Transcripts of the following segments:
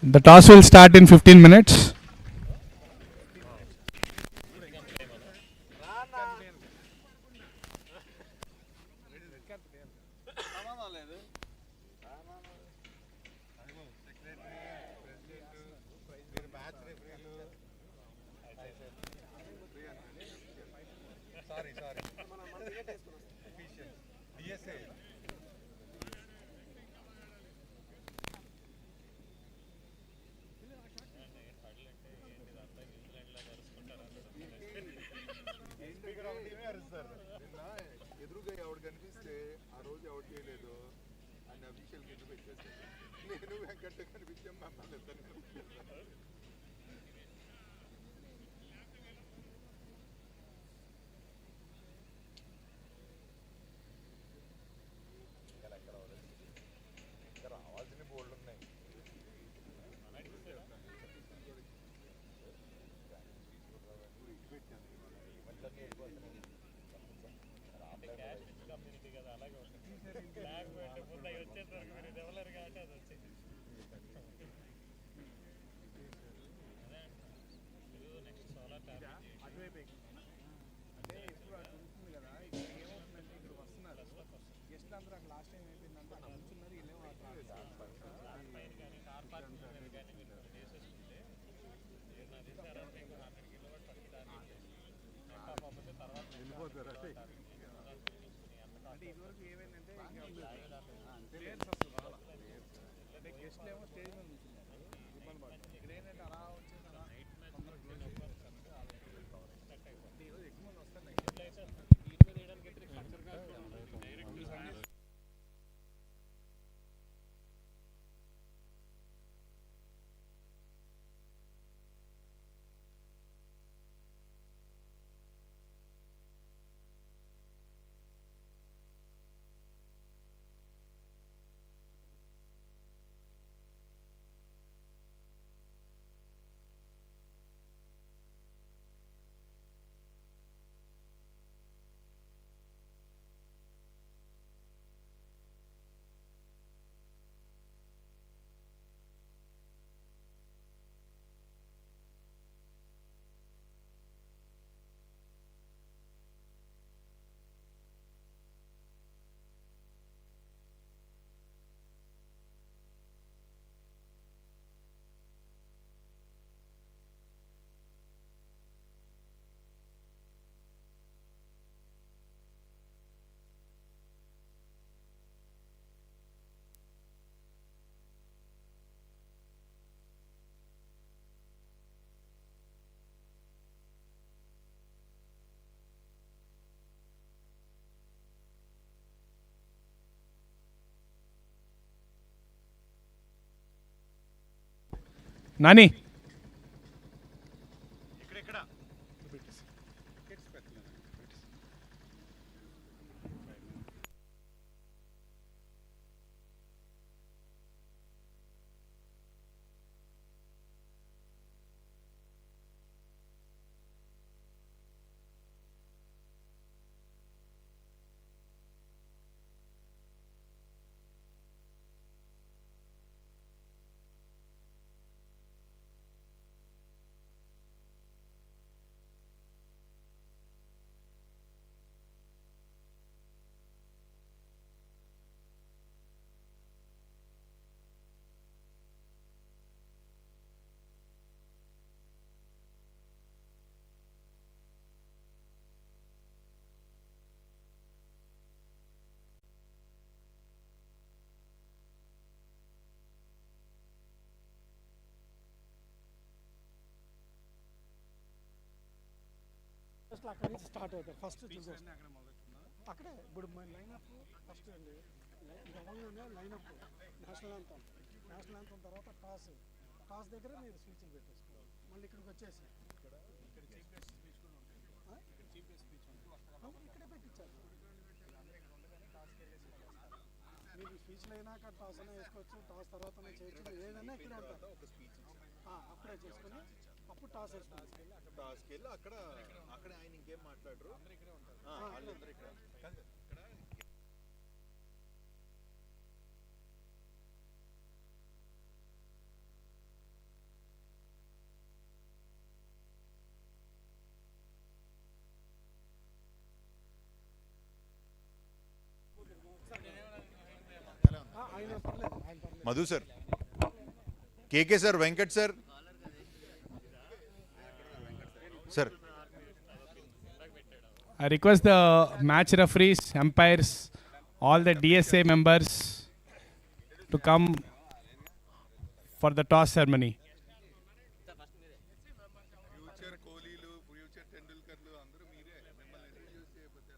The toss will start in 15 minutes. Nani. అక్కడి నుంచి start అవుతాయి. ఫస్ట్ అక్కడే ఇప్పుడు లైనప్ ఫస్ట్ అండి. గవర్నమెంట్ లైనప్ నేషనల్ యాంథమ్ తర్వాత టాస్ దగ్గర మీరు స్పీచ్లు పెట్టేసుకోవాలి. మళ్ళీ ఇక్కడికి వచ్చేసి ఇక్కడే పెట్టించారు. మీకు స్పీచ్లు అయినాక టాస్ అయినా వేసుకోవచ్చు, టాస్ తర్వాత చేయొచ్చు, ఏదైనా ఇక్కడే ఉంటారు. అక్కడే చేసుకుని అప్పుడు టాస్ వేసుకోవాలి. టాస్కి వెళ్ళి అక్కడ ఆయన ఇంకేం మాట్లాడరు, వాళ్ళిద్దరు ఇక్కడ Madhu sir, KK sir, Venkat sir, sir. I request the match referees, umpires, all the DSA members to come for the toss ceremony. Future కోహ్లీలు, ఫ్యూచర్ టెండూల్కర్లు అందరూ మీరే. మిమ్మల్ని ఇంట్రడ్యూస్ చేయకపోతే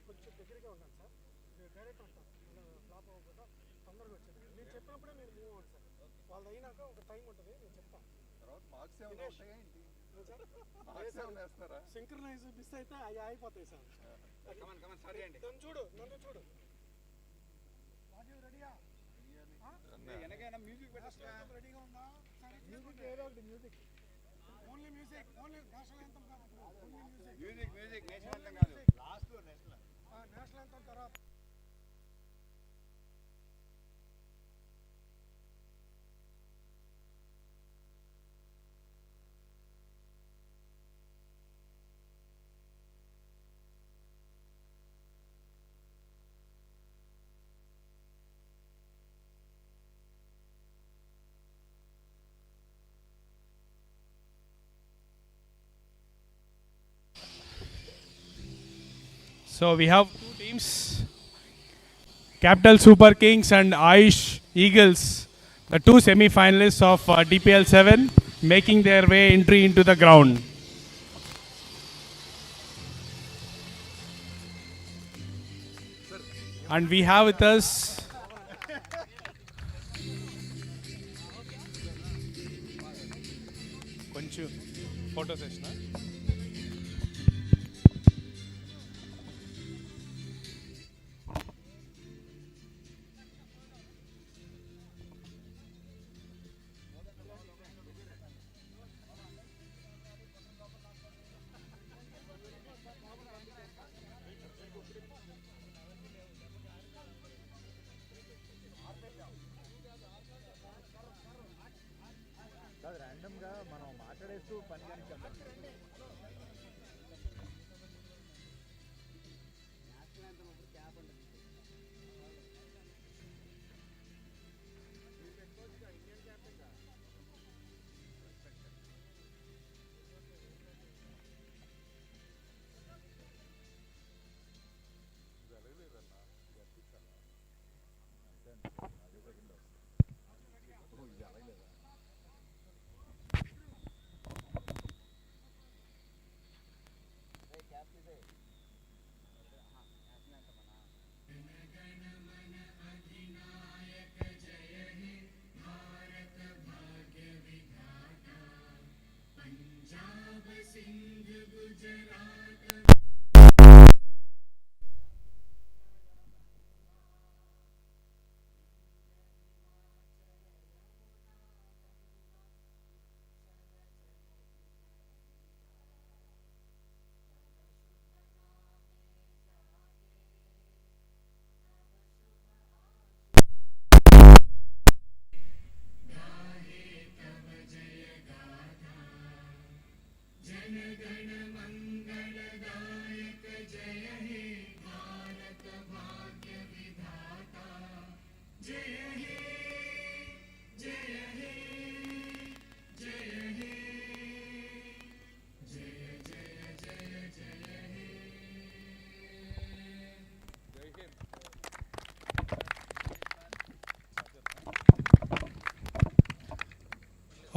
కొంచెం దగ్గరగా ఉండండి సార్. మీరు డైరెక్ట్ ఉంటారు, ఫ్లాప్ అవ్వకుండా తొందరగా వచ్చేది. నేను చెప్పినప్పుడే మీరు మూవ్ అవ్వండి సార్. వాళ్ళు అయినాక ఒక టైం ఉంటుంది, నేను చెప్తాను. సింక్రనైజ్ మిస్ అయితే అవి అయిపోతాయి సార్. నన్ను చూడు, నన్ను చూడు. రెడీయా? మ్యూజిక్ రెడీగా ఉందా? మ్యూజిక్ ఏదో ఒకటి music. Only music, only national anthem కాదు. మ్యూజిక్ మ్యూజిక్ నేషనల్ యాంథమ్ కాదు. లాస్ట్ లో నేషనల్ యాంథమ్ తర్వాత So we have two teams, Capital Super Kings and Ayush Eagles, the two semi-finalists of DPL 7, making their way entry into the ground. And we have with us కొంచెం photo session. ర్యాండమ్గా మనం మాట్లాడేస్తూ పని కానీ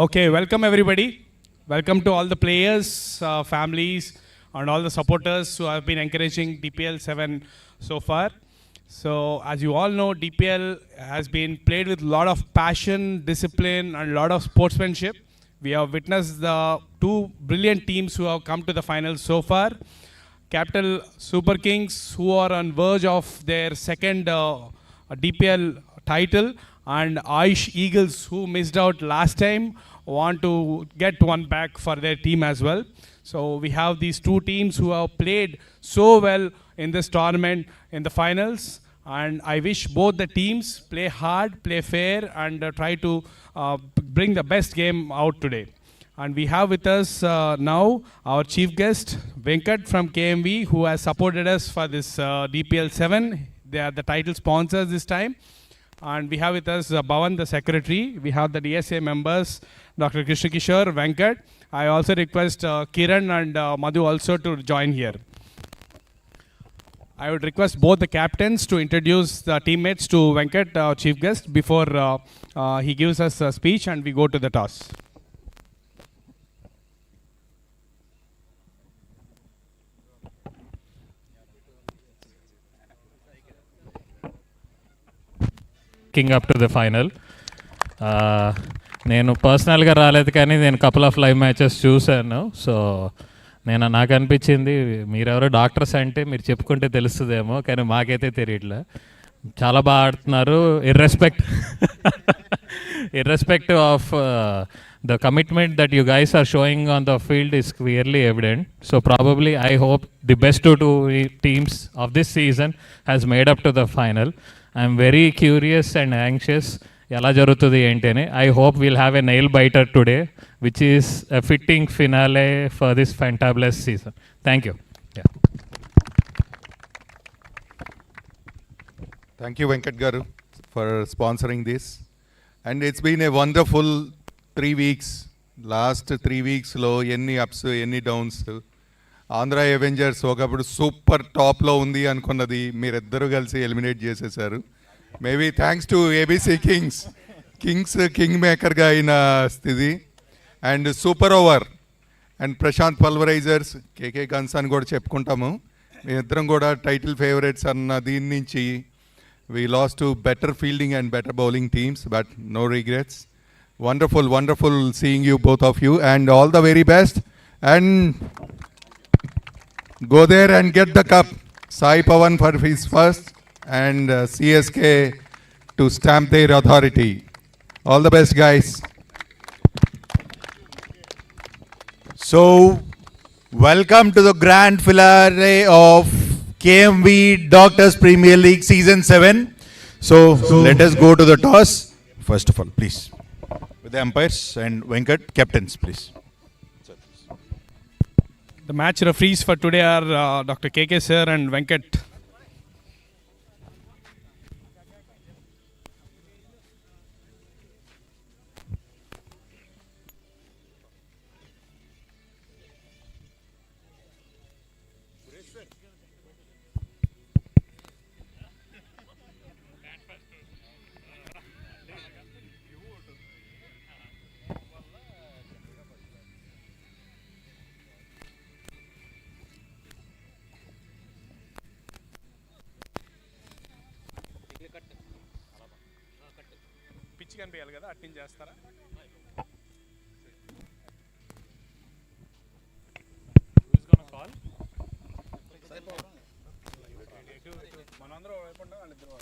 Okay, welcome everybody. Welcome to all the players, families, and all the supporters who have been encouraging DPL 7 so far. So, as you all know, DPL has been played with a lot of passion, discipline, and a lot of sportsmanship. We have witnessed the two brilliant teams who have come to the finals so far. Capital Super Kings, who are on verge of their second DPL title, and Ayush Eagles, who missed out last time, want to get one back for their team as well. So we have these two teams who have played so well in this tournament in the finals, and I wish both the teams play hard, play fair, and try to bring the best game out today. And we have with us now our chief guest, Venkat from KMV, who has supported us for this DPL 7. They are the title sponsors this time. And we have with us Bhavan, the secretary. We have the DSA members, Dr. Krishna Kishore, Venkat. I also request Kiran and Madhu also to join here. I would request both the captains to introduce the teammates to Venkat, our chief guest, before he gives us a speech and we go to the toss. Up to the final. నేను పర్సనల్గా రాలేదు కానీ నేను couple of live matches చూశాను. So నాకు అనిపించింది మీరెవరో doctors అంటే మీరు చెప్పుకుంటే తెలుస్తుందేమో, కానీ మాకైతే తెలియట్లే. చాలా బాగా ఆడుతున్నారు. irrespective of the commitment that you guys are showing on the field is clearly evident. So probably I hope the best two teams of this season has made up to the final. I'm very curious and anxious ఎలా జరుగుతుంది ఏంటి అని. I hope we'll have a nail biter today, which is a fitting finale for this fantabulous season. Thank you. Yeah. Thank you, Venkat Garu, for sponsoring this. And it's been a wonderful 3 weeks. Last 3 weeks, low, any ups, any downs. Andhra avengers ఒకప్పుడు super టాప్లో ఉంది అనుకున్నది మీరిద్దరూ కలిసి eliminate చేసేసారు. Maybe thanks to ABC king మేకర్గా అయిన స్థితి and super over and Prashant pulverizers KK guns అని కూడా చెప్పుకుంటాము. మేమిద్దరం కూడా టైటిల్ ఫేవరెట్స్ అన్న దీని నుంచి we lost to better fielding and better bowling teams, but no regrets. Wonderful seeing you, both of you, and all the very best. And go there and get the cup. Sai Pawan for his first, and CSK to stamp their authority. All the best, guys. So, welcome to the grand finale of KMV Doctors Premier League Season 7. So let us go to the toss. First of all, please. With the umpires and Venkat, captains, please. The match referees for today are Dr. KK sir and Venkat. Pitch కనిపించాలి కదా, అట్టింగ్ చేస్తారా? మనందరూ వైపుండా వాళ్ళిద్దరు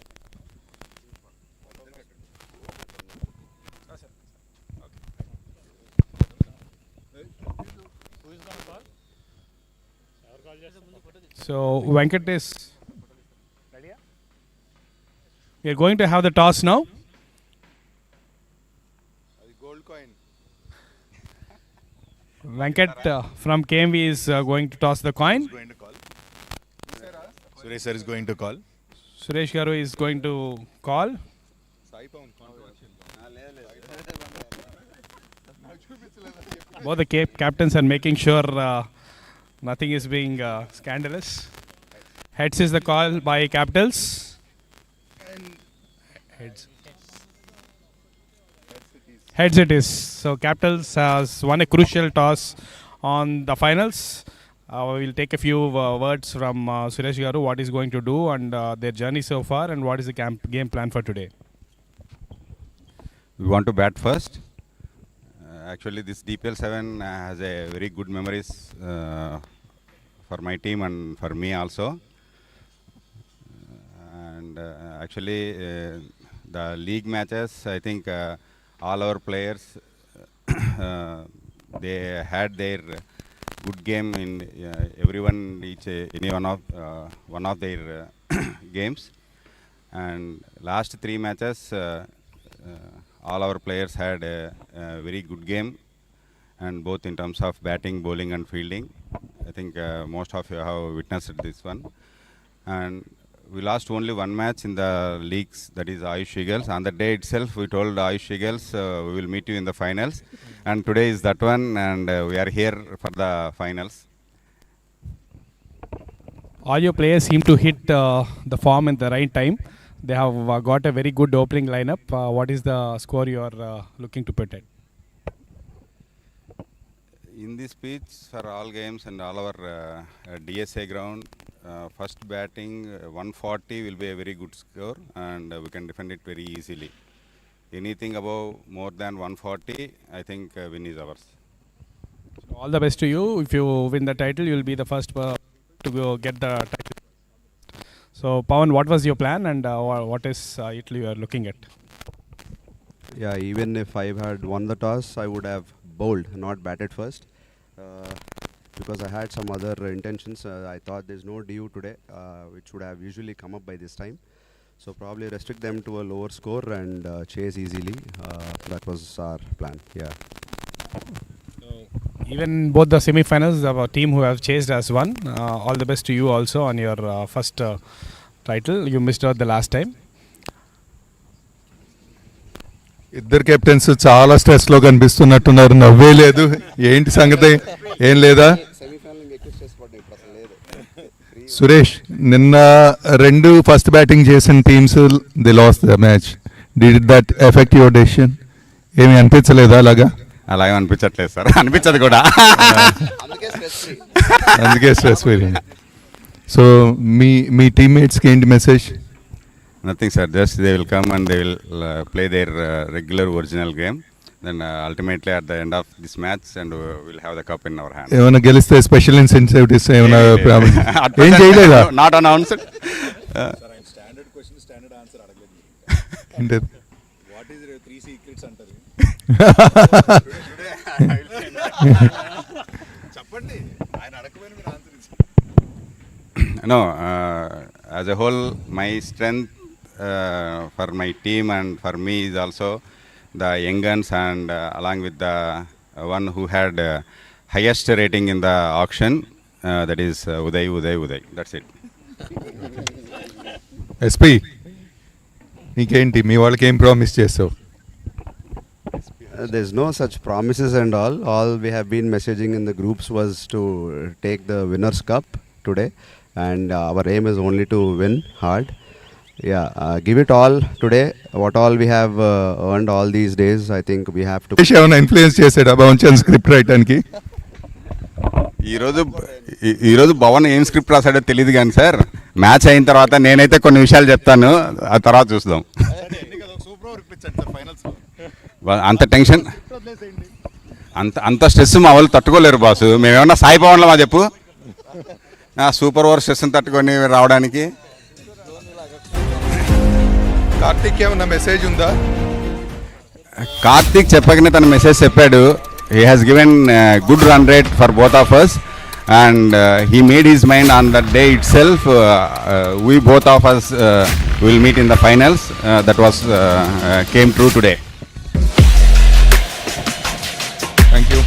So Venkat is ready. We are going to have the toss now. Gold coin. Venkat from KMV is going to toss the coin. Going to call. Suresh sir is going to call. Suresh Garu is going to call. Sai Pawan. Both the captains are making sure nothing is being scandalous. Heads is the call by capitals. Heads it is. So Capitals has won a crucial toss on the finals. We will take a few words from Suresh Garu, what is going to do and their journey so far, and what is the game plan for today. We want to bat first. Actually, this DPL 7 has a very good memories for my team and for me also. And actually, the league matches, I think all our players, they had their good game in any one of their games. And last 3 matches, all our players had a very good game, and both in terms of batting, bowling and fielding. I think most of you have witnessed this one. And we lost only one match in the leagues, that is Ayush Eagles. On the day itself, we told Ayush Eagles, we will meet you in the finals. And today is that one, and we are here for the finals. All your players seem to hit the form in the right time. They have got a very good opening lineup. What is the score you are looking to put at? In this pitch, for all games and all our DSA ground, first batting 140 will be a very good score, and we can defend it very easily. Anything above more than 140, I think win is ours. So all the best to you. If you win the title, you will be the first to go get the title. So Pawan, what was your plan, and what is it you are looking at? Yeah, even if I had won the toss, I would have bowled, not batted first, because I had some other intentions. I thought there's no DU today, which would have usually come up by this time. So probably restrict them to a lower score and chase easily. That was our plan. Yeah. Even both the semi-finals, our team who have chased has won. All the best to you also on your first title. You missed out the last time. ఇద్దరు captains చాలా స్ట్రెస్లో కనిపిస్తున్నట్టున్నారు, నవ్వే లేదు. ఏంటి సంగతి, ఏం లేదా? Semi-final ఎక్కువ stress పడ్డాయి. సురేష్, నిన్న రెండు ఫస్ట్ బ్యాటింగ్ చేసిన teams they loss the match. Did that effect your decision? ఏమి అనిపించలేదా అలాగా? అలాగే అనిపించట్లేదు సార్, అనిపించదు కూడా. అందుకే స్ట్రెస్ ఫీలింగ్. సో మీ టీమ్మేట్స్కి ఏంటి message? Nothing sir, just they will come and they will play their regular original game. Then ultimately at the end of this match and we'll have the cup in our hand. ఏమైనా గెలిస్తే special incentives ఏమైనా ఏం చేయలేదా? Not announced. Standard question standard answer అడగలేదు. ఏంటది? What is 3 secrets అంటారు. చెప్పండి, ఆయన అడగకపోయినా మీరు ఆన్సర్ ఇచ్చారు. No, as a whole my strength for my team and for me is also the young guns and along with the one who had highest rating in the auction, that is Uday. That's it. SP, నీకేంటి, మీ వాళ్ళకి ఏం promise చేస్తావు? There's no such promises and all. All we have been messaging in the groups was to take the Winners' Cup today, and our aim is only to win hard. Yeah, give it all today. What all we have earned all these days, I think we have to. ఏమైనా influence చేసాడా Bhavan script రాయడానికి? ఈరోజు భవన్ ఏం script రాశాడో తెలియదు కానీ sir, match అయిన తర్వాత నేనైతే కొన్ని విషయాలు చెప్తాను, ఆ తర్వాత చూద్దాం. అంత టెన్షన్, అంత స్ట్రెస్ మా వాళ్ళు తట్టుకోలేరు బాసు. మేమేమన్నా సాయి పవన్లో మా చెప్పు, సూపర్ ఓవర్ స్ట్రెస్ని తట్టుకొని రావడానికి. కార్తిక్ ఏమన్నా మెసేజ్ ఉందా? కార్తిక్ చెప్పకనే తన మెసేజ్ చెప్పాడు. He has given good run rate for both of us and he made his mind on that day itself. We both of us will meet in the finals. That was came true today. Thank you.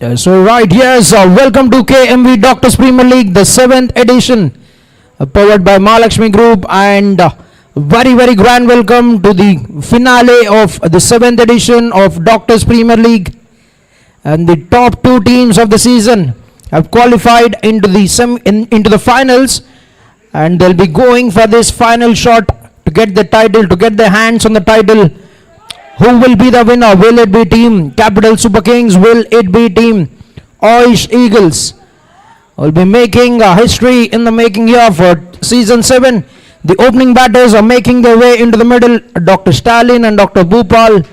So right, yes, welcome to KMV Doctors Premier League, the 7th edition, powered by Mahalakshmi Group, and very grand welcome to the finale of the 7th edition of Doctors Premier League. And the top two teams of the season have qualified into the finals, and they'll be going for this final shot to get the title, to get their hands on the title. Who will be the winner? Will it be Team Capital Super Kings? Will it be Team Ayush Eagles? Will be making history in the making here for Season 7. The opening batters are making their way into the middle. Dr. Stalin and Dr. Bhupal.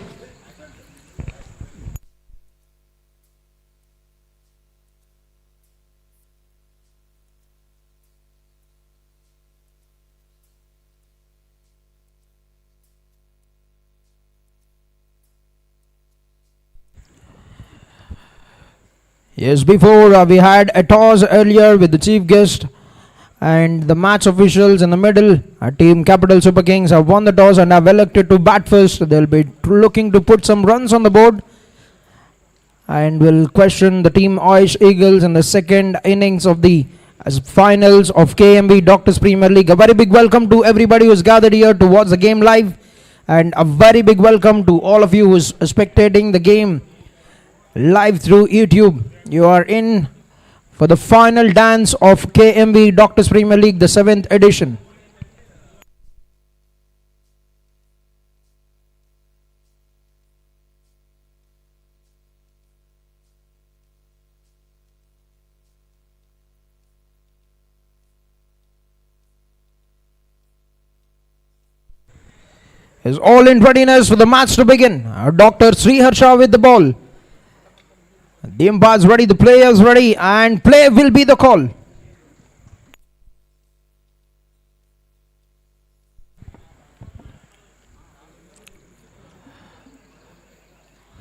Yes, before we had a toss earlier with the chief guest and the match officials in the middle. Team Capital Super Kings have won the toss and have elected to bat first. They'll be looking to put some runs on the board and will question the Team Ayush Eagles in the second innings of the finals of KMB Doctors Premier League. A very big welcome to everybody who's gathered here to watch the game live, and a very big welcome to all of you who's spectating the game live through YouTube. You are in for the final dance of KMB Doctors Premier League, the 7th edition. Is all in readiness for the match to begin. Dr. Sri Harsha with the ball. The umpires ready, the players ready, and play will be the call.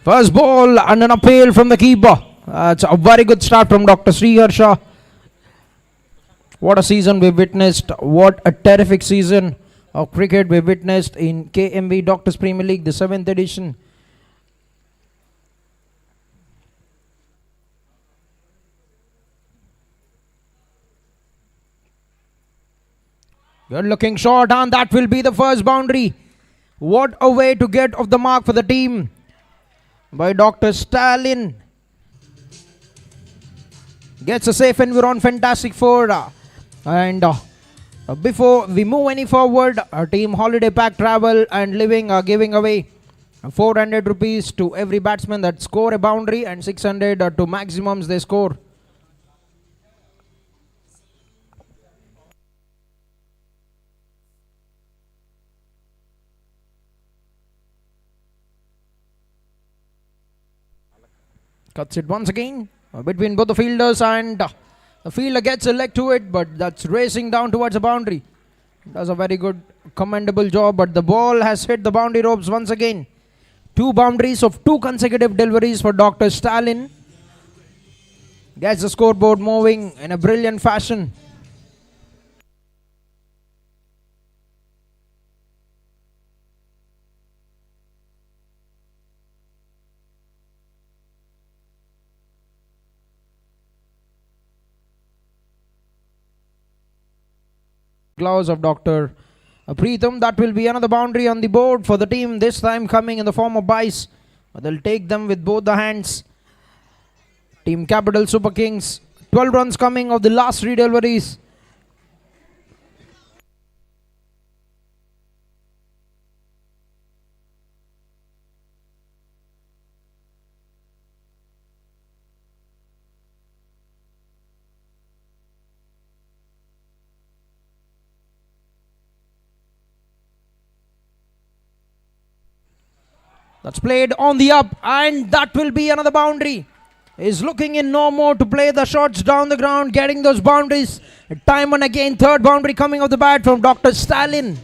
First ball and an appeal from the keeper. It's a very good start from Dr. Sri Harsha. What a season we've witnessed. What a terrific season of cricket we've witnessed in KMB Doctors Premier League, the 7th edition. Good looking shot, and that will be the first boundary. What a way to get off the mark for the team by Dr. Stalin. Gets a safe and we're on fantastic four. And before we move any forward, our team holiday pack travel and living are giving away 400 rupees to every batsman that score a boundary, and 600 to maximums they score. Cuts it once again between both the fielders, and the fielder gets a leg to it, but that's racing down towards the boundary. Does a very good, commendable job, but the ball has hit the boundary ropes once again. 2 boundaries of 2 consecutive deliveries for Dr. Stalin. Gets the scoreboard moving in a brilliant fashion. Gloves of Dr. Preetham. That will be another boundary on the board for the team, this time coming in the form of bice. They'll take them with both the hands. Team Capital Super Kings, 12 runs coming of the last 3 deliveries. That's played on the up, and that will be another boundary. Is looking in no more to play the shots down the ground, getting those boundaries. Time and again, 3rd boundary coming off the bat from Dr. Stalin.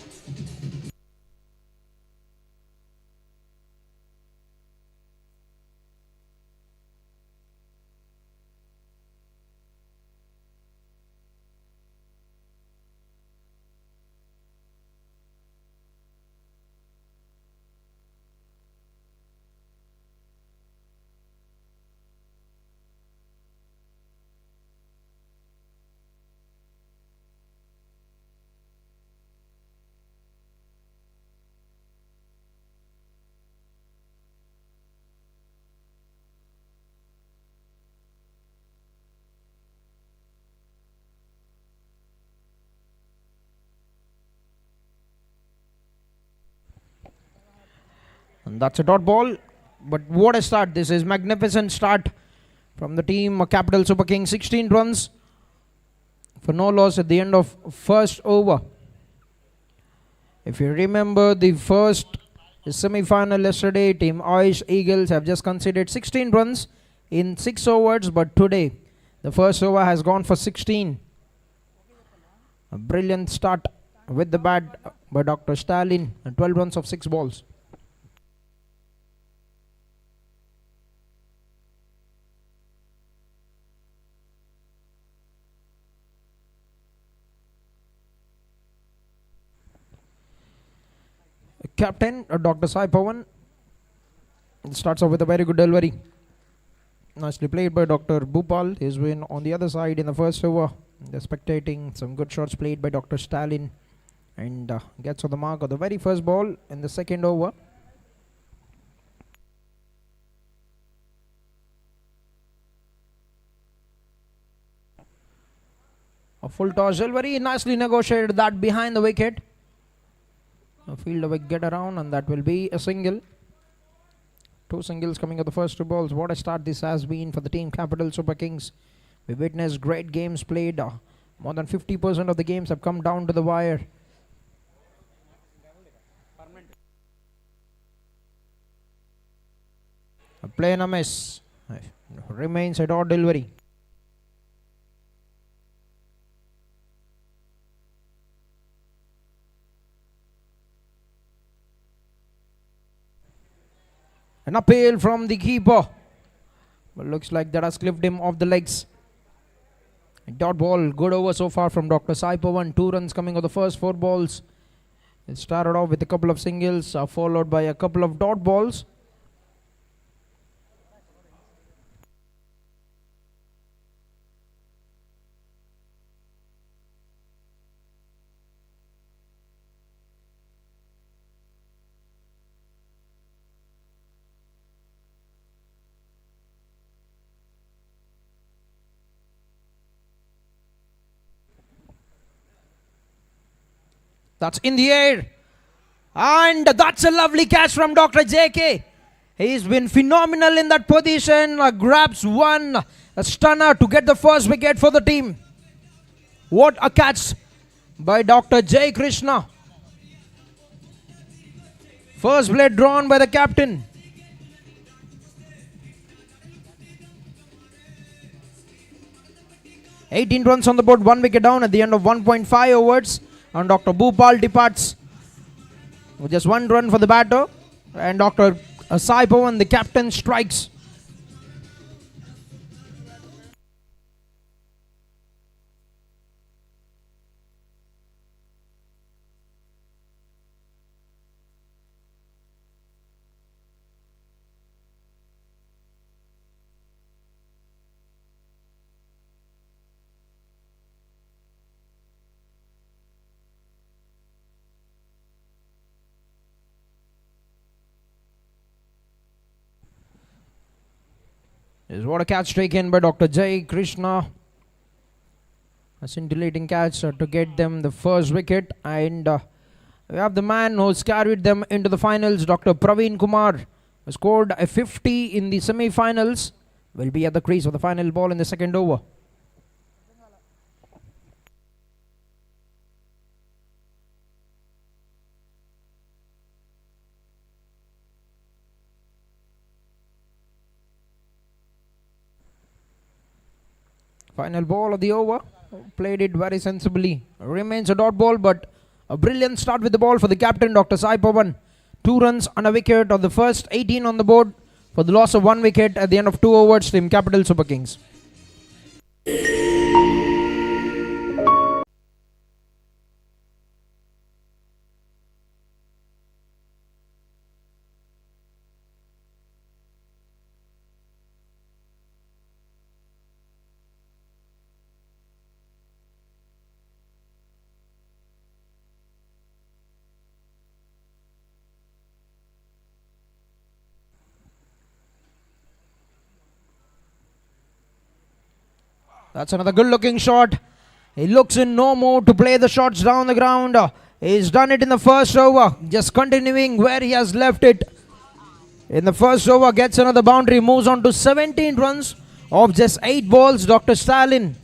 And that's a dot ball. But what a start. This is magnificent start from the team Capital Super Kings. 16 runs for no loss at the end of first over. If you remember the first semi-final yesterday, team Ayush Eagles have just conceded 16 runs in 6 overs, but today the first over has gone for 16. A brilliant start with the bat by Dr. Stalin, and 12 runs of 6 balls. Captain Dr. Sai Pawan starts off with a very good delivery. Nicely played by Dr. Bhupal. He's been on the other side in the first over. The spectating, some good shots played by Dr. Stalin, and gets on the mark of the very first ball in the second over. A full toss delivery, nicely negotiated that behind the wicket. A fielder will get around, and that will be a single. 2 singles coming of the first 2 balls. What a start this has been for the team Capital Super Kings. We witnessed great games played. More than 50% of the games have come down to the wire. A play and a miss. Remains a dot delivery. An appeal from the keeper. But looks like that has clipped him off the legs. A dot ball. Good over so far from Dr. Sai Pawan. 2 runs coming of the first 4 balls. It started off with a couple of singles, followed by a couple of dot balls. That's in the air. And that's a lovely catch from Dr. JK. He's been phenomenal in that position. Grabs one a stunner to get the first wicket for the team. What a catch by Dr. J. Krishna. First blade drawn by the captain. "18 runs on the board, 1 wicket down at the end of 1.5 overs. And Dr. Bhupal departs with just 1 run for the batter. And Dr. Sai Pawan, the captain, strikes. Is what a catch taken by Dr. J. Krishna. A scintillating catch to get them the first wicket. And we have the man who's carried them into the finals, Dr. Praveen Kumar, who scored a 50 in the semi-finals. Will be at the crease for the final ball in the second over. Final ball of the over. Played it very sensibly. Remains a dot ball, but a brilliant start with the ball for the captain, Dr. Sai Pawan. 2 runs on a wicket of the first 18 on the board for the loss of 1 wicket at the end of 2 overs. Team Capital Super Kings. That's another good looking shot. He looks in no mood to play the shots down the ground. He's done it in the first over. Just continuing where he has left it. In the first over, gets another boundary, moves on to 17 runs of just 8 balls. Dr. Stalin.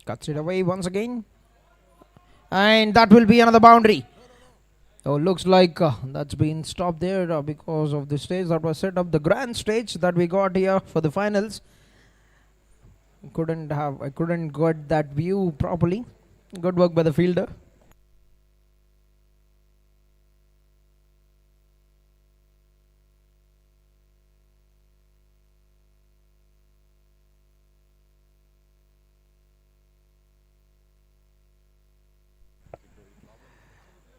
Cuts it away once again. And that will be another boundary. Oh, looks like that's been stopped there because of the stage that was set up. The grand stage that we got here for the finals. I couldn't get that view properly. Good work by the fielder.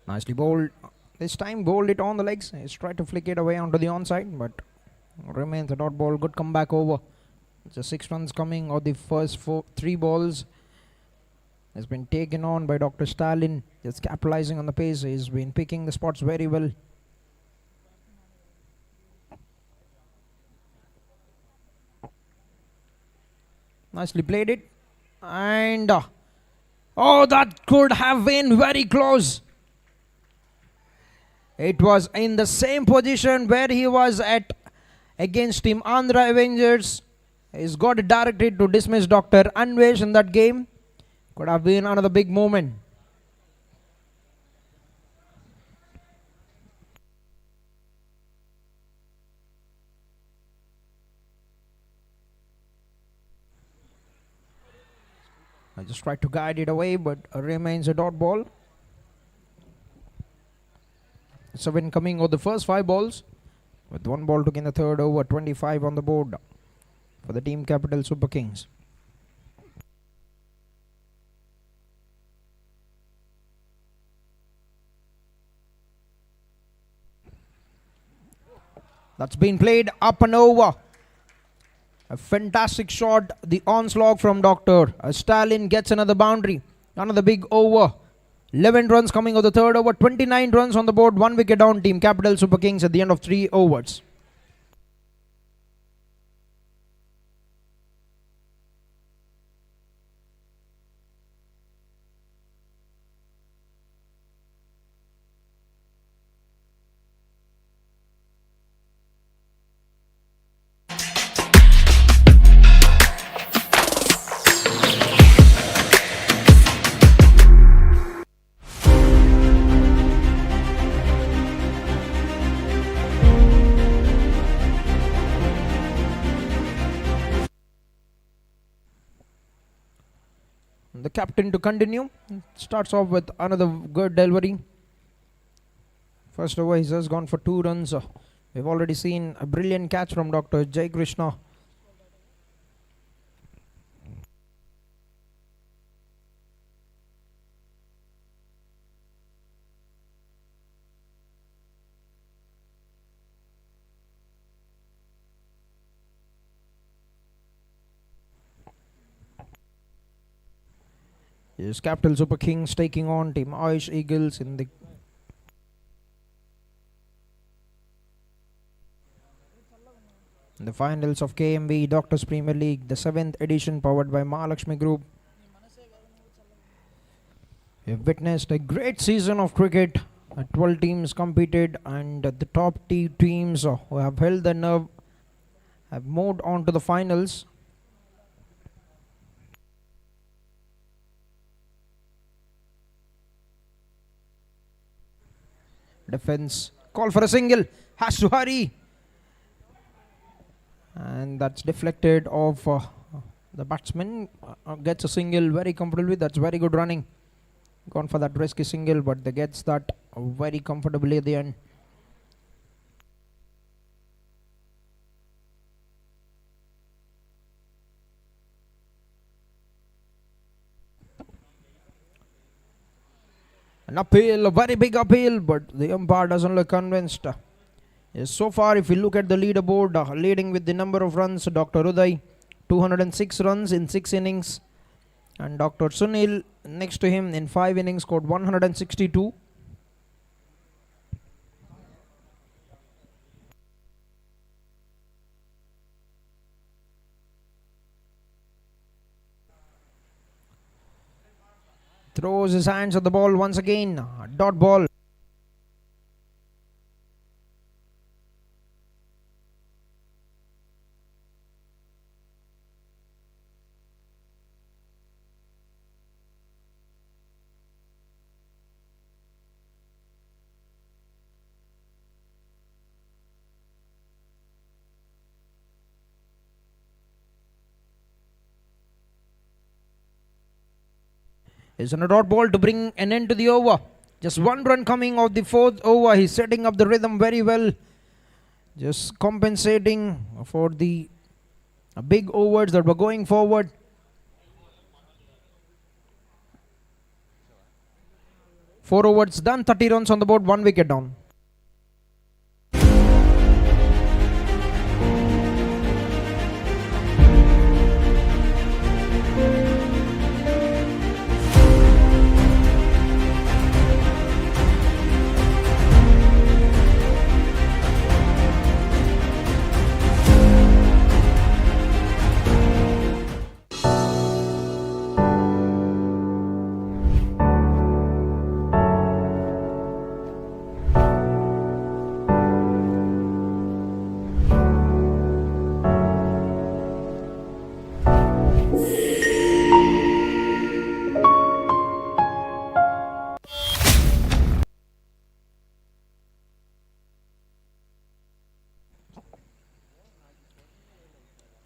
Nicely bowled. This time bowled it on the legs. He's tried to flick it away onto the onside, but remains a dot ball. Good comeback over. Just 6 runs coming of the first 3 balls. Has been taken on by Dr. Stalin. Just capitalizing on the pace. He's been picking the spots very well. Nicely played it. And oh, that could have been very close. It was in the same position where he was at against Team Andhra Avengers. He's got it directed to dismiss Dr. Anvesh in that game. Could have been another big moment. I just tried to guide it away, but remains a dot ball. 7 coming of the first 5 balls, with 1 ball took in the third over. 25 on the board for the Team Capital Super Kings. That's been played up and over. A fantastic shot. The onslaught from Dr. Stalin gets another boundary. Another big over. 11 runs coming of the third over. 29 runs on the board. 1 wicket down. Team Capital Super Kings at the end of 3 overs. The captain to continue. Starts off with another good delivery. First over, he's just gone for 2 runs. We've already seen a brilliant catch from Dr. Jai Krishna. Here's Capital Super Kings taking on Team Ayush Eagles in the finals of KMV Doctors Premier League, the 7th edition, powered by Mahalakshmi Group. We have witnessed a great season of cricket. 12 teams competed, and the top teams who have held the nerve have moved on to the finals. Defense call for a single, has to hurry, and that's deflected off. The batsman gets a single very comfortably. That's very good running. Gone for that risky single, but they gets that very comfortably at the end. An appeal, a very big appeal, but the umpire doesn't look convinced. Yes, so far, if you look at the leaderboard, leading with the number of runs, Dr. Uday, 206 runs in 6 innings. And Dr. Sunil, next to him in 5 innings, scored 162. Throws his hands at the ball once again. Dot ball. Is on a dot ball to bring an end to the over. Just 1 run coming of the 4th over. He's setting up the rhythm very well. Just compensating for the big overs that were going forward. Four overs done, 30 runs on the board, 1 wicket down.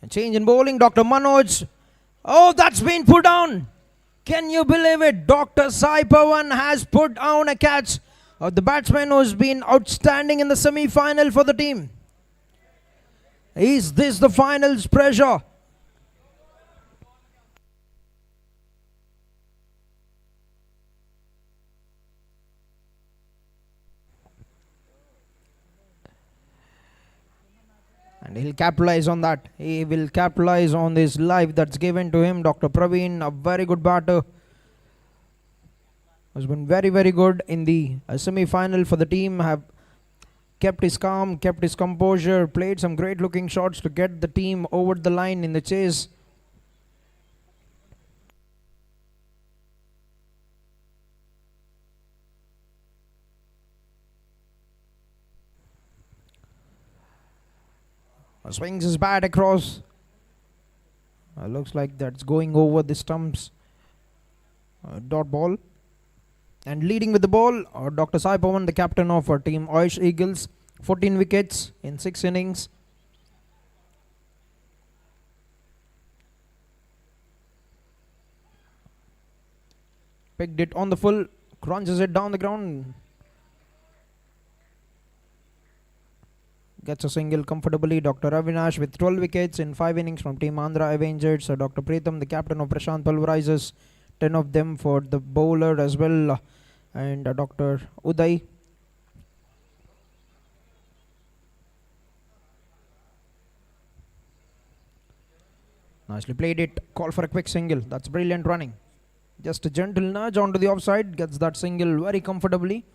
Change in bowling, Dr. Manoj. Oh, that's been put down. Can you believe it? Dr. Sai Pawan has put down a catch of the batsman who's been outstanding in the semi-final for the team. Is this the finals pressure? And he'll capitalize on that. He will capitalize on this life that's given to him. Dr. Praveen, a very good batter, has been very, very good in the semi-final for the team. Have kept his calm, kept his composure, played some great looking shots to get the team over the line in the chase. Swings his bat across. Looks like that's going over the stumps. Dot ball. And leading with the ball, Dr. Sai Pawan, the captain of our team, Ayush Eagles. 14 wickets in 6 innings. Picked it on the full, crunches it down the ground. Gets a single comfortably. Dr. Avinash with 12 wickets in 5 innings from Team Andhra Avengers. Dr. Pritham, the captain of Prashant pulverizes 10 of them for the bowler as well. And Dr. Uday. Nicely played it. Call for a quick single. That's brilliant running. Just a gentle nudge onto the offside. Gets that single very comfortably.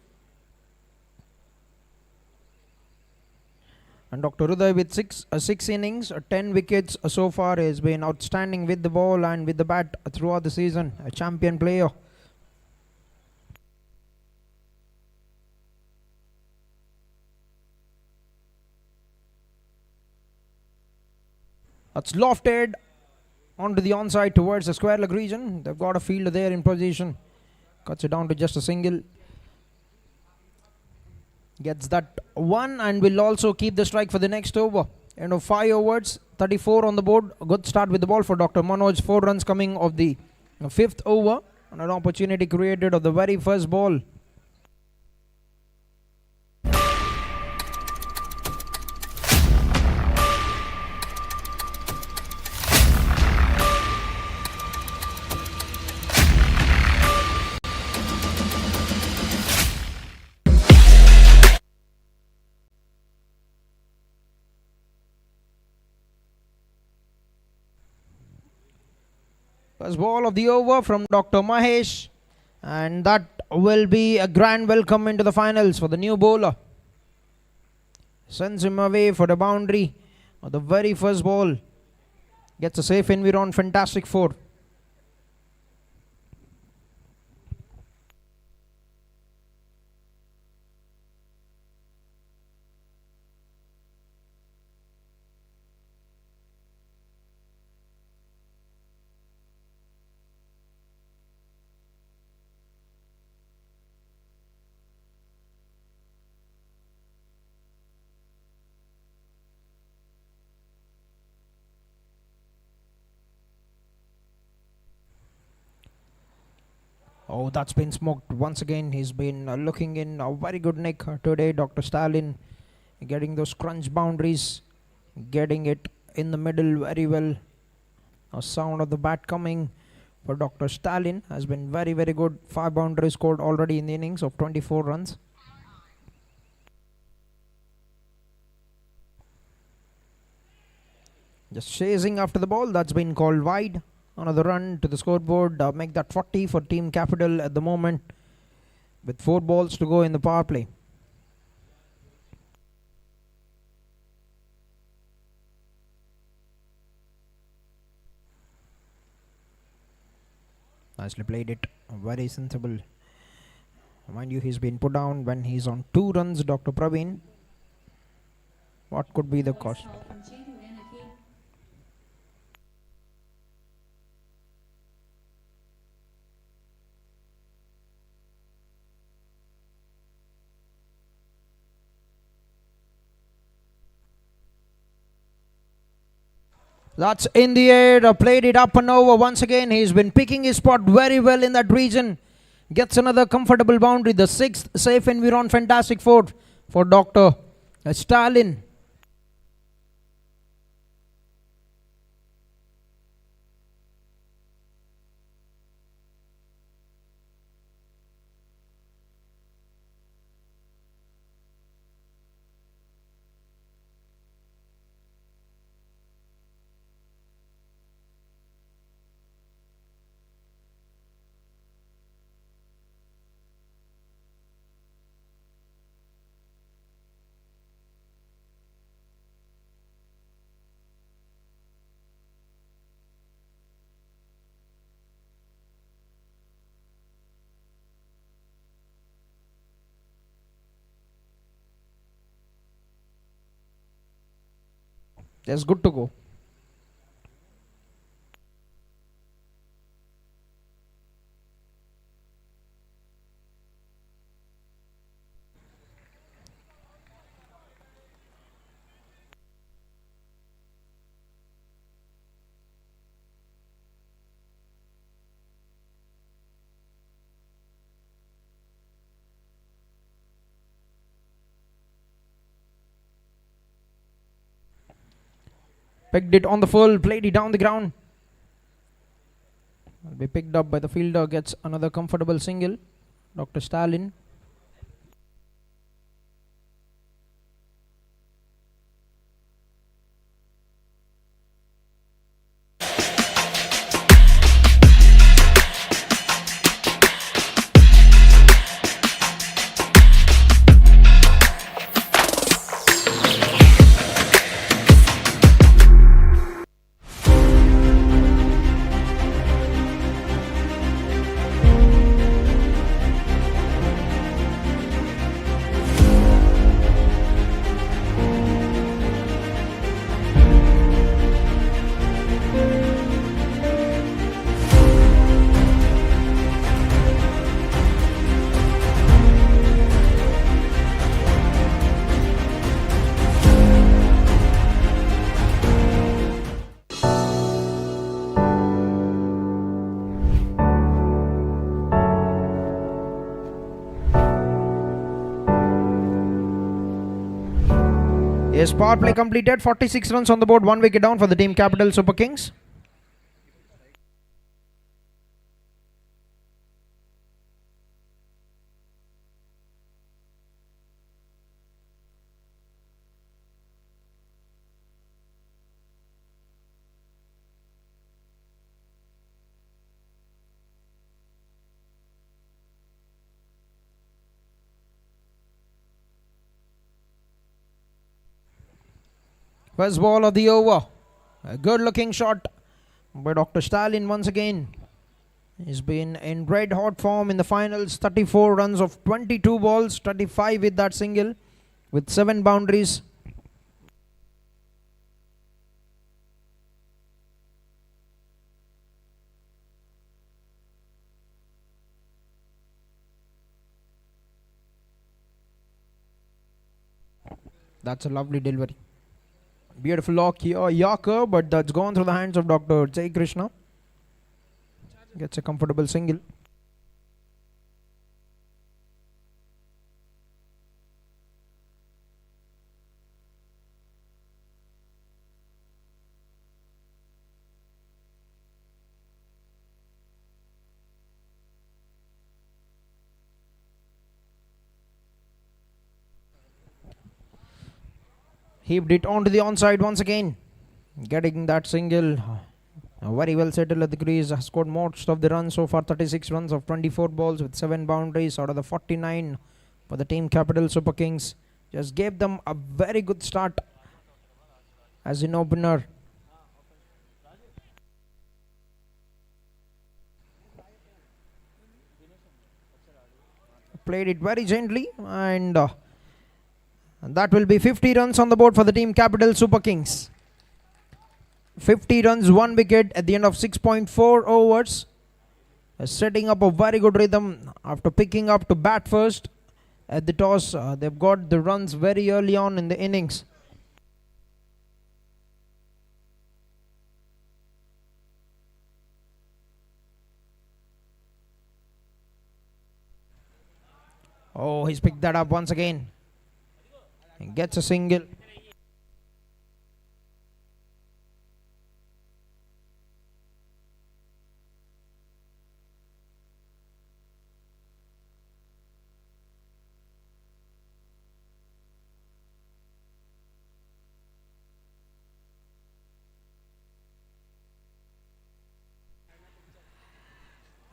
And Dr. Uday with 6 innings, 10 wickets so far, has been outstanding with the ball and with the bat throughout the season. A champion player. That's lofted onto the onside towards the square leg region. They've got a fielder there in position. Cuts it down to just a single. Gets that one and will also keep the strike for the next over. 5 overs, 34 on the board. A good start with the ball for Dr. Manoj. 4 runs coming of the 5th over. And an opportunity created of the very first ball. First ball of the over from Dr. Mahesh. And that will be a grand welcome into the finals for the new bowler. Sends him away for the boundary. The very first ball. Gets a safe environ, fantastic 4. Oh, that's been smoked once again. He's been looking in a very good nick today. Dr. Stalin getting those crunch boundaries, getting it in the middle very well. A sound of the bat coming for Dr. Stalin has been very, very good. 5 boundaries scored already in the innings of 24 runs. Just chasing after the ball. That's been called wide. Another run to the scoreboard. Make that 40 for Team Capital at the moment, with 4 balls to go in the power play. Nicely played it. Very sensible. Mind you, he's been put down when he's on 2 runs, Dr. Praveen. What could be the cost? That's in the air, played it up and over once again. He's been picking his spot very well in that region. Gets another comfortable boundary. The 6th safe environ, fantastic 4 for Dr. Stalin. That's good to go. Picked it on the full, played it down the ground. Will be picked up by the fielder, gets another comfortable single. Dr. Stalin. Yes, power play completed. 46 runs on the board, 1 wicket down for the Team Capital Super Kings. First ball of the over. A good looking shot by Dr. Stalin once again. He's been in red hot form in the finals. 34 runs of 22 balls, 35 with that single, with 7 boundaries. That's a lovely delivery. Beautiful Yorker, but that's gone through the hands of Dr. Jai Krishna. Gets a comfortable single. Heaved it onto the onside once again. Getting that single. Very well settled at the crease. Has scored most of the runs so far. 36 runs of 24 balls with 7 boundaries out of the 49 for the team Capital Super Kings. Just gave them a very good start as an opener. Played it very gently, and that will be 50 runs on the board for the team Capital Super Kings. 50 runs, 1 wicket at the end of 6.4 overs. Setting up a very good rhythm after picking up to bat first at the toss. They've got the runs very early on in the innings. Oh, he's picked that up once again. And gets a single.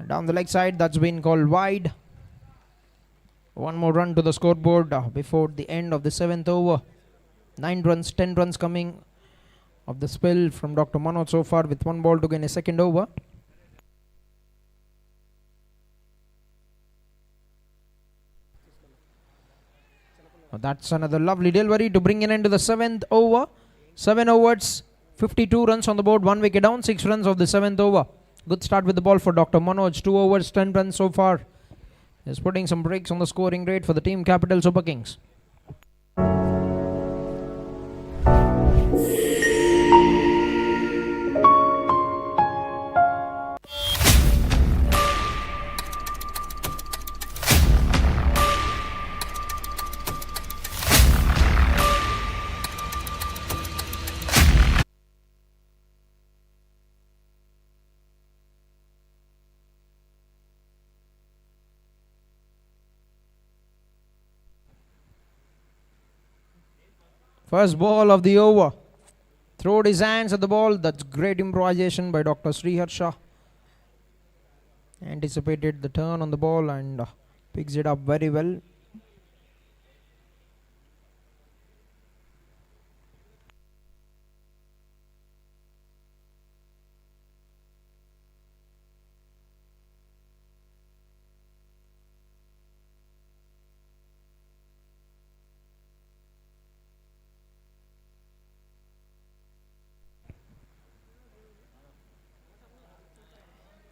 Down the leg side, that's been called wide. One more run to the scoreboard before the end of the 7th over. 9 runs, 10 runs coming of the spill from Dr. Manoj so far, with 1 ball to gain a second over. That's another lovely delivery to bring an end to the 7th over. 7 overs, 52 runs on the board, 1 wicket down, 6 runs of the 7th over. Good start with the ball for Dr. Manoj. 2 overs, 10 runs so far. He's putting some brakes on the scoring rate for the team Capital Super Kings. First ball of the over. Throwed his hands at the ball. That's great improvisation by Dr. Sriharsha. Anticipated the turn on the ball and picks it up very well.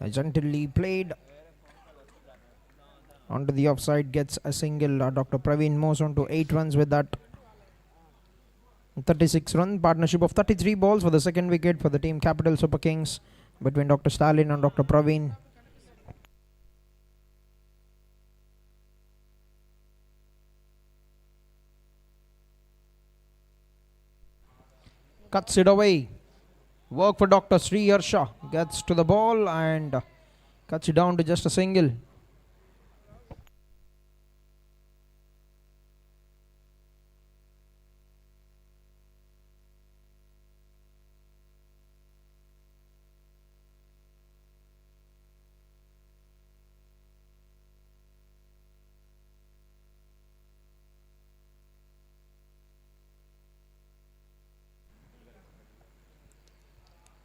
Gently played onto the offside, gets a single. Dr. Praveen moves on to 8 runs with that. 36 run partnership of 33 balls for the second wicket for the team Capital Super Kings between Dr. Stalin and Dr. Praveen. Cuts it away. Work for Dr. Sriharsha. Gets to the ball and cuts it down to just a single.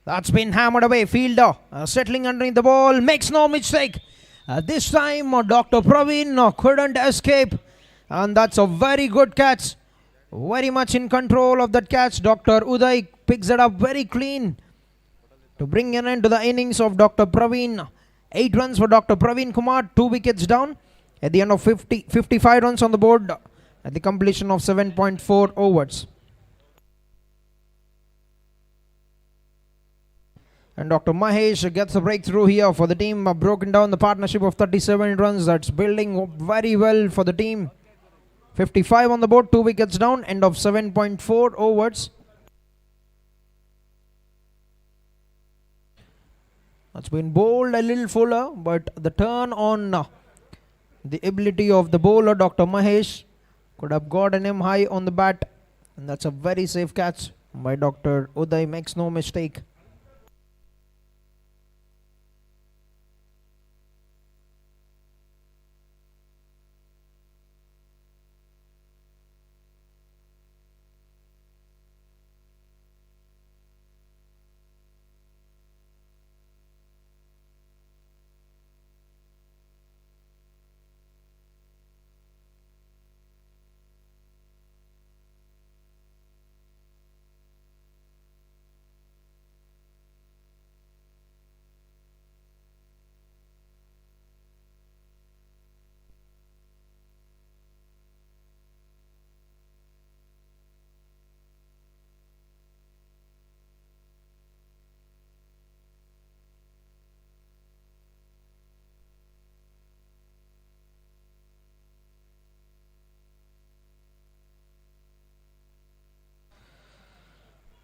That's been hammered away. Fielder settling underneath the ball. Makes no mistake. This time Dr. Praveen couldn't escape. And that's a very good catch. Very much in control of that catch. Dr. Uday picks it up very clean to bring an end to the innings of Dr. Praveen. 8 runs for Dr. Praveen Kumar. 2 wickets down. At the end of 55 runs on the board at the completion of 7.4 overs. And Dr. Mahesh gets a breakthrough here for the team. Broken down the partnership of 37 runs. That's building very well for the team. 55 on the board, 2 wickets down. End of 7.4 overs. That's been bowled a little fuller, but the turn on the ability of the bowler, Dr. Mahesh, could have gotten him high on the bat. And that's a very safe catch by Dr. Uday. Makes no mistake.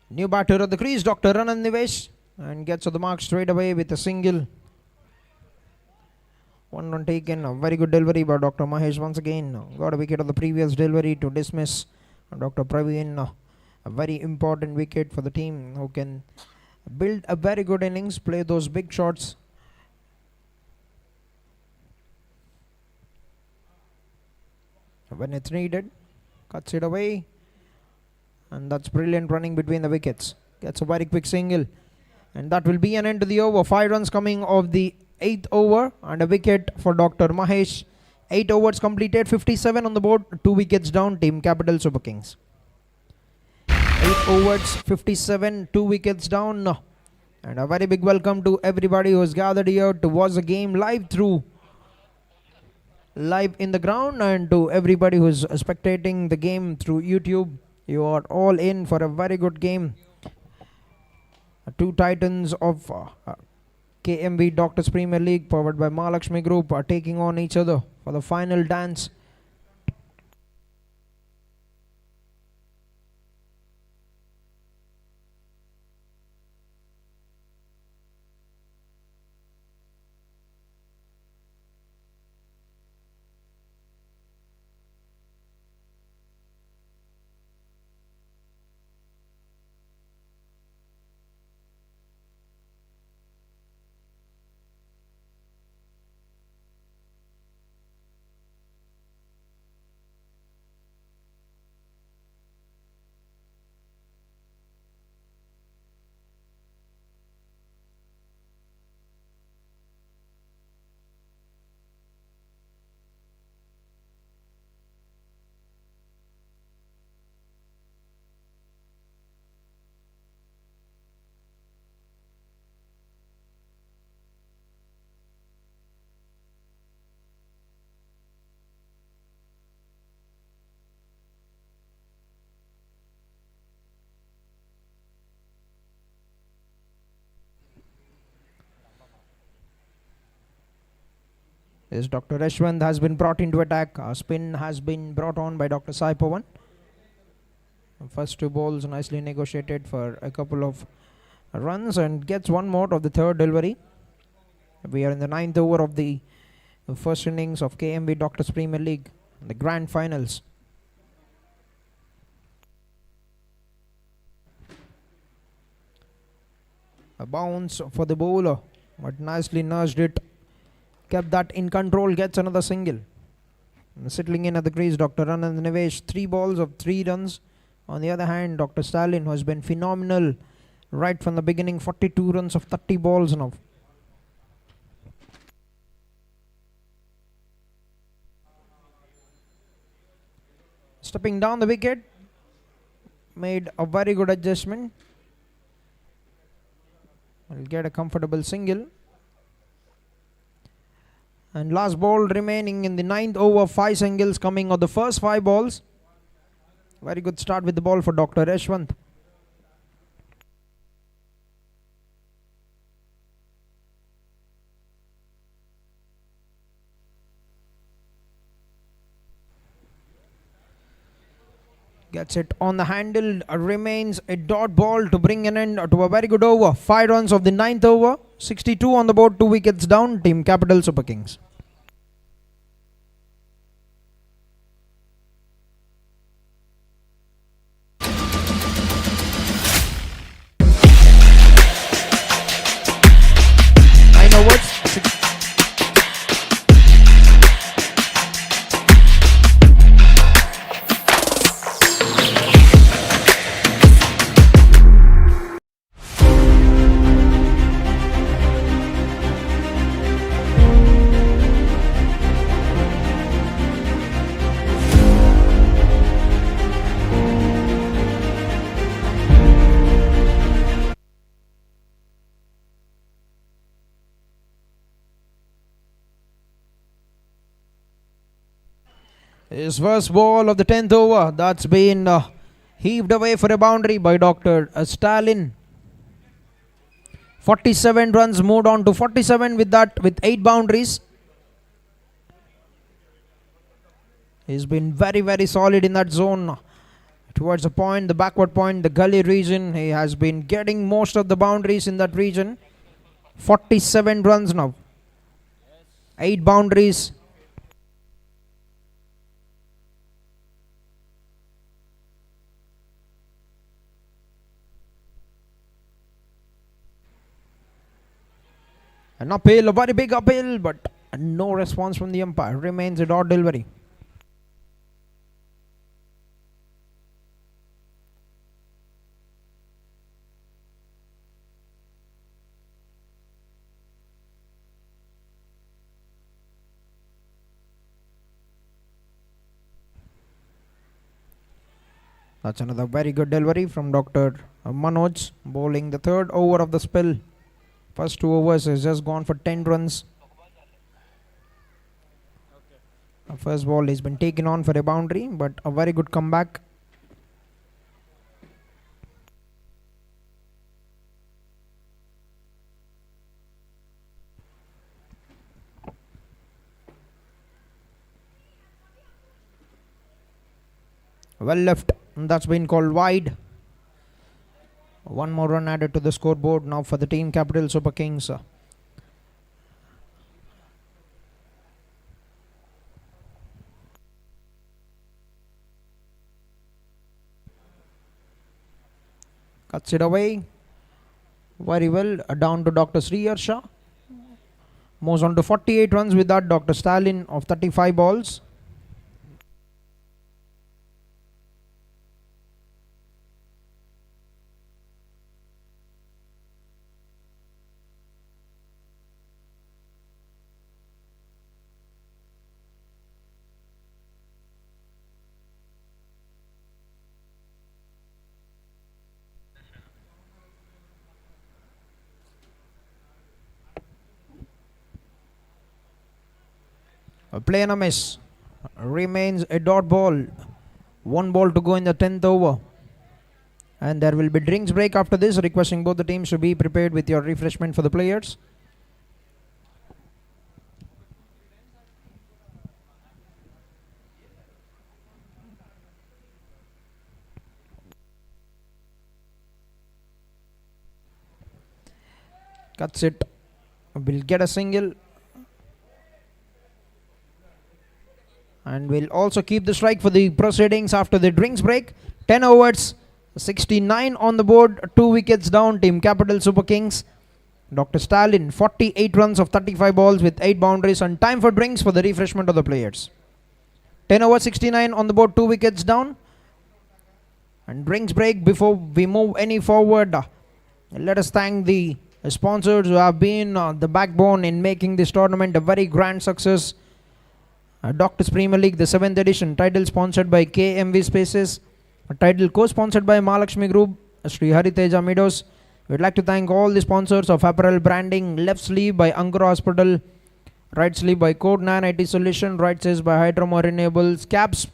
New batter at the crease, Dr. Anand Nivesh, and gets to the mark straight away with a single. 1 run taken, a very good delivery by Dr. Mahesh once again. Got a wicket of the previous delivery to dismiss Dr. Praveen. A very important wicket for the team who can build a very good innings, play those big shots. When it's needed, cuts it away. And that's brilliant running between the wickets. Gets a very quick single. And that will be an end to the over. 5 runs coming of the 8th over. And a wicket for Dr. Mahesh. 8 overs completed. 57 on the board. 2 wickets down. Team Capital Super Kings. 8 overs. 57. 2 wickets down. And a very big welcome to everybody who has gathered here to watch the game live in the ground. And to everybody who is spectating the game through YouTube. You are all in for a very good game. 2 titans of KMV Doctors Premier League powered by Mahalakshmi Group are taking on each other for the final dance. Yes, Dr. Rashwant has been brought into attack. Spin has been brought on by Dr. Sai Pawan. First 2 balls nicely negotiated for a couple of runs and gets one more of the third delivery. We are in the 9th over of the first innings of KMB Doctors Premier League, the grand finals. A bounce for the bowler, but nicely nudged it. Kept that in control, gets another single. And settling in at the crease, Dr. Anand Nivesh, 3 balls of 3 runs. On the other hand, Dr. Stalin, who has been phenomenal right from the beginning. 42 runs of 30 balls now. Stepping down the wicket, made a very good adjustment. Will get a comfortable single. And last ball remaining in the 9th over, 5 singles coming on the first 5 balls. Very good start with the ball for Dr. Yashwant. Gets it on the handle, remains a dot ball to bring an end to a very good over. 5 runs of the 9th over, 62 on the board, 2 wickets down, Team Capital Super Kings. His first ball of the 10th over, that's been heaved away for a boundary by Dr. Stalin. 47 runs, moved on to 47 with that, with 8 boundaries. He's been very, very solid in that zone. Towards the point, the backward point, the gully region. He has been getting most of the boundaries in that region. 47 runs now. 8 boundaries. An uphill, a very big uphill, but no response from the umpire. Remains a dot delivery. That's another very good delivery from Dr. Manoj, bowling the 3rd over of the spell. First 2 overs has just gone for 10 runs. The first ball has been taken on for a boundary, but a very good comeback. Well left, and that's been called wide. 1 more run added to the scoreboard now for the Team Capital Super Kings. Cuts it away very well, down to Dr. Sriharsha. Moves on to 48 runs with that, Dr. Stalin of 35 balls. A play and a miss. Remains a dot ball. 1 ball to go in the 10th over. And there will be drinks break after this, requesting both the teams to be prepared with your refreshment for the players. Cuts it. Will get a single. And will also keep the strike for the proceedings after the drinks break. 10 overs, 69 on the board, 2 wickets down, Team Capital Super Kings. Dr. Stalin, 48 runs of 35 balls with 8 boundaries, and time for drinks for the refreshment of the players. 10 overs, 69 on the board, 2 wickets down. And drinks break before we move any forward. Let us thank the sponsors who have been the backbone in making this tournament a very grand success. Doctors Premier League, the 7th edition, title sponsored by KMV Spaces, a title co-sponsored by Mahalakshmi Group, Sri Hariteja Meadows. We'd like to thank all the sponsors of apparel branding: left sleeve by Angkor Hospital, right sleeve by Code 9 IT Solution, right sleeve by Hydromore Renewables, caps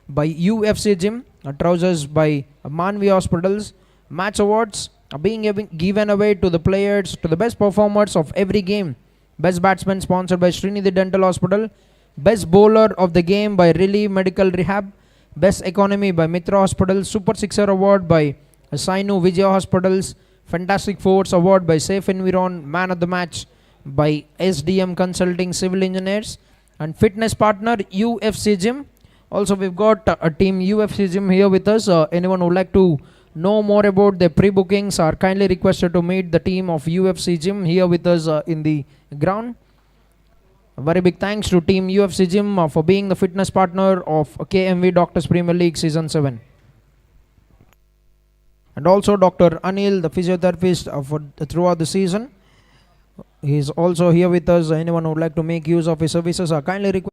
by UFC Gym, trousers by Manvi Hospitals. Match awards are being given away to the players, to the best performers of every game. Best batsman sponsored by Srinidhi Dental Hospital. Best bowler of the game by Relief Medical Rehab. Best economy by Mitra Hospital. Super Sixer Award by Sainu Vijay Hospitals. Fantastic Force Award by Safe Environ. Man of the Match by SDM Consulting Civil Engineers. And fitness partner UFC Gym. Also, we've got a team UFC Gym here with us. Anyone who would like to know more about their pre-bookings are kindly requested to meet the team of UFC Gym here with us in the ground. A very big thanks to Team UFC Gym for being the fitness partner of KMV Doctors Premier League Season 7. And also Dr. Anil, the physiotherapist throughout the season. He is also here with us. Anyone who would like to make use of his services are kindly requested.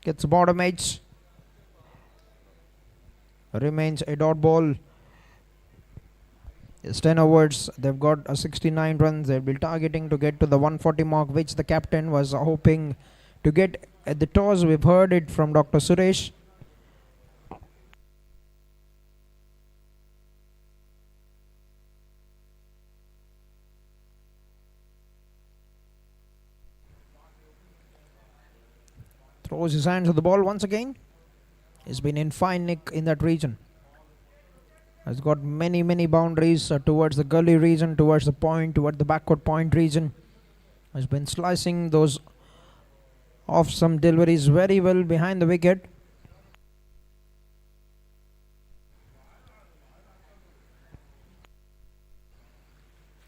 Gets bottom edge. Remains a dot ball. It's 10 overs. They've got 69 runs. They'll be targeting to get to the 140 mark, which the captain was hoping to get at the toss. We've heard it from Dr. Suresh. Throws his hands to the ball once again. He's been in fine nick in that region. Has got many boundaries towards the gully region, towards the point, towards the backward point region. Has been slicing those off some deliveries very well behind the wicket.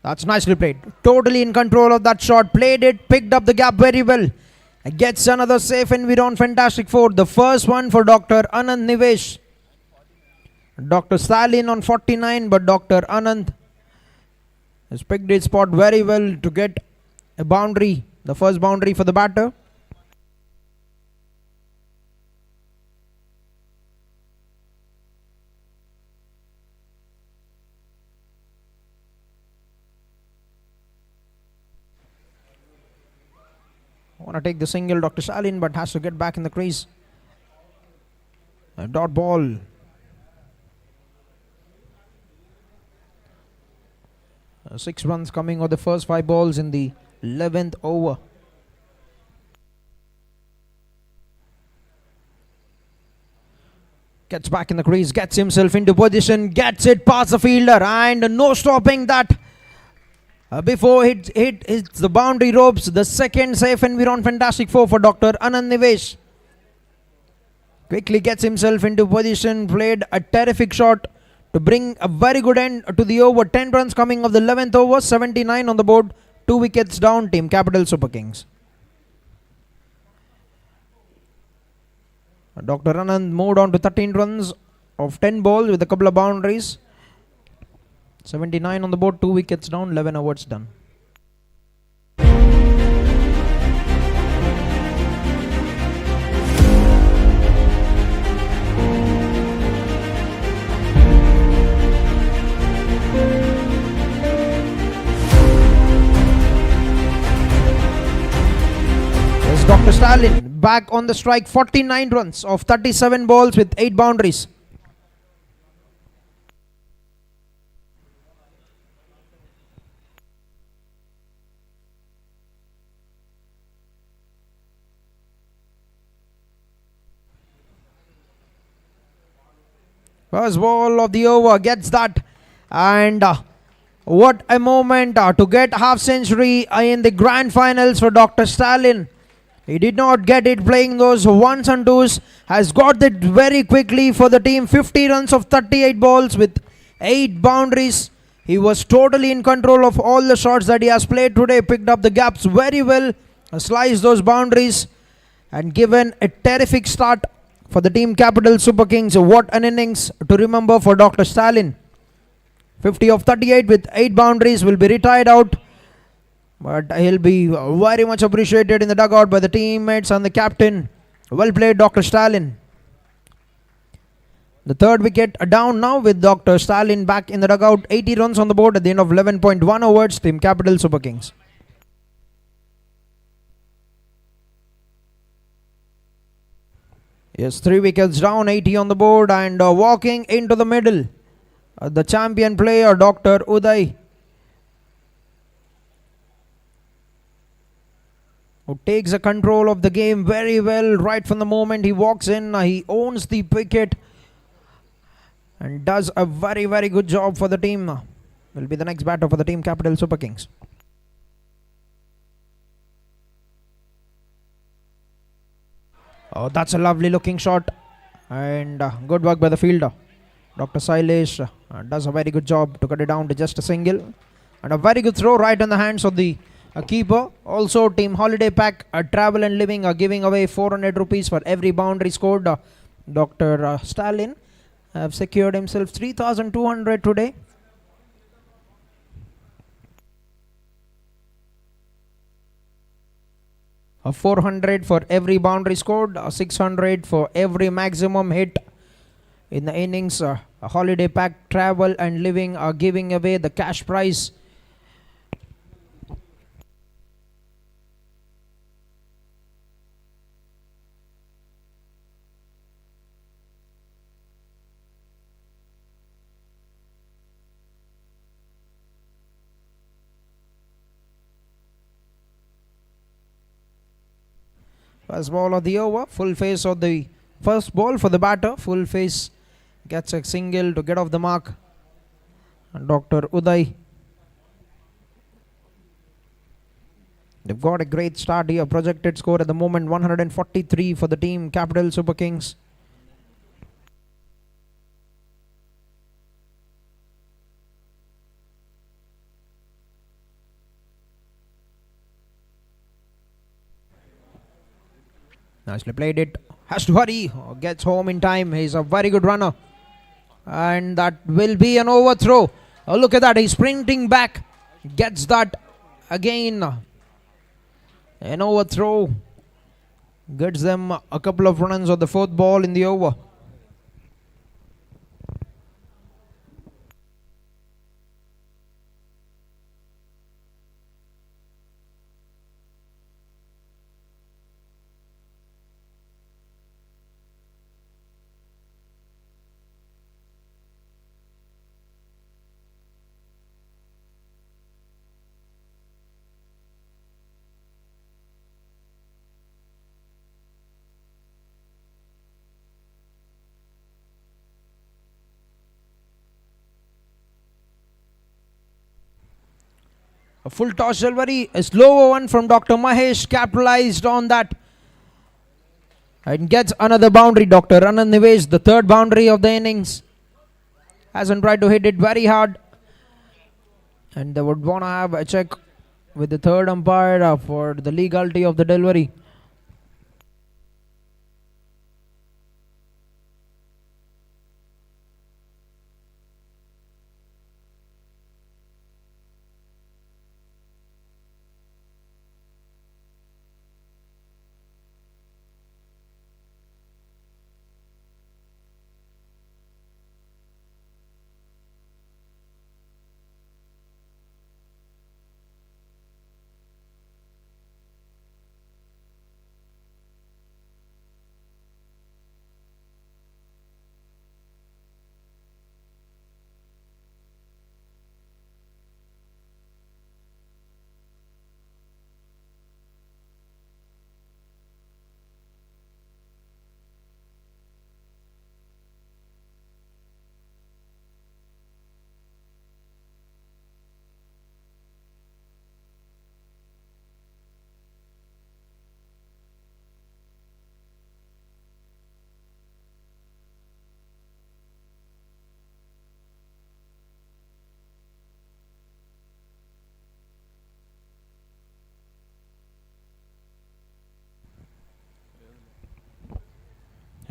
That's nicely played. Totally in control of that shot. Played it, picked up the gap very well. Gets another safe environ. Fantastic four. The first one for Dr. Anand Nivesh. Dr. Stalin on 49, but Dr. Anand has picked his spot very well to get a boundary. The first boundary for the batter. Want to take the single, Dr. Stalin, but has to get back in the crease. A dot ball. Six runs coming on the first 5 balls in the 11th over. Gets back in the crease, gets himself into position, gets it past the fielder, and no stopping that. Before hits the boundary ropes, the second safe and we're on fantastic 4 for Dr. Anand Nivesh. Quickly gets himself into position, played a terrific shot to bring a very good end to the over. 10 runs coming of the 11th over, 79 on the board, 2 wickets down, Team Capital Super Kings. Dr. Anand moved on to 13 runs of 10 balls with a couple of boundaries. 79 on the board, 2 wickets down, 11 overs done. Yes, Dr. Stalin back on the strike, 49 runs of 37 balls with 8 boundaries. First ball of the over, gets that, and what a moment to get half century in the grand finals for Dr. Stalin. He did not get it playing those ones and twos, has got it very quickly for the team. 50 runs of 38 balls with 8 boundaries. He was totally in control of all the shots that he has played today, picked up the gaps very well, sliced those boundaries, and given a terrific start for the Team Capital Super Kings. What an innings to remember for Dr. Stalin. 50 of 38 with 8 boundaries, will be retired out, but he'll be very much appreciated in the dugout by the teammates and the captain. Well played, Dr. Stalin. The third wicket down now with Dr. Stalin back in the dugout. 80 runs on the board at the end of 11.1 overs, Team Capital Super Kings. Yes, 3 wickets down, 80 on the board, and walking into the middle, the champion player, Dr. Uday, who takes the control of the game very well right from the moment he walks in. He owns the wicket and does a very, very good job for the team. Will be the next batter for the Team Capital Super Kings. Oh, that's a lovely looking shot, and good work by the fielder. Dr. Sailesh does a very good job to cut it down to just a single, and a very good throw right in the hands of the keeper. Also, Team Holiday Pack Travel and Living are giving away 400 rupees for every boundary scored. Dr. Stalin have secured himself 3,200 today. A 400 for every boundary scored, 600 for every maximum hit in the innings. A Holiday Pack Travel and Living are giving away the cash prize. First ball of the over, full face of the first ball for the batter. Full face gets a single to get off the mark. And Dr. Uday, they've got a great start here. Projected score at the moment 143 for the Team Capital Super Kings. Nicely played it. Has to hurry. Gets home in time. He's a very good runner. And that will be an overthrow. Oh, look at that. He's sprinting back. Gets that again. An overthrow. Gets them a couple of runs on the fourth ball in the over. A full toss delivery, a slower one from Dr. Mahesh, capitalized on that and gets another boundary. Dr. Anand Nivesh, the third boundary of the innings, hasn't tried to hit it very hard, and they would want to have a check with the third umpire for the legality of the delivery.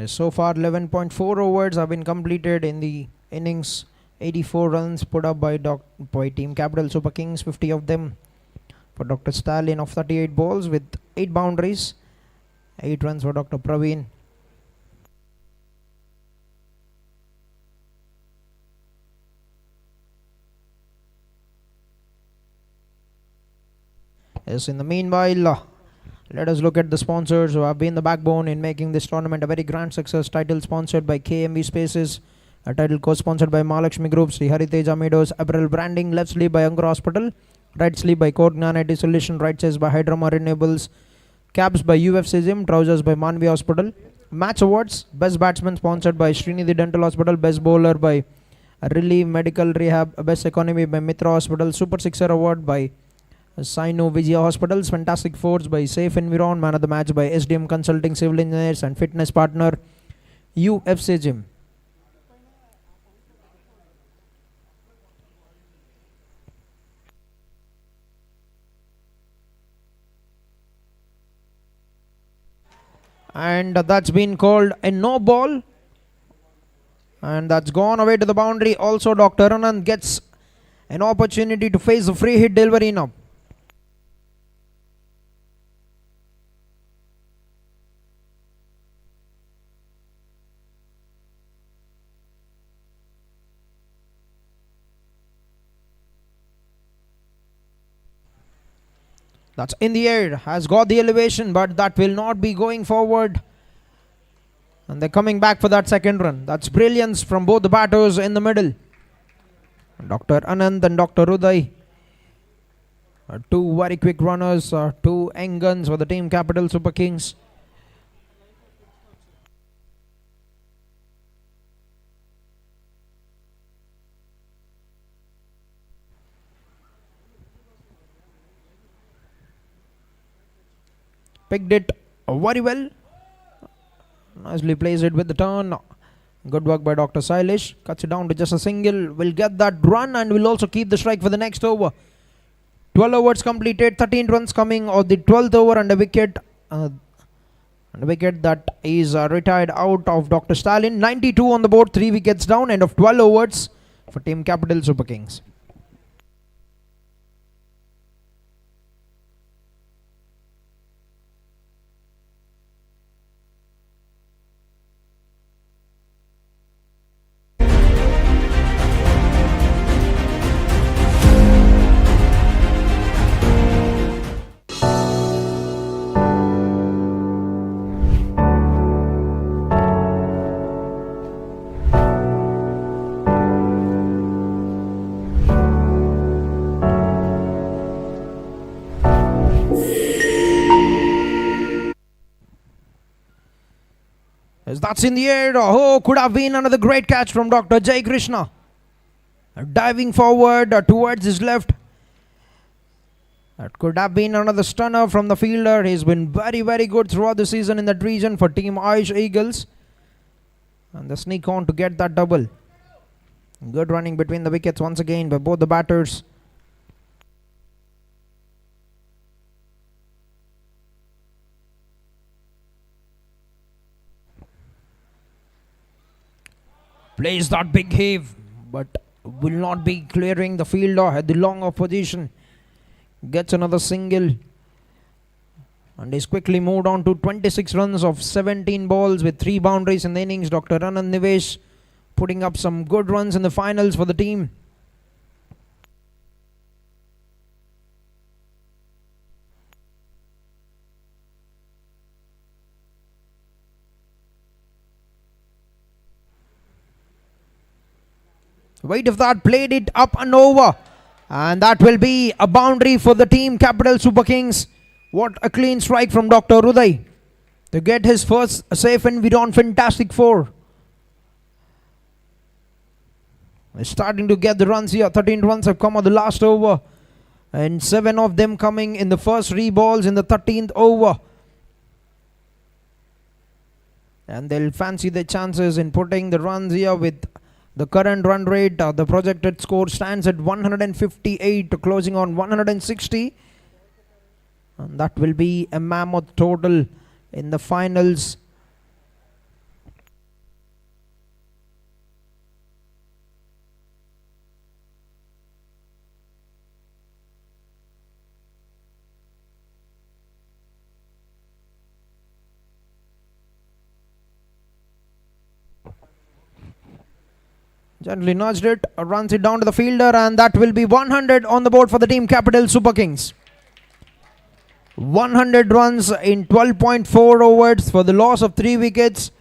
So far 11.4 overs have been completed in the innings. 84 runs put up by Team Capital Super Kings, 50 of them for Dr. Stalin of 38 balls with 8 boundaries. 8 runs for Dr. Praveen. Yes, in the meanwhile, let us look at the sponsors who have been the backbone in making this tournament a very grand success. Title sponsored by KMV Spaces. A title co-sponsored by Mahalakshmi Group, Sri Hariteja Meadows. Apparel branding, left sleeve by Angra Hospital. Right sleeve by Korgnan IT Solution. Right chest by Hydrama Renewables. Caps by UFC Gym. Trousers by Manvi Hospital. Match awards. Best batsman sponsored by Srinidhi Dental Hospital. Best bowler by Relief Medical Rehab. Best economy by Mitra Hospital. Super Sixer award by Saino Vijaya Hospitals. Fantastic Force by Safe Environ. Man of the match by SDM Consulting Civil Engineers and fitness partner UFC Gym. And that's been called a no ball, and that's gone away to the boundary. Also Dr. Anand gets an opportunity to face the free hit delivery now. That's in the air, has got the elevation, but that will not be going forward. And they're coming back for that second run. That's brilliance from both the batters in the middle. Dr. Anand and Dr. Uday. Two very quick runners, two young guns for the Team Capital Super Kings. Picked it very well. Nicely plays it with the turn. Good work by Dr. Sailesh. Cuts it down to just a single. Will get that run and will also keep the strike for the next over. 12 overs completed. 13 runs coming on the 12th over and a wicket. That is retired out of Dr. Stalin. 92 on the board. 3 wickets down. End of 12 overs for Team Capital Super Kings. That's in the air. Oh, could have been another great catch from Dr. Jai Krishna. Diving forward towards his left. That could have been another stunner from the fielder. He's been very, very good throughout the season in that region for Team Ayush Eagles. And the sneak on to get that double. Good running between the wickets once again by both the batters. Plays that big heave, but will not be clearing the fielder at the long off position. Gets another single. And is quickly moved on to 26 runs of 17 balls with 3 boundaries in the innings. Dr. Anand Nivesh putting up some good runs in the finals for the team. Wait of that, played it up and over. And that will be a boundary for the team Capital Super Kings. What a clean strike from Dr. Uday to get his first safe and on Fantastic Four. He's starting to get the runs here. 13 runs have come on the last over. And 7 of them coming in the first 3 balls in the 13th over. And they'll fancy their chances in putting the runs here with the current run rate. The projected score stands at 158, closing on 160. And that will be a mammoth total in the finals. Gently nudged it, runs it down to the fielder, and that will be 100 on the board for the team Capital Super Kings. 100 runs in 12.4 overs for the loss of 3 wickets.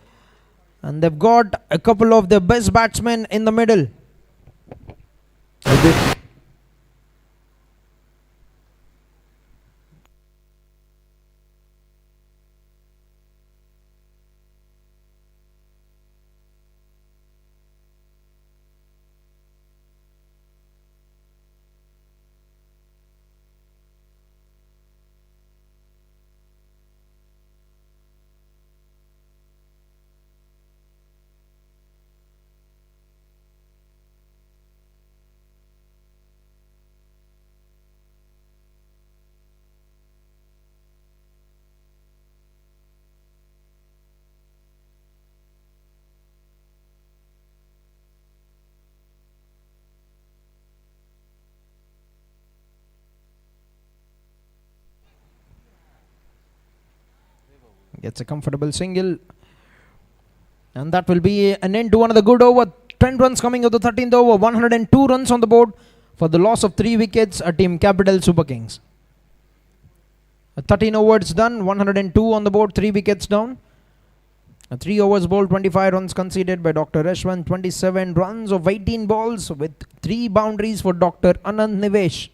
And they've got a couple of their best batsmen in the middle. Gets a comfortable single. And that will be an end to one of the good over. 10 runs coming of the 13th over. 102 runs on the board for the loss of 3 wickets at Team Capital Super Kings. 13 overs done. 102 on the board. 3 wickets down. 3 overs bowled. 25 runs conceded by Dr. Ashwin. 27 runs of 18 balls with 3 boundaries for Dr. Anand Nivesh.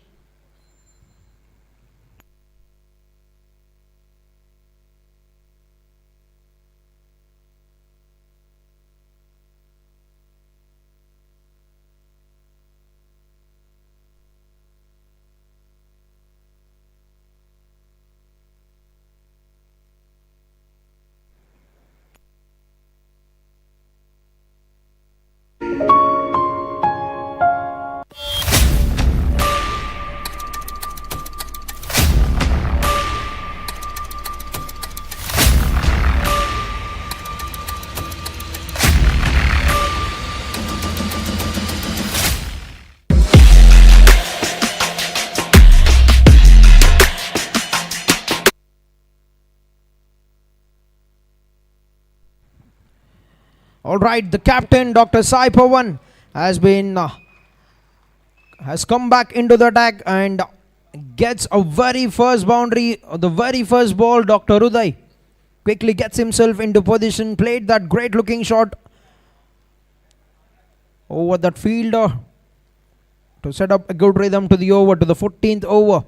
All right, the captain, Dr. Sai Pawan, has come back into the attack and gets a very first boundary. The very first ball, Dr. Uday quickly gets himself into position, played that great looking shot over that fielder to set up a good rhythm to the over, to the 14th over.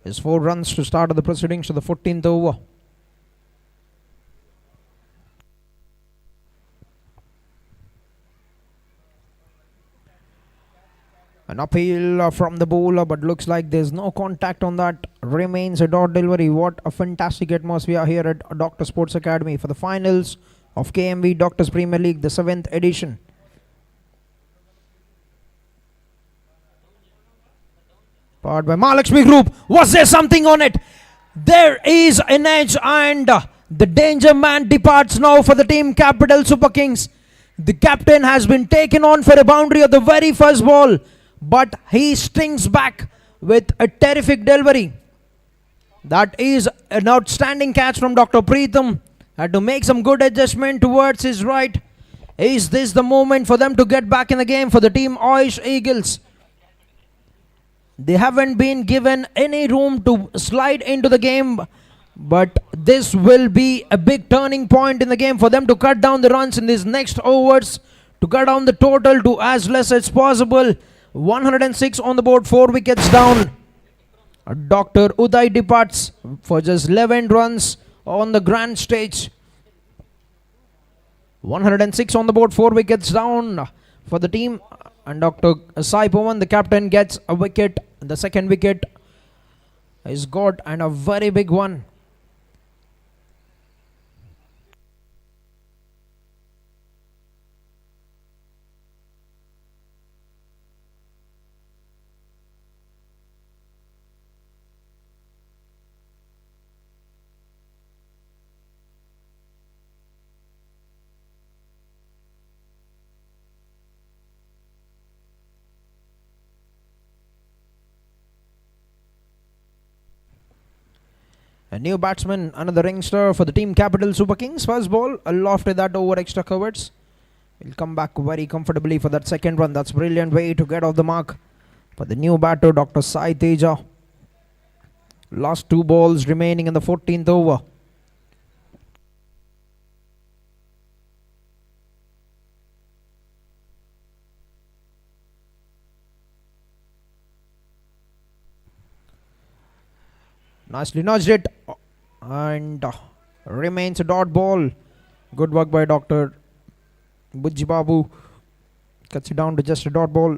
is 4 runs to start the proceedings to the 14th over. An appeal from the bowler, but looks like there's no contact on that. Remains a dot delivery. What a fantastic atmosphere here at Dr. Sports Academy for the finals of KMV Doctors Premier League, the 7th edition. Powered by Mahalakshmi Group. Was there something on it? There is an edge, and the danger man departs now for the team Capital Super Kings. The captain has been taken on for a boundary of the very first ball, but he strings back with a terrific delivery. That is an outstanding catch from Dr. Preetham. Had to make some good adjustment towards his right. Is this the moment for them to get back in the game for the team Ayush Eagles? They haven't been given any room to slide into the game, but this will be a big turning point in the game for them to cut down the runs in these next overs, to cut down the total to as less as possible. 106 on the board, 4 wickets down. Dr. Uday departs for just 11 runs on the grand stage. 106 on the board, 4 wickets down for the team. And Dr. Sai Pawan, the captain, gets a wicket. The second wicket is got, and a very big one. A new batsman, another youngster for the team Capital Super Kings. First ball, a lofted that over extra covers. He'll come back very comfortably for that second run. That's a brilliant way to get off the mark for the new batter, Dr. Sai Teja. Last 2 balls remaining in the 14th over. Nicely nudged it, and remains a dot ball. Good work by Dr. Bujji Babu. Cuts it down to just a dot ball.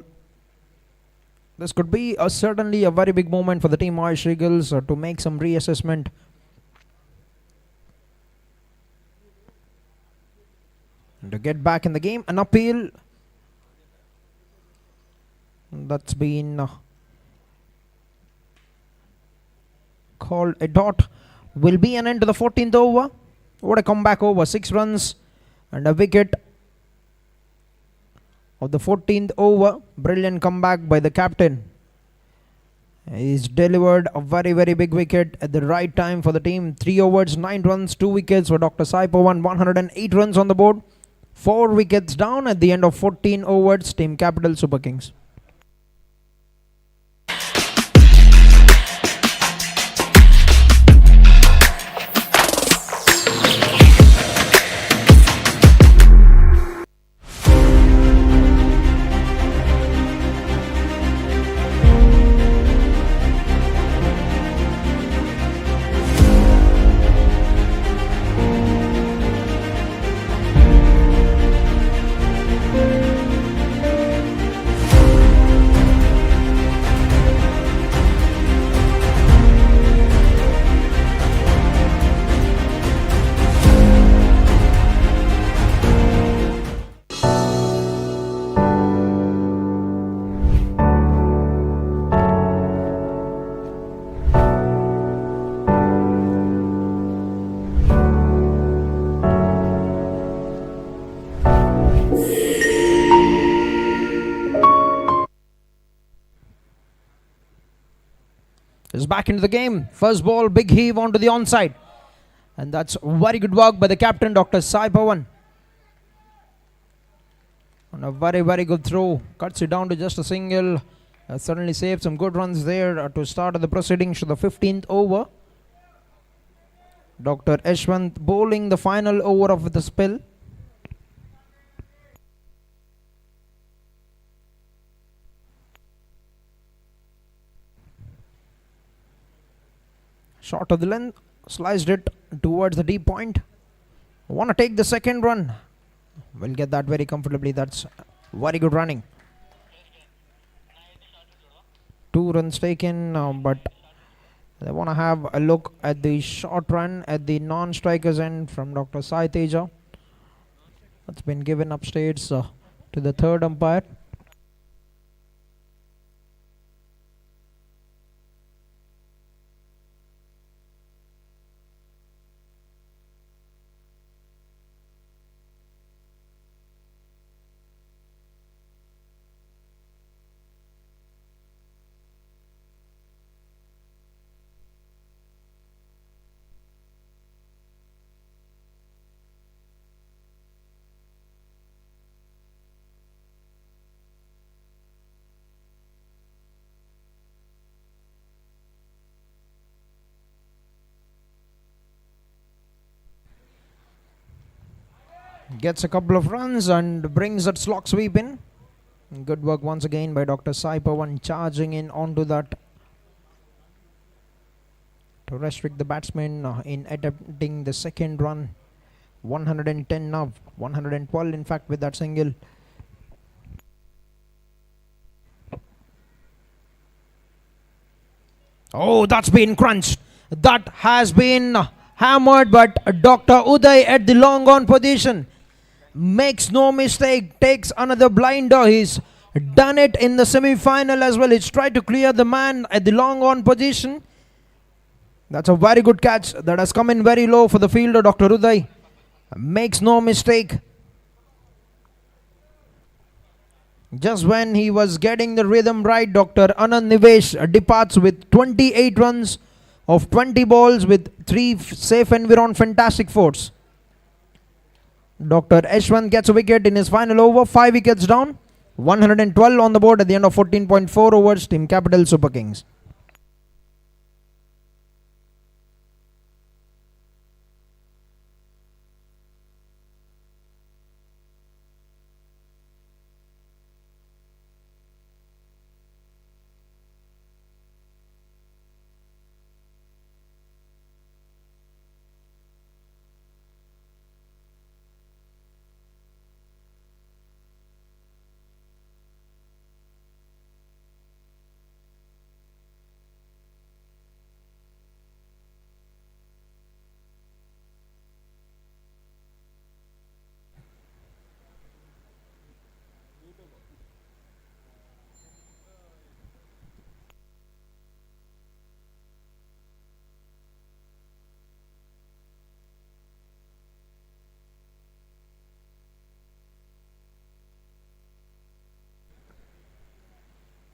This could be certainly a very big moment for the team Ayush Eagles to make some reassessment. And to get back in the game, an appeal that's been called a dot. Will be an end to the 14th over. What a comeback over. 6 runs and a wicket of the 14th over. Brilliant comeback by the captain. He's delivered a very, very big wicket at the right time for the team. 3 overs, 9 runs, 2 wickets for Dr. Sai Pawan. 108 runs on the board. 4 wickets down at the end of 14 overs. Team Capital Super Kings. Is back into the game. First ball, big heave onto the onside. And that's very good work by the captain, Dr. Sai Pawan. On a very, very good throw. Cuts it down to just a single. Certainly saved some good runs there to start the proceedings to the 15th over. Dr. Yashwant bowling the final over of the spell. Short of the length, sliced it towards the deep point. Want to take the second run. Will get that very comfortably. That's very good running. 2 runs taken, but they want to have a look at the short run at the non-strikers end from Dr. Sai Teja. That's been given upstairs to the third umpire. Gets a couple of runs and brings that slog sweep in. Good work once again by Dr. Sai Pawan, charging in onto that to restrict the batsman in attempting the second run. 110 now, 112 in fact with that single. Oh, that's been crunched. That has been hammered, but Dr. Uday at the long on position makes no mistake, takes another blinder. He's done it in the semi-final as well. He's tried to clear the man at the long on position. That's a very good catch that has come in very low for the fielder, Dr. Uday. Makes no mistake. Just when he was getting the rhythm right, Dr. Anand Nivesh departs with 28 runs of 20 balls with 3 safe and we're on fantastic force. Dr. Yashwant gets a wicket in his final over, 5 wickets down, 112 on the board at the end of 14.4 overs, Team Capital Super Kings.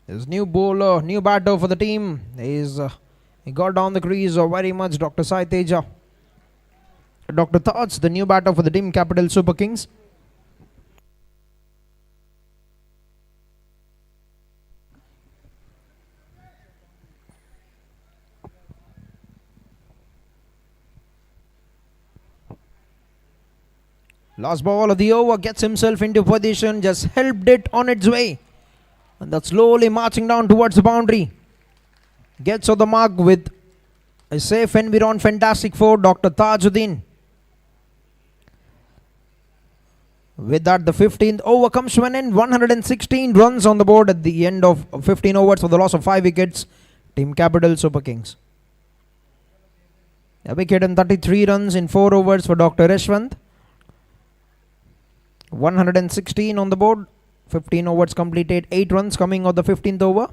His new bowler, new batter for the team is he got down the crease very much. Dr. Sai Teja. Dr. Thoughts, the new batter for the Team Capital Super Kings. Last ball of the over, gets himself into position, just helped it on its way. And that's slowly marching down towards the boundary. Gets on the mark with a safe and we're on fantastic for Dr. Tajuddin. With that, the 15th over comes to an end. 116 runs on the board at the end of 15 overs for the loss of 5 wickets. Team Capital Super Kings. A wicket and 33 runs in 4 overs for Dr. Yashwant. 116 on the board. 15 overs completed. 8 runs coming on the 15th over.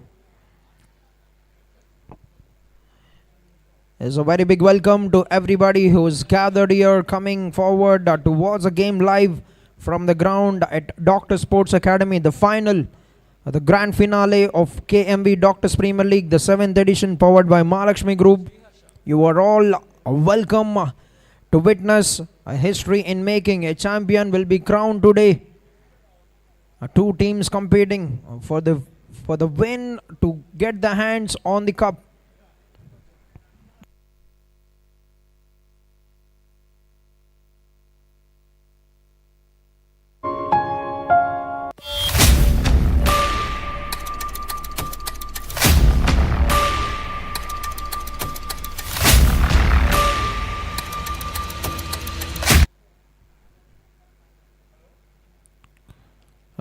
There's a very big welcome to everybody who's gathered here, coming forward to watch the game live from the ground at Doctor Sports Academy. The final, the grand finale of KMV Doctors Premier League, the 7th edition, powered by Mahalakshmi Group. You are all welcome to witness a history in making. A champion will be crowned today. 2 teams competing for the win to get their hands on the cup.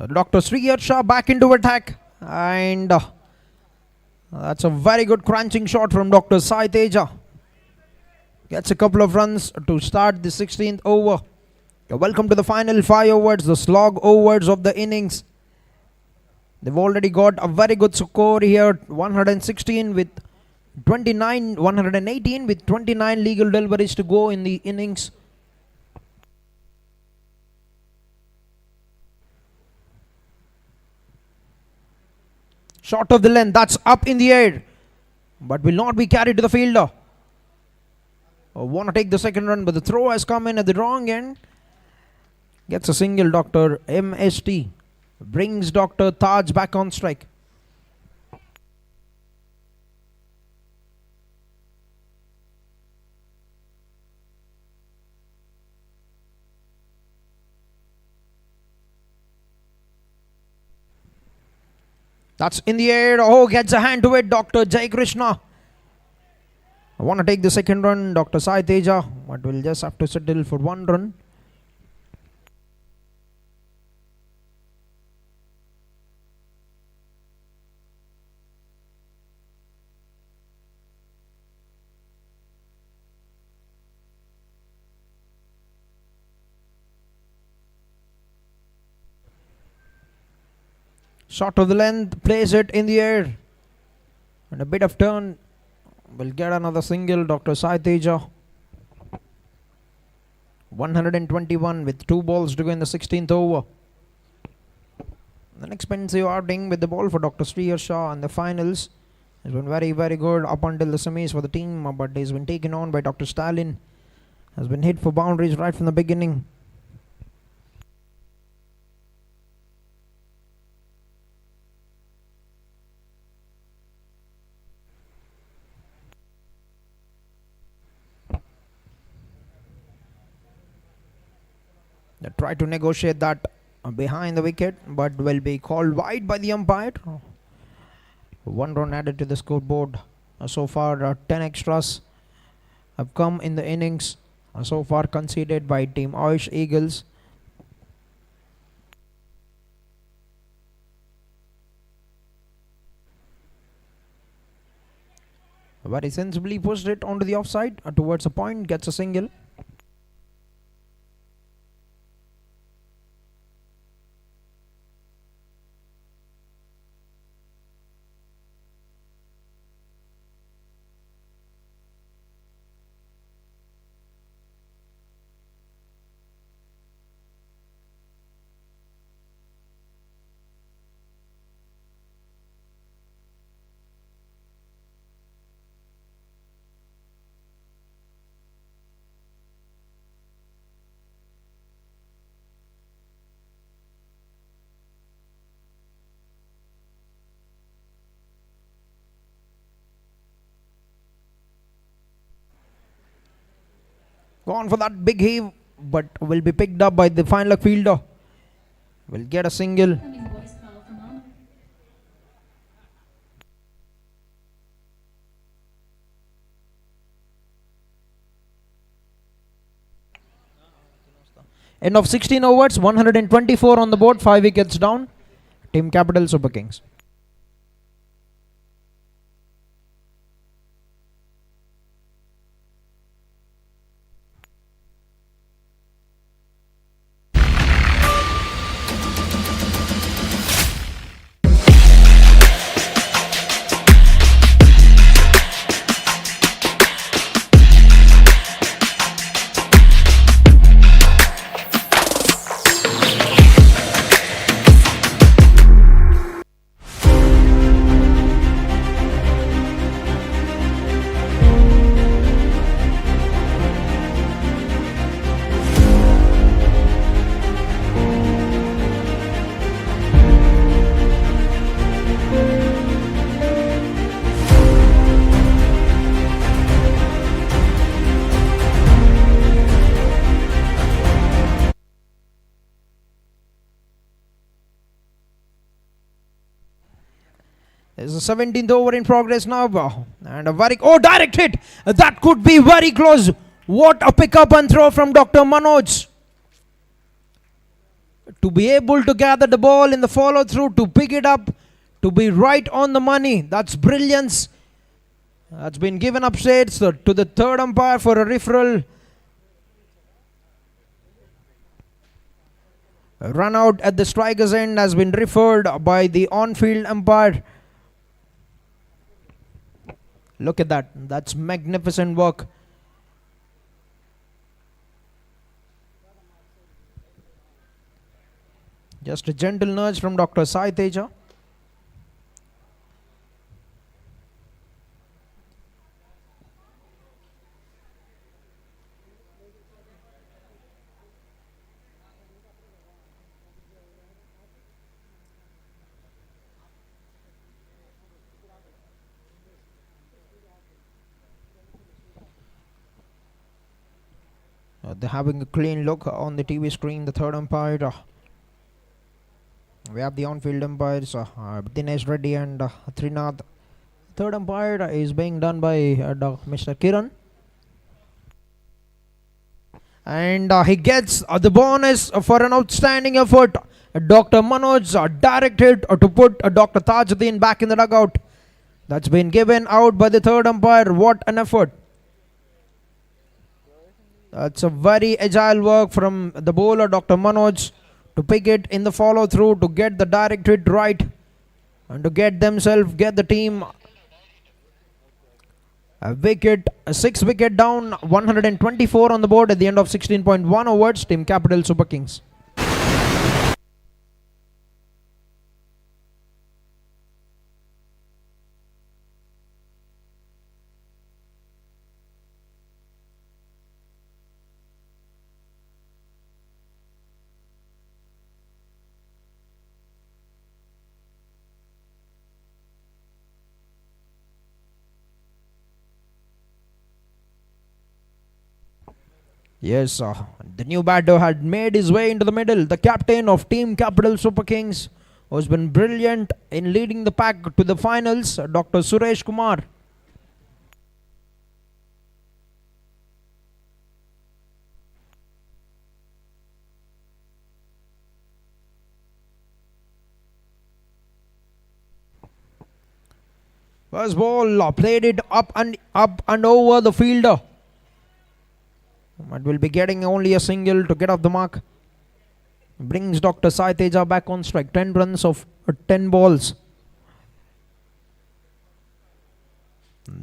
Dr. Sriyar Shah back into attack, and that's a very good crunching shot from Dr. Sai Teja. Gets a couple of runs to start the 16th over. Welcome to the final 5 overs, the slog overs of the innings. They've already got a very good score here, 116 with 29, 118 with 29 legal deliveries to go in the innings. Short of the length, that's up in the air, but will not be carried to the fielder. Want to take the second run, but the throw has come in at the wrong end. Gets a single. Dr. MST brings Dr. Taj back on strike. That's in the air. Oh, gets a hand to it. Dr. Jai Krishna. I want to take the second run. Dr. Sai Teja, but will just have to settle for 1 run. Short of the length, plays it in the air, and a bit of turn will get another single. Dr. Sai Teja, 121 with 2 balls to go in the 16th over. An expensive outing with the ball for Dr. Sriyar Shah in the finals. Has been very, very good up until the semis for the team, but he's been taken on by Dr. Stalin. Has been hit for boundaries right from the beginning. They try to negotiate that behind the wicket, but will be called wide by the umpire. 1 run added to the scoreboard. So far, 10 extras have come in the innings. So far conceded by Team Ayush Eagles. Very sensibly pushed it onto the offside towards a point, gets a single. Gone for that big heave, but will be picked up by the final fielder. Will get a single. End of 16 overs, 124 on the board, 5 wickets down. Team Capital Super Kings. There's a 17th over in progress now. And a very... Oh, direct hit! That could be very close. What a pick up and throw from Dr. Manoj. to be able to gather the ball in the follow through, to pick it up, to be right on the money. That's brilliance. That's been given up shades to the third umpire for a referral. A run out at the striker's end has been referred by the on-field umpire. Look at that. That's magnificent work. Just a gentle nudge from Dr. Sai Teja. They're having a clean look on the TV screen. The third umpire. We have the on-field umpires, Dinesh Reddy and Trinath. Third umpire is being done by Mr. Kiran. And he gets the bonus for an outstanding effort. Dr. Manoj directed to put Dr. Tajuddin back in the dugout. That's been given out by the third umpire. What an effort. That's a very agile work from the bowler, Dr. Manoj, to pick it in the follow through, to get the direct hit right, and to get the team a wicket, a 6 wicket down, 124 on the board at the end of 16.1 overs. Team Capital Super Kings. Yes, the new batter had made his way into the middle. The captain of Team Capital Super Kings, who has been brilliant in leading the pack to the finals, Dr. Suresh Kumar. First ball, played it up and over the fielder. But will be getting only a single to get off the mark. Brings Dr. Sai Teja back on strike. 10 runs of 10 balls.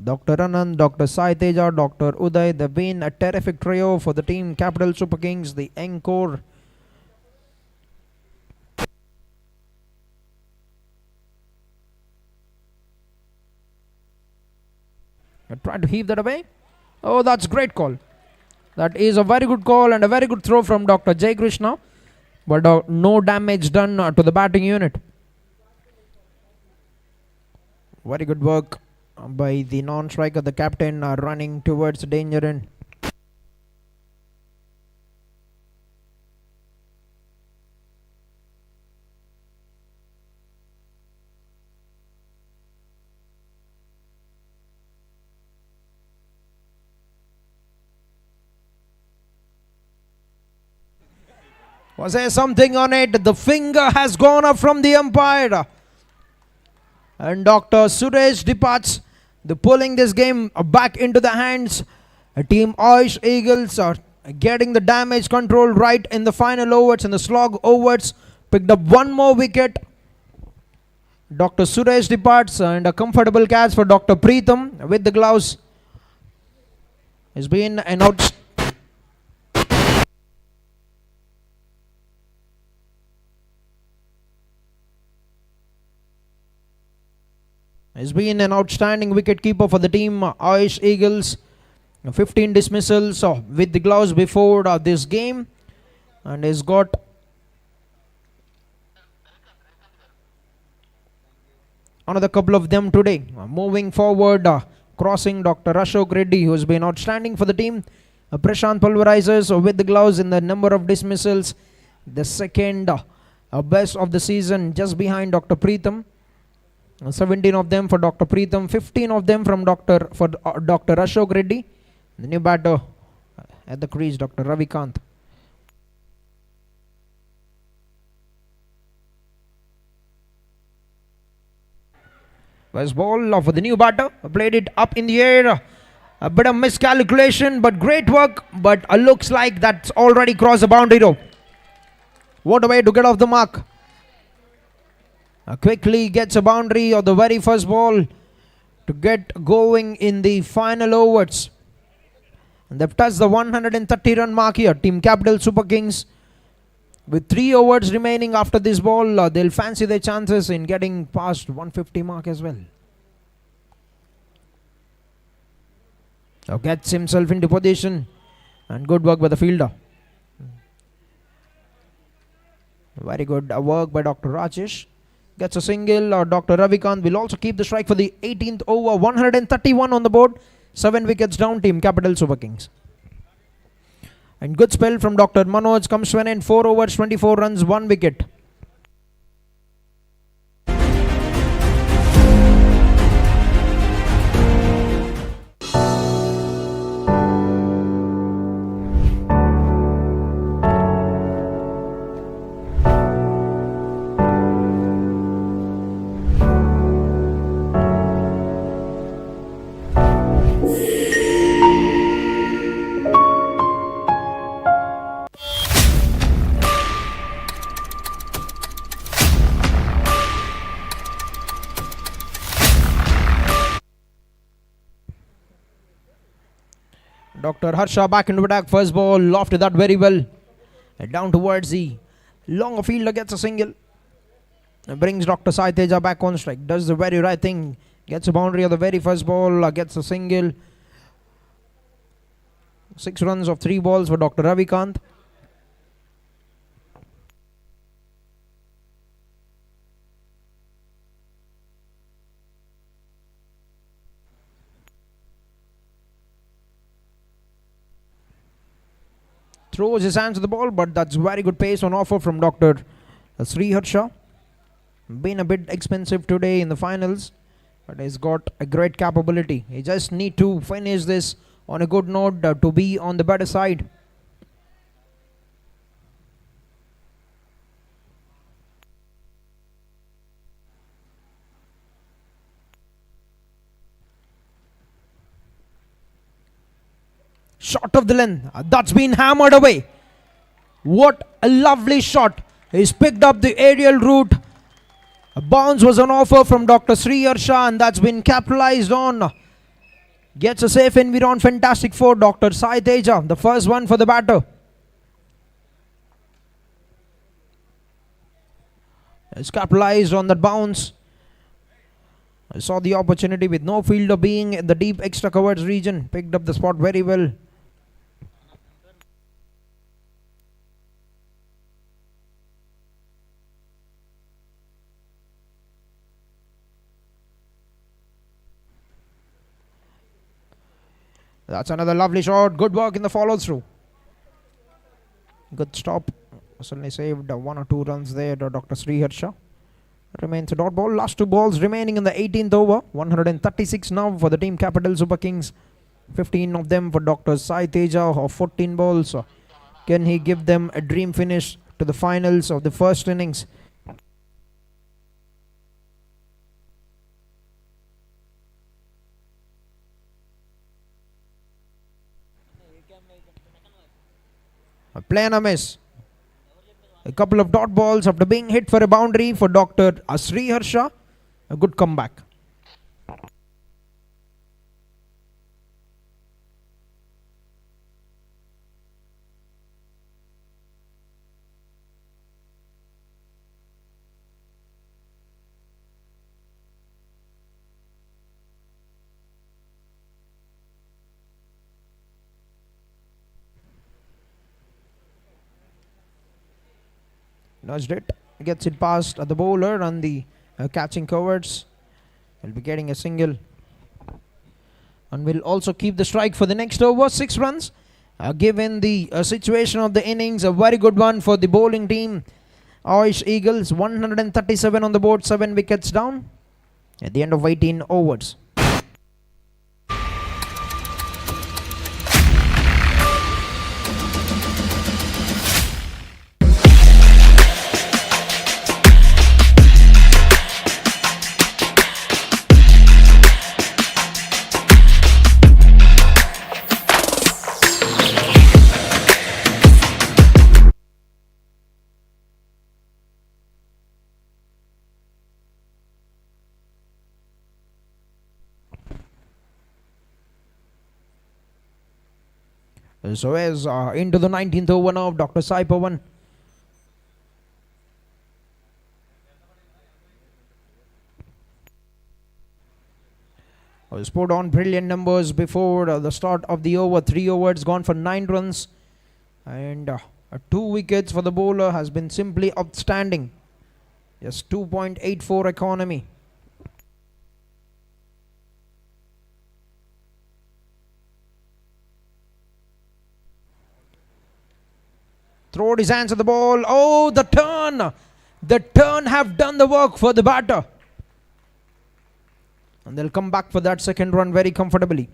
Dr. Anand, Dr. Sai Teja, Dr. Uday, they've been a terrific trio for the Team Capital Super Kings. The encore. Trying to heave that away. Oh, that's great call. That is a very good call and a very good throw from Dr. Jay Krishna. But no damage done to the batting unit. Very good work by the non-striker, the captain, running towards the danger end. Was there something on it? The finger has gone up from the umpire. And Dr. Suresh departs. The pulling this game back into the hands. Team Ayush Eagles are getting the damage control right in the final overs and the slog overs. Picked up one more wicket. Dr. Suresh departs and a comfortable catch for Dr. Preetham with the gloves. It's been an He's been an outstanding wicket keeper for the team Ayush Eagles. 15 dismissals with the gloves before this game, and he's got another couple of them today. Moving forward, crossing Dr. Ashok Reddy, who has been outstanding for the team. Prashant Pulverizers with the gloves in the number of dismissals, the second best of the season, just behind Dr. Preetham. 17 of them for Dr. Preetham, 15 of them from Dr. Ashok Reddy. The new batter at the crease, Dr. Ravikant. First ball for the new batter. Played it up in the air. A bit of miscalculation, but great work. But looks like that's already crossed the boundary though. What a way to get off the mark. Quickly gets a boundary of the very first ball to get going in the final overs. And they've touched the 130 run mark here. Team Capital Super Kings, with 3 overs remaining after this ball, they'll fancy their chances in getting past 150 mark as well. Now gets himself into position, and good work by the fielder. Very good work by Dr. Rajesh. Gets a single. Dr. Ravikant will also keep the strike for the 18th over. 131 on the board. 7 wickets down, Team Capital Super Kings. And good spell from Dr. Manoj comes to an end. 4 overs, 24 runs, 1 wicket. Dr. Harsha back into attack. First ball, lofted that very well. Down towards the longer fielder, gets a single. Brings Dr. Sai Teja back on strike. Does the very right thing. Gets a boundary of the very first ball. Gets a single. 6 runs of 3 balls for Dr. Ravikant. Throws his hands to the ball, but that's very good pace on offer from Dr. Sri Harsha. Been a bit expensive today in the finals, but he's got a great capability. He just need to finish this on a good note to be on the better side. Shot of the length. That's been hammered away. What a lovely shot. He's picked up the aerial route. A bounce was on offer from Dr. Sri Harsha, and that's been capitalized on. Gets a safe environ. Fantastic for Dr. Sai Teja. The first one for the batter. It's capitalized on that bounce. I saw the opportunity with no fielder being in the deep extra covered region. Picked up the spot very well. That's another lovely shot. Good work in the follow through. Good stop. Certainly saved 1 or 2 runs there to Dr. Sri Harsha. Remains a dot ball. Last 2 balls remaining in the 18th over. 136 now for the Team Capital Super Kings. 15 of them for Dr. Sai Teja of 14 balls. Can he give them a dream finish to the finals of the first innings? A play and a miss. A couple of dot balls after being hit for a boundary for Dr. Sri Harsha. A good comeback. Nudged it, gets it past the bowler and the catching coverts. Will be getting a single, and will also keep the strike for the next over. 6 runs. Given the situation of the innings, a very good one for the bowling team. Ayush Eagles, 137 on the board, 7 wickets down at the end of 18 overs. So as into the 19th over now of Dr. Sai Pawan. Was put on brilliant numbers before the start of the over. 3 overs gone for 9 runs. And 2 wickets for the bowler has been simply outstanding. Yes, 2.84 economy. Throwed his hands at the ball. Oh, the turn! The turn have done the work for the batter. And they'll come back for that second run very comfortably.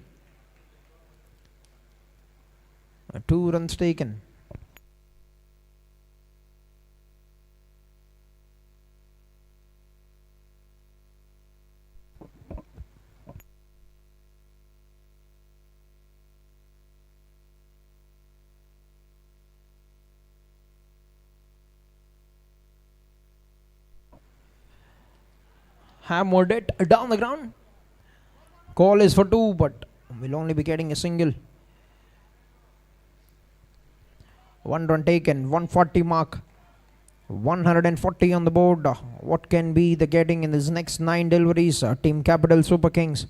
2 runs taken. Hammered it down the ground. Call is for 2, but we'll only be getting a single. 1 run taken, 140 mark. 140 on the board. What can be the getting in this next 9 deliveries? Team Capital Super Kings.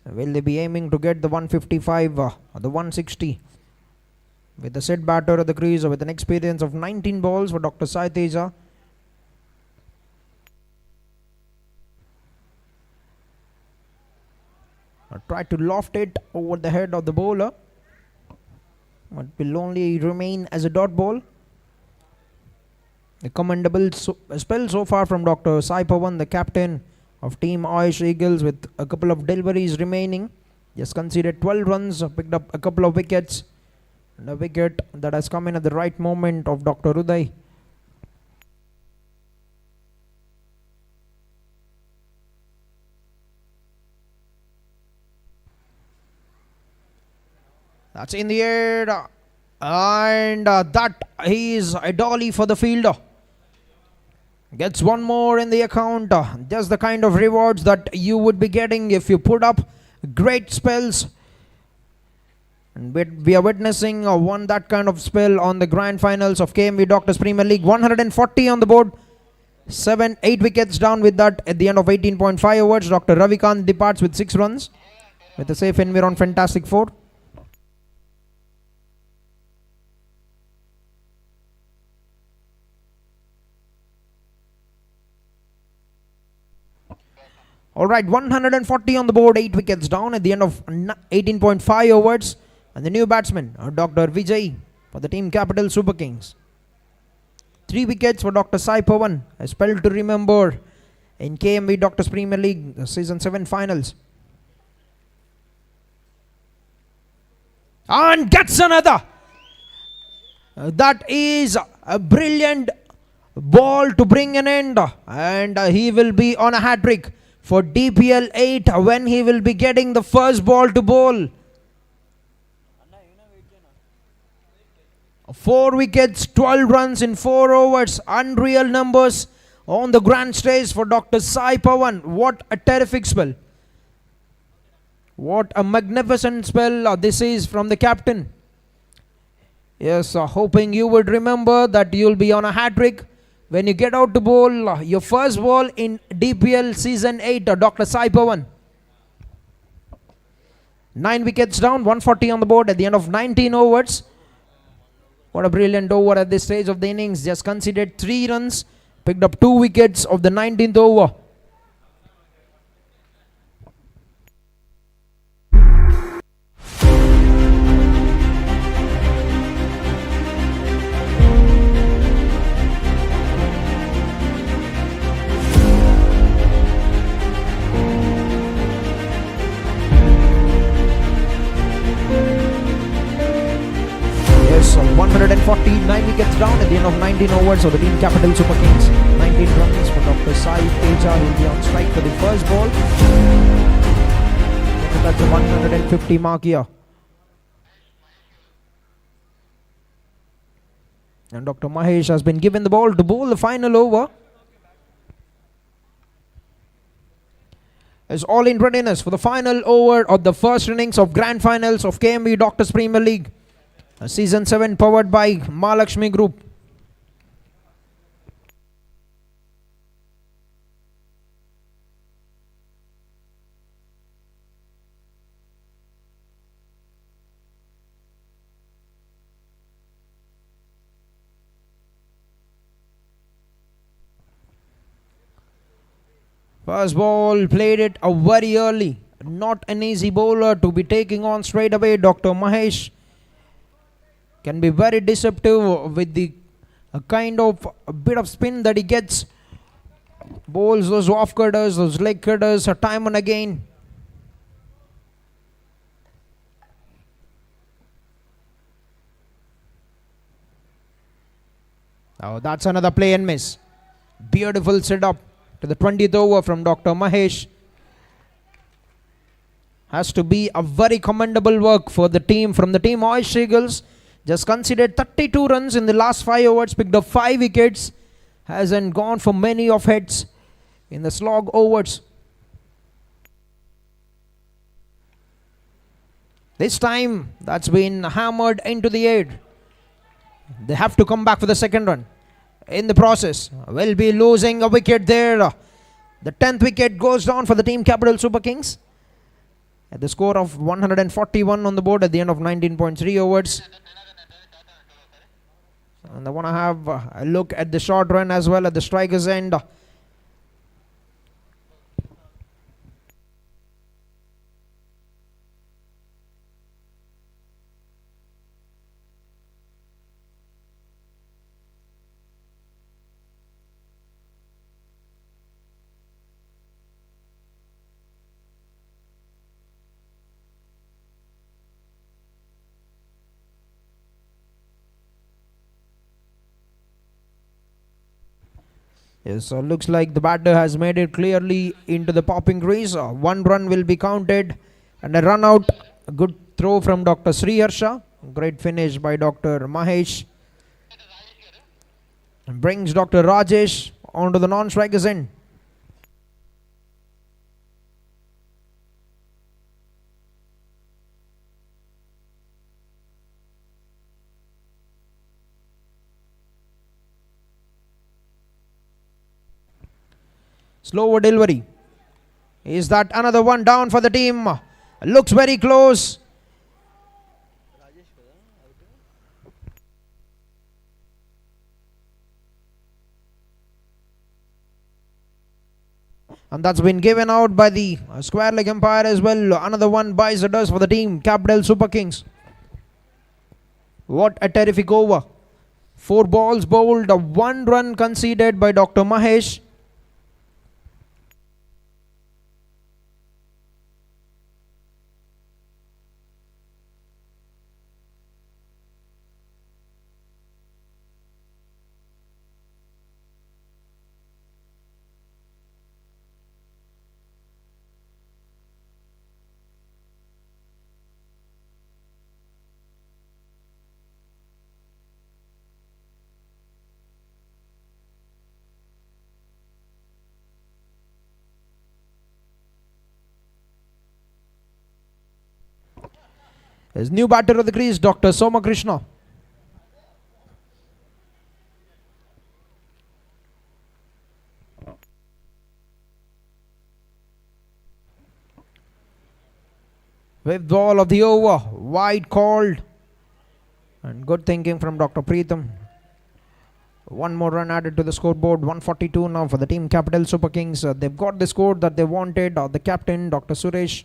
Will they be aiming to get the 155 or the 160? With the set batter at the crease with an experience of 19 balls for Dr. Sai Teja. Try to loft it over the head of the bowler, but will only remain as a dot ball. A commendable spell so far from Dr. Sai Pawan, the captain of Team Ayush Eagles, with a couple of deliveries remaining. Just conceded 12 runs, picked up a couple of wickets, and a wicket that has come in at the right moment of Dr. Uday. That's in the air, and that is a dolly for the fielder. Gets one more in the account. Just the kind of rewards that you would be getting if you put up great spells. And we are witnessing that kind of spell on the grand finals of KMV Doctors Premier League. 140 on the board. 8 wickets down with that at the end of 18.5 overs. Dr. Ravikant departs with 6 runs with a safe environ fantastic 4. Alright, 140 on the board, 8 wickets down at the end of 18.5 overs. And the new batsman, Dr. Vijay for the Team Capital Super Kings. 3 wickets for Dr. Sai Pawan, a spell to remember in KMV Doctors Premier League Season 7 finals. And gets another. That is a brilliant ball to bring an end. And he will be on a hat-trick for DPL 8 when he will be getting the first ball to bowl. 4 wickets, 12 runs in 4 overs. Unreal numbers on the grand stage for Dr. Sai Pawan. What a terrific spell. What a magnificent spell this is from the captain. Yes, hoping you would remember that you'll be on a hat-trick when you get out to bowl your first ball in DPL Season 8, Dr. Sai Pawan. 9 wickets down, 140 on the board at the end of 19 overs. What a brilliant over at this stage of the innings. Just conceded 3 runs, picked up 2 wickets of the 19th over. Yes, 149 wickets down at the end of 19 overs of the Team Capital Super Kings. 19 runs for Dr. Sai Teja. He'll be on strike for the first ball. That's a 150 mark here. And Dr. Mahesh has been given the ball to bowl the final over. Is all in readiness for the final over of the first innings of grand finals of KMV Doctors Premier League. Season 7 powered by Mahalakshmi Group. First ball played it very early. Not an easy bowler to be taking on straight away. Dr. Mahesh can be very deceptive with the kind of a bit of spin that he gets. Bowls those off cutters, those leg cutters, time and again. Oh, that's another play and miss. Beautiful setup to the 20th over from Dr. Mahesh. Has to be a very commendable work for the team. From the team, Ayush Eagles just conceded 32 runs in the last 5 overs, picked up 5 wickets, hasn't gone for many of heads in the slog overs. This time, that's been hammered into the air. They have to come back for the second run. In the process, will be losing a wicket there. The 10th wicket goes down for the team Capital Super Kings. At the score of 141 on the board at the end of 19.3 overs. And I want to have a look at the short run as well at the striker's end. Yes, so looks like the batter has made it clearly into the popping crease. 1 run will be counted and a run out. A good throw from Dr. Sriharsha. Great finish by Dr. Mahesh. Brings Dr. Rajesh onto the non-striker's end. Slower delivery. Is that another one down for the team? Looks very close. And that's been given out by the square leg umpire as well. Another one buys the dust for the team Capital Super Kings. What a terrific over. 4 balls bowled, 1 run conceded by Dr. Mahesh. His new batter of the crease, Dr. Soma Krishna. With ball of the over, wide called. And good thinking from Dr. Preetham. 1 more run added to the scoreboard, 142 now for the team Capital Super Kings. They've got the score that they wanted. The captain, Dr. Suresh.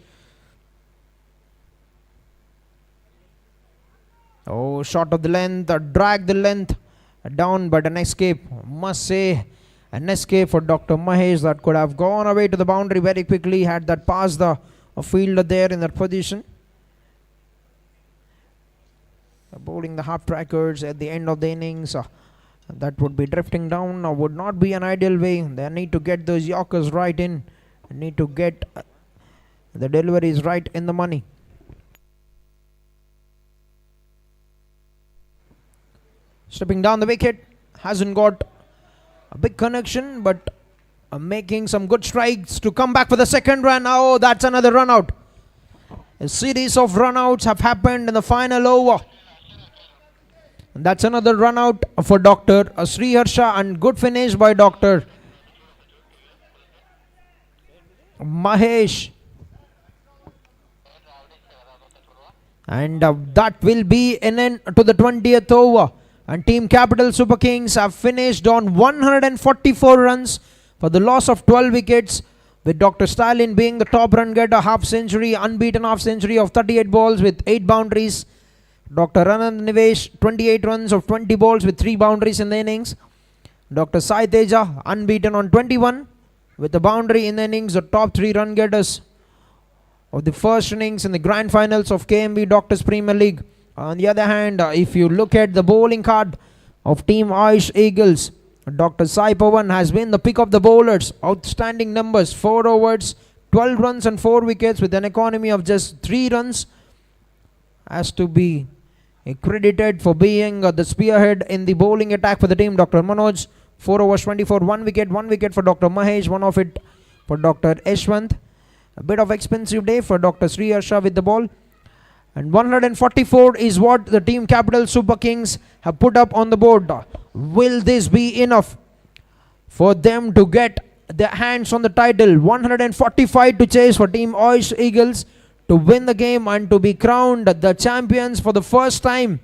Oh, short of the length, drag the length down, but an escape. Must say, an escape for Dr. Mahesh that could have gone away to the boundary very quickly had that passed the fielder there in that position. Bowling the half trackers at the end of the innings. That would be drifting down. Would not be an ideal way. They need to get those Yorkers right in. They need to get the deliveries right in the money. Stepping down the wicket, hasn't got a big connection, but making some good strikes to come back for the second run. Oh, that's another run out. A series of run outs have happened in the final over. That's another run out for Dr. Sriharsha, and good finish by Dr. Mahesh. And that will be an end to the 20th over. And Team Capital Super Kings have finished on 144 runs for the loss of 12 wickets, with Dr. Stalin being the top run getter, half century, unbeaten half century of 38 balls with 8 boundaries. Dr. Anand Nivesh, 28 runs of 20 balls with 3 boundaries in the innings. Dr. Sai Teja, unbeaten on 21 with a boundary in the innings, the top 3 run getters of the first innings in the grand finals of KMB Doctors Premier League. On the other hand, if you look at the bowling card of Team Ayush Eagles, Dr. Sai Pawan has been the pick of the bowlers. Outstanding numbers, 4 overs, 12 runs and 4 wickets with an economy of just 3 runs. Has to be credited for being the spearhead in the bowling attack for the team. Dr. Manoj, 4 overs, 24, 1 wicket for Dr. Mahesh, 1 of it for Dr. Yashwant. A bit of expensive day for Dr. Sriharsha with the ball. And 144 is what the Team Capital Super Kings have put up on the board. Will this be enough for them to get their hands on the title? 145 to chase for Team Ayush Eagles to win the game and to be crowned the champions for the first time.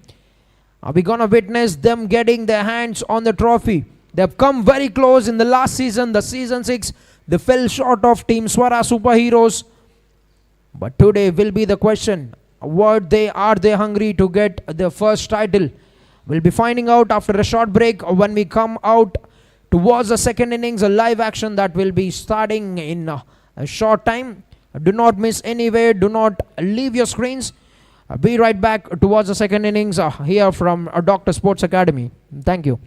Are we going to witness them getting their hands on the trophy? They have come very close in the last season, the season 6. They fell short of Team Swara Superheroes. But today will be the question. Are they hungry to get their first title? We'll be finding out after a short break when we come out towards the second innings, a live action that will be starting in a short time. Do not miss anywhere. Do not leave your screens. Be right back towards the second innings here from Dr. Sports Academy. Thank you.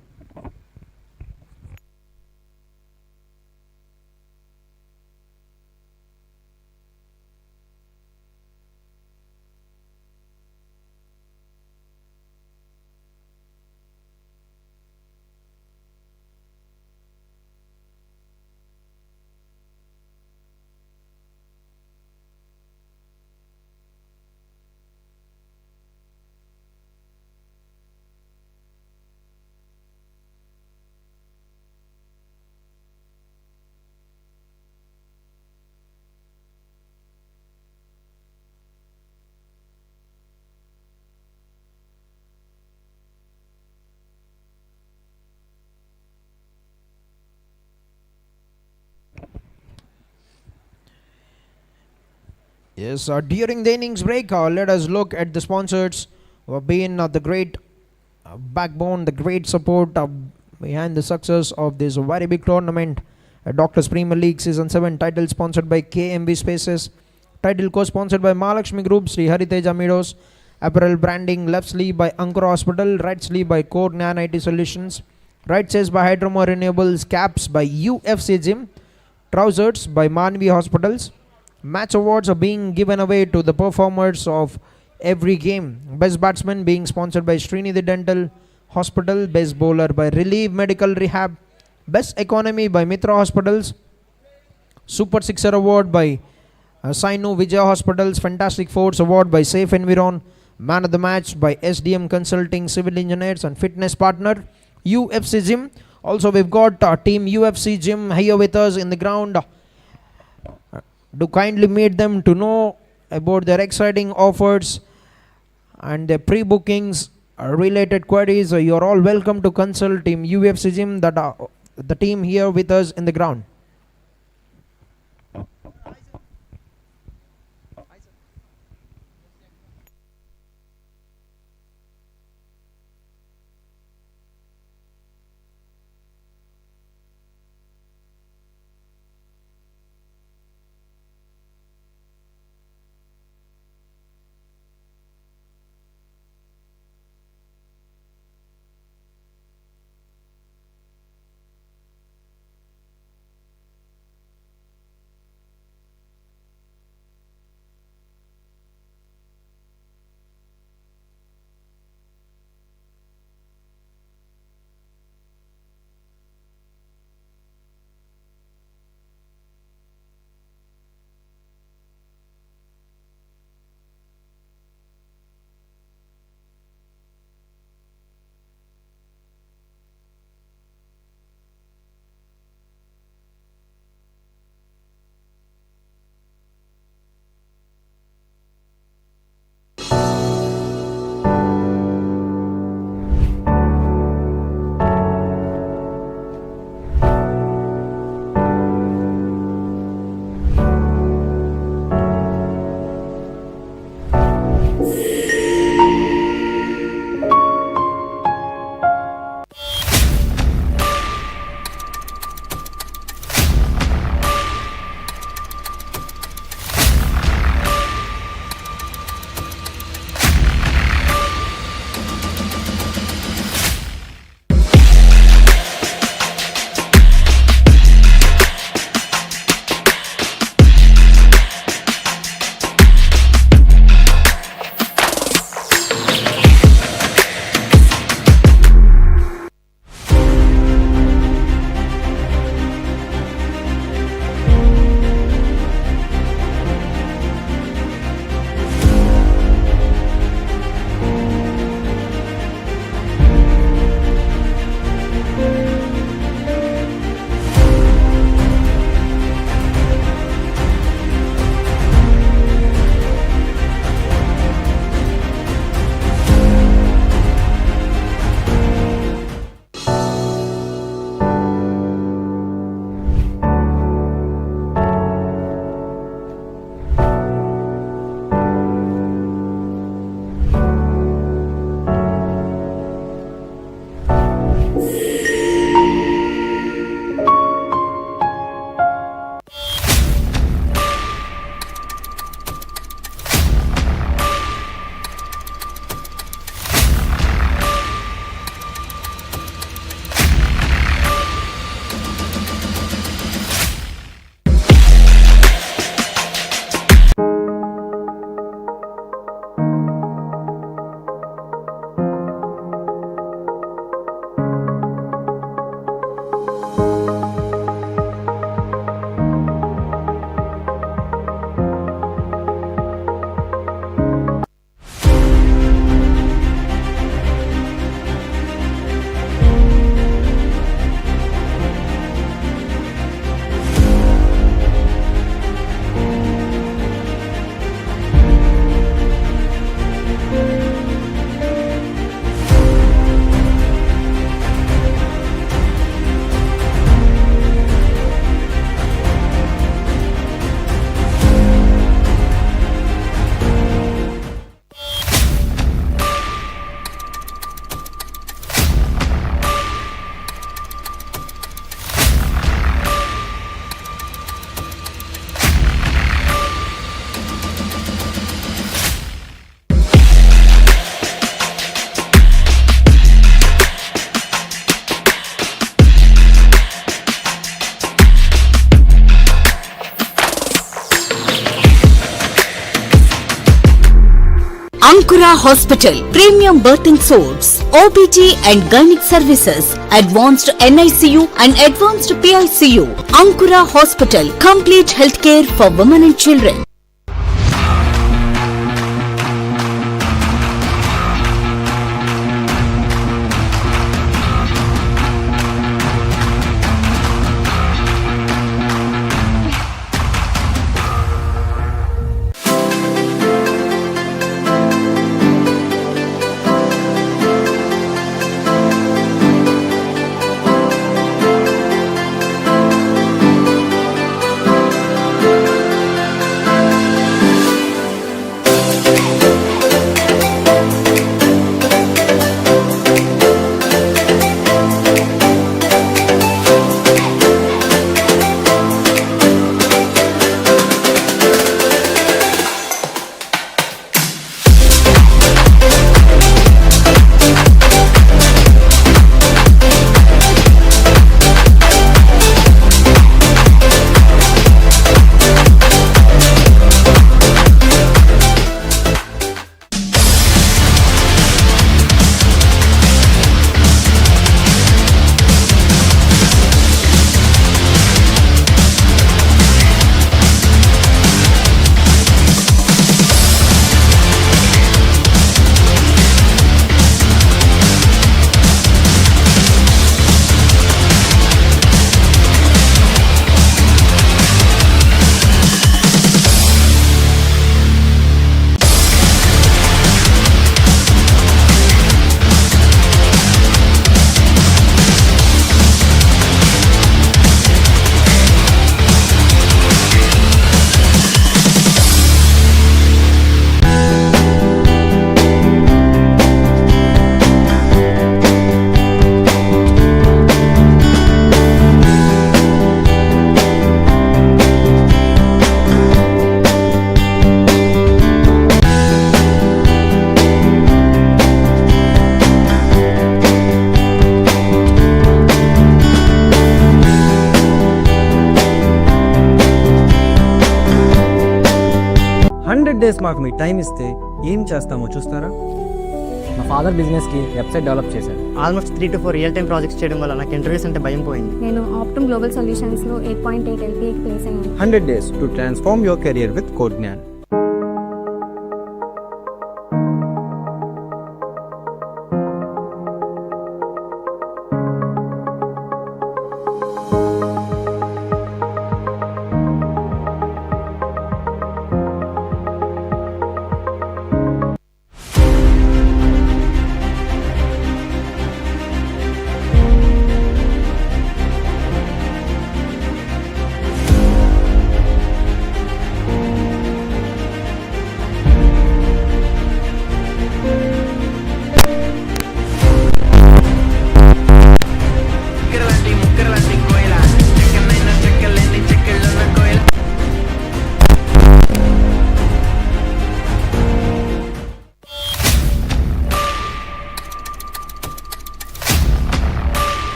Yes, during the innings break, let us look at the sponsors who have been the great backbone, the great support behind the success of this very big tournament. Doctors Premier League Season 7, title sponsored by KMB Spaces, title co-sponsored by Mahalakshmi Group, Sri Hariteja Meadows, apparel branding left sleeve by Ankur Hospital, right sleeve by Core Nan IT Solutions, right chest by Hydroma Renewables, caps by UFC Gym, trousers by Manvi Hospitals. Match awards are being given away to the performers of every game. Best batsman being sponsored by Srinidhi Dental Hospital, best bowler by Relieve Medical Rehab, best economy by Mitra Hospitals, Super Sixer award by Sainu Vijay Hospitals, Fantastic Force award by Safe Environ, man of the match by SDM Consulting Civil Engineers and fitness partner UFC Gym. Also we've got team UFC Gym here with us in the ground. Do kindly meet them to know about their exciting offers and their pre-bookings related queries. You're all welcome to consult team UFC Gym, that are the team here with us in the ground. Ankura Hospital, Premium Birthing Source, OBG and Gynec Services, Advanced NICU and Advanced PICU. Ankura Hospital, complete healthcare for women and children. Days మాకు మీ time ఇస్తే ఏం చేస్తామో చూస్తారా? మా father బిజినెస్కి website develop చేశారు. Almost 3 to 4 real time projects చేయడం వల్ల నాకు ఇంటర్వ్యూస్ అంటే భయం పోయింది. నేను ఆప్టమ్ గ్లోబల్ సొల్యూషన్స్లో 8.8 LPAకి ప్లేస్ అయ్యాను. 100 days to transform your career with Code Gyan.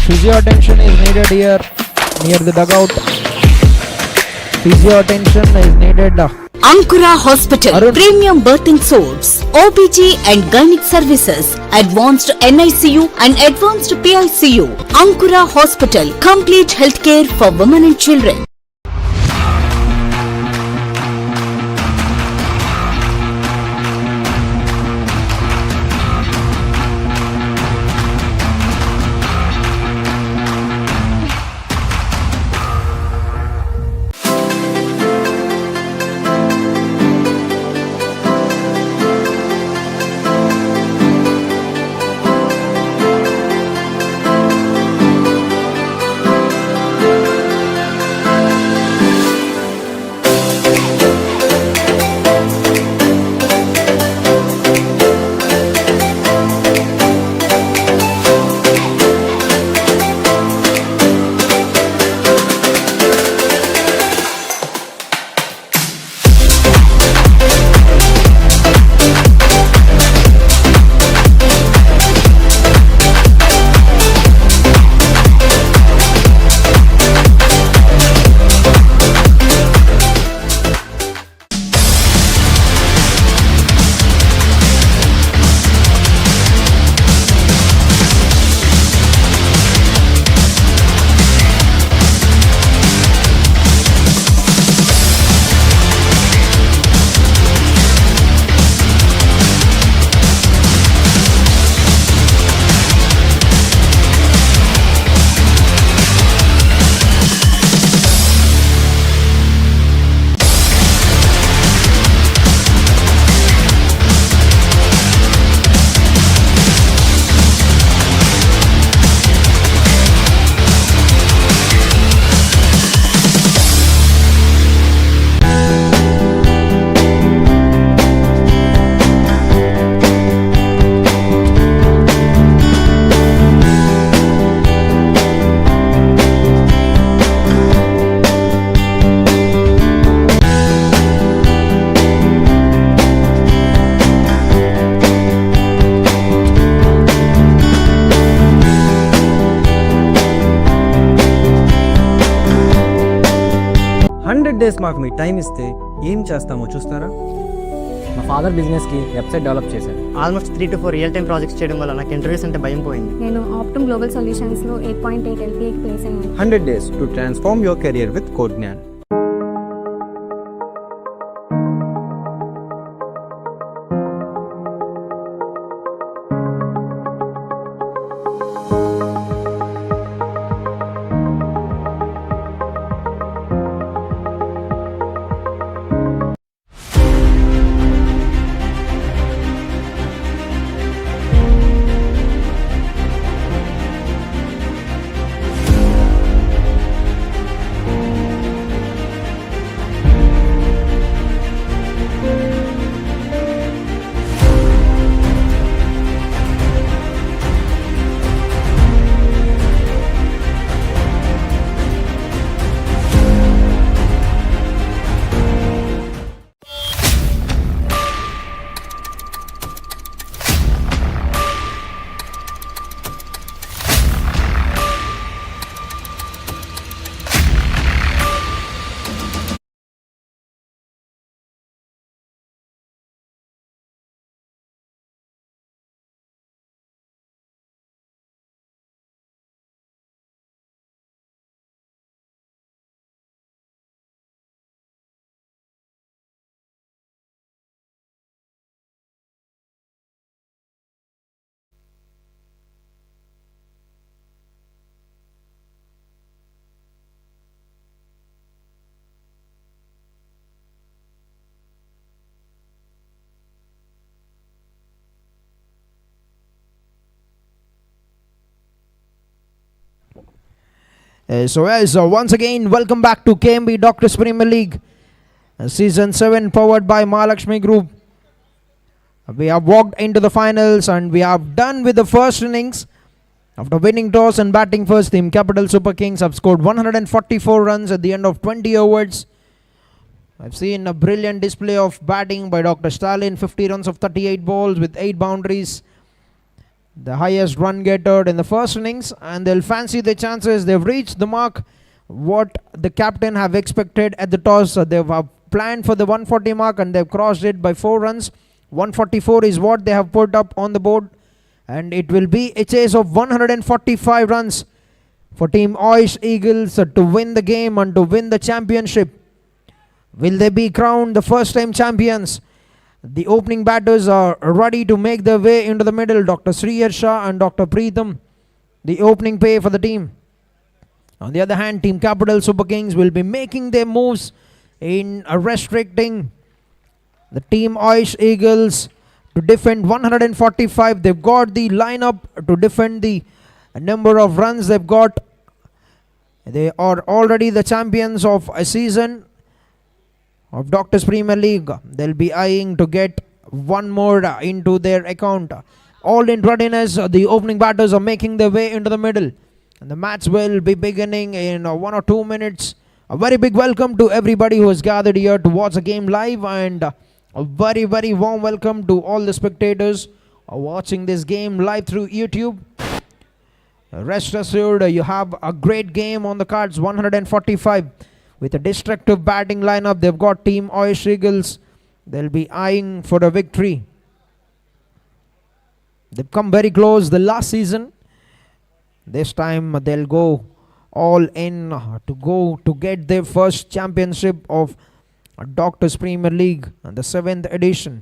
Physio attention is needed here near the dugout. Physio attention is needed. Ankura Hospital, Premium Birthing Source, OBG and Gynec Services, Advanced NICU and Advanced PICU. Ankura Hospital, complete healthcare for women and children. Days మాకు మీ time ఇస్తే ఏం చేస్తామో చూస్తారా? మా father బిజినెస్కి website develop చేశారు. Almost 3 to 4 real time projects చేయడం వల్ల నాకు ఇంటర్వ్యూస్ అంటే భయం పోయింది. నేను ఆప్టమ్ గ్లోబల్ సొల్యూషన్స్లో 8.8 LPAకి ప్లేస్ అయ్యాను. 100 days to transform your career with Codegnan. Once again, welcome back to KMB Doctors Premier League, Season 7, powered by Mahalakshmi Group. We have walked into the finals and we have done with the first innings. After winning toss and batting first, Team Capital Super Kings have scored 144 runs at the end of 20 overs. I've seen a brilliant display of batting by Dr. Stalin, 50 runs of 38 balls with 8 boundaries. The highest run getter in the first innings, and they'll fancy their chances. They've reached the mark what the captain have expected at the toss. They've planned for the 140 mark and they've crossed it by 4 runs. 144 is what they have put up on the board, and it will be a chase of 145 runs for Team Ayush Eagles to win the game and to win the championship. Will they be crowned the first time champions? The opening batters are ready to make their way into the middle. Dr. Sriyar Shah and Dr. Preetham, the opening pair for the team. On the other hand, Team Capital Super Kings will be making their moves in restricting the Team Ayush Eagles to defend 145. They've got the lineup to defend the number of runs they've got. They are already the champions of a season of Doctors Premier League. They'll be eyeing to get one more into their account. All in readiness, the opening batters are making their way into the middle, and the match will be beginning in 1 or 2 minutes. A very big welcome to everybody who has gathered here to watch the game live, and a very, very warm welcome to all the spectators watching this game live through YouTube. Rest assured, you have a great game on the cards. 145 with a destructive batting lineup. They've got Team Ayush Eagles. They'll be eyeing for a victory. They've come very close the last season. This time they'll go all in to get their first championship of Doctors Premier League, the 7th edition.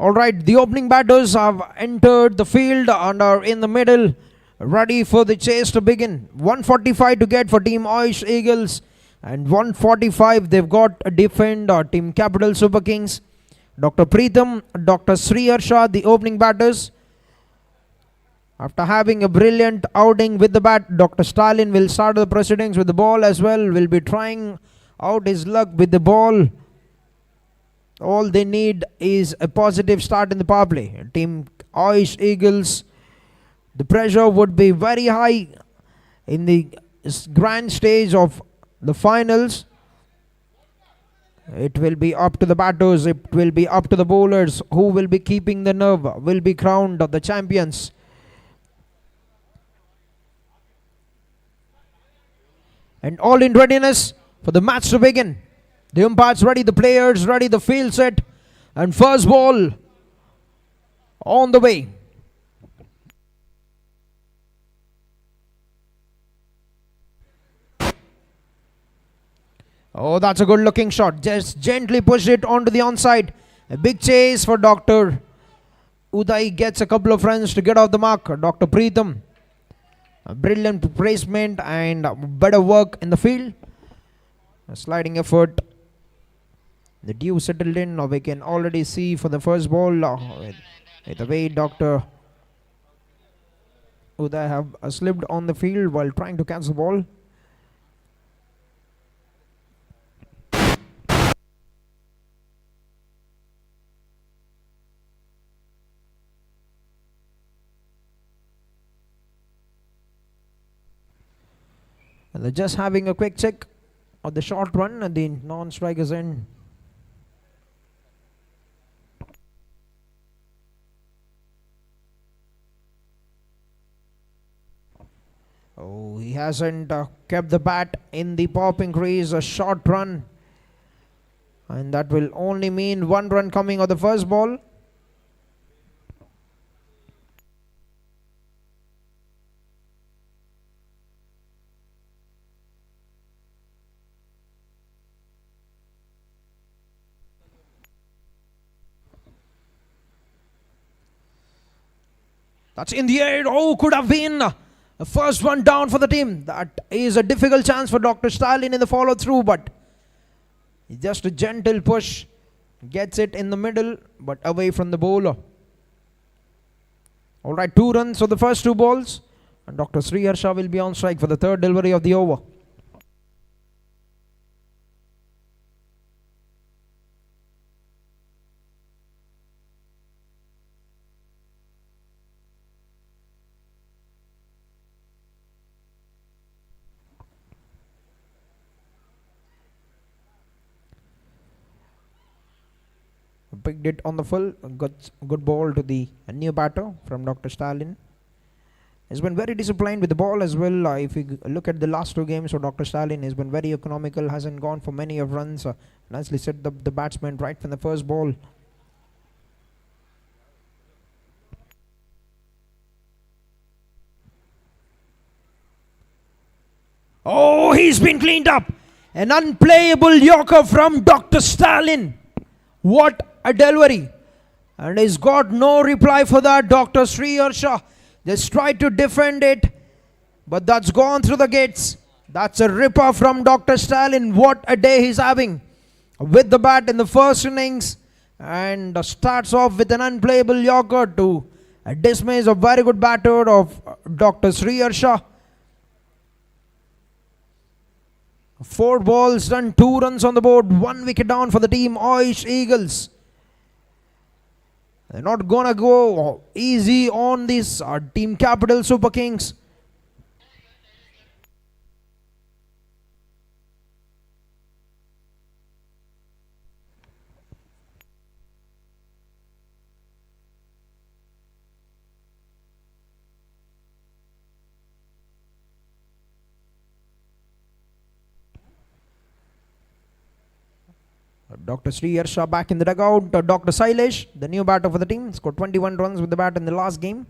Alright, the opening batters have entered the field and are in the middle, ready for the chase to begin. 145 to get for Team Ayush Eagles, and 145 they've got a defend Team Capital Super Kings. Dr. Preetham, Dr. Sriyar Shah, the opening batters. After having a brilliant outing with the bat, Dr. Stalin will start the proceedings with the ball as well. Will be trying out his luck with the ball. All they need is a positive start in the power play. Team Ayush Eagles, the pressure would be very high in the grand stage of the finals. It will be up to the batters, it will be up to the bowlers. Who will be keeping the nerve will be crowned the champions. And all in readiness for the match to begin. The umpires ready, the players ready, the field set, and first ball on the way. Oh, that's a good looking shot. Just gently push it onto the onside. A big chase for Dr. Uday, gets a couple of runs to get off the mark. Dr. Preetham, a brilliant placement and better work in the field. A sliding effort. The dew settled in. We can already see for the first ball with the way Dr. Uday have slipped on the field while trying to catch the ball. And they're just having a quick check of the short run at the non-strikers end. Oh, he hasn't kept the bat in the popping crease. A short run, and that will only mean one run coming on the first ball. That's in the air. Oh, could have been the first one down for the team. That is a difficult chance for Dr. Stalin in the follow through, but just a gentle push gets it in the middle, but away from the bowler. All right, 2 runs for the first 2 balls, and Dr. Sriharsha will be on strike for the third delivery of the over. Picked it on the full. Good ball to the new batter from Dr. Stalin. Has been very disciplined with the ball as well. If you look at the last 2 games, so Dr. Stalin has been very economical, hasn't gone for many of runs. Nicely set the batsman right from the first ball. Oh, he's been cleaned up. An unplayable Yorker from Dr. Stalin. What a delivery. And he's got no reply for that. Dr. Sriharsha just tried to defend it, but that's gone through the gates. That's a ripper from Dr. Stalin. What a day he's having with the bat in the first innings, and starts off with an unplayable Yorker to dismiss a very good batter of Dr. Sriharsha. 4 balls done, 2 runs on the board, 1 wicket down for the team Ayush Eagles. They're not gonna go easy on this team Capital Super Kings. Dr. Sriharsha back in the dugout. Dr. Sailesh, the new batter for the team, scored 21 runs with the bat in the last game.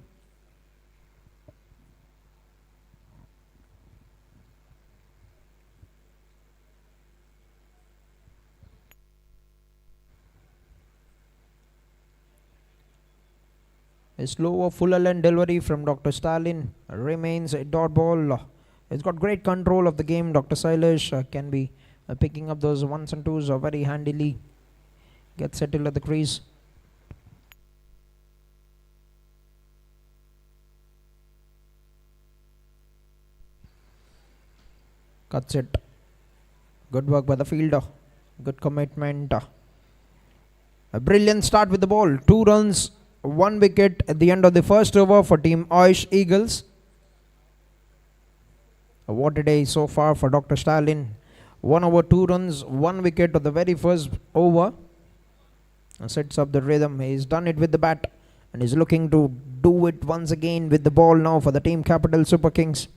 A slower fuller length delivery from Dr. Stalin remains a dot ball. He's got great control of the game. Dr. Sailesh can be picking up those 1s and 2s very handily. Get settled at the crease. Cuts it. Good work by the fielder. Good commitment. A brilliant start with the ball. 2 runs, 1 wicket at the end of the first over for team Ayush Eagles. What a day so far for Dr. Stalin. 1 over 2 runs, 1 wicket of the very first over. Sets up the rhythm. He's done it with the bat and is looking to do it once again with the ball now for the team Capital Super Kings.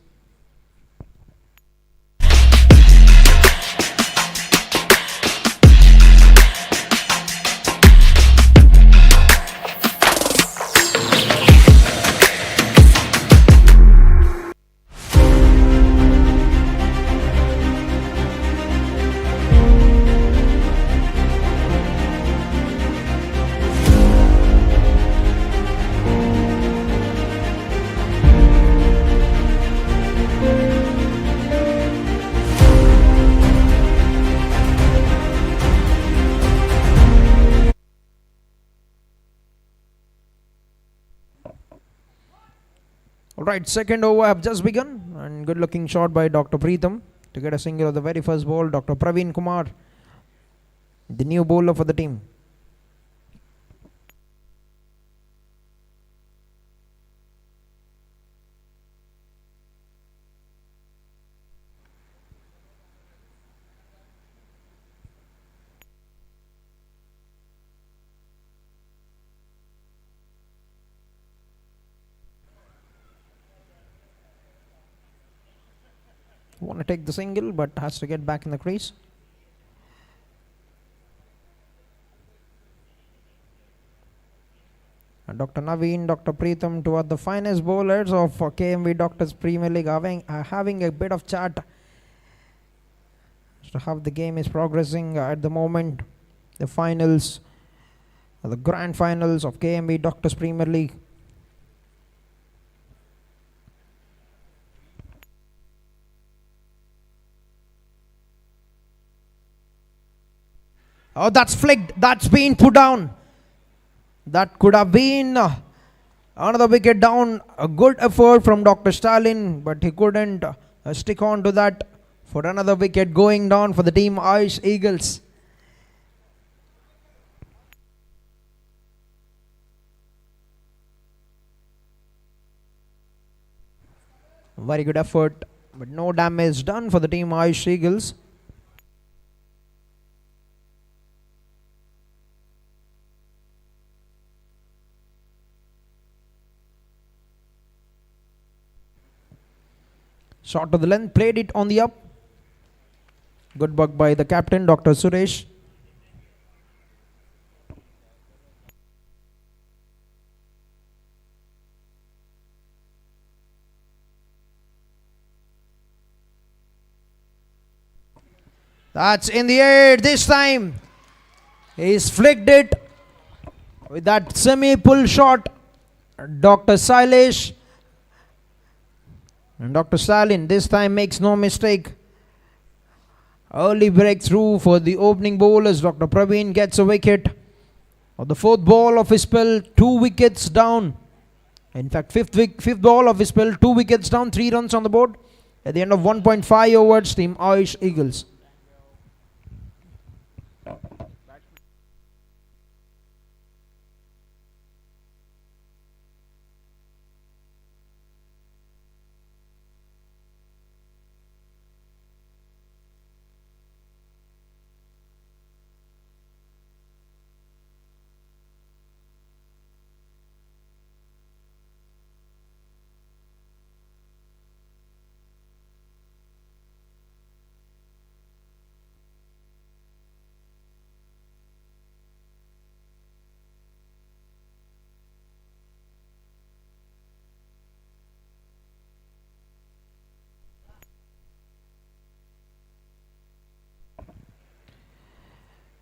Alright, second over have just begun, and good looking shot by Dr. Preetham to get a single of the very first ball. Dr. Praveen Kumar, the new bowler for the team. Want to take the single but has to get back in the crease. And Dr. Naveen, Dr. Preetham, two of the finest bowlers of KMV Doctors Premier League, having a bit of chat as to how the game is progressing at the moment. The finals, the grand finals of KMV Doctors Premier League. Oh, that's flicked. That's been put down. That could have been another wicket down. A good effort from Dr. Stalin, but he couldn't stick on to that for another wicket going down for the team Ayush Eagles. Very good effort, but no damage done for the team Ayush Eagles. Shot to the length, played it on the up. Good work by the captain, Dr. Suresh. That's in the air this time. He's flicked it with that semi-pull shot. Dr. Sailesh. And Dr. Stalin this time makes no mistake. Early breakthrough for the opening bowlers. Dr. Praveen gets a wicket. On the fourth ball of his spell, 2 wickets down. In fact, fifth ball of his spell, 2 wickets down, 3 runs on the board. At the end of 1.5 overs, team Ayush Eagles.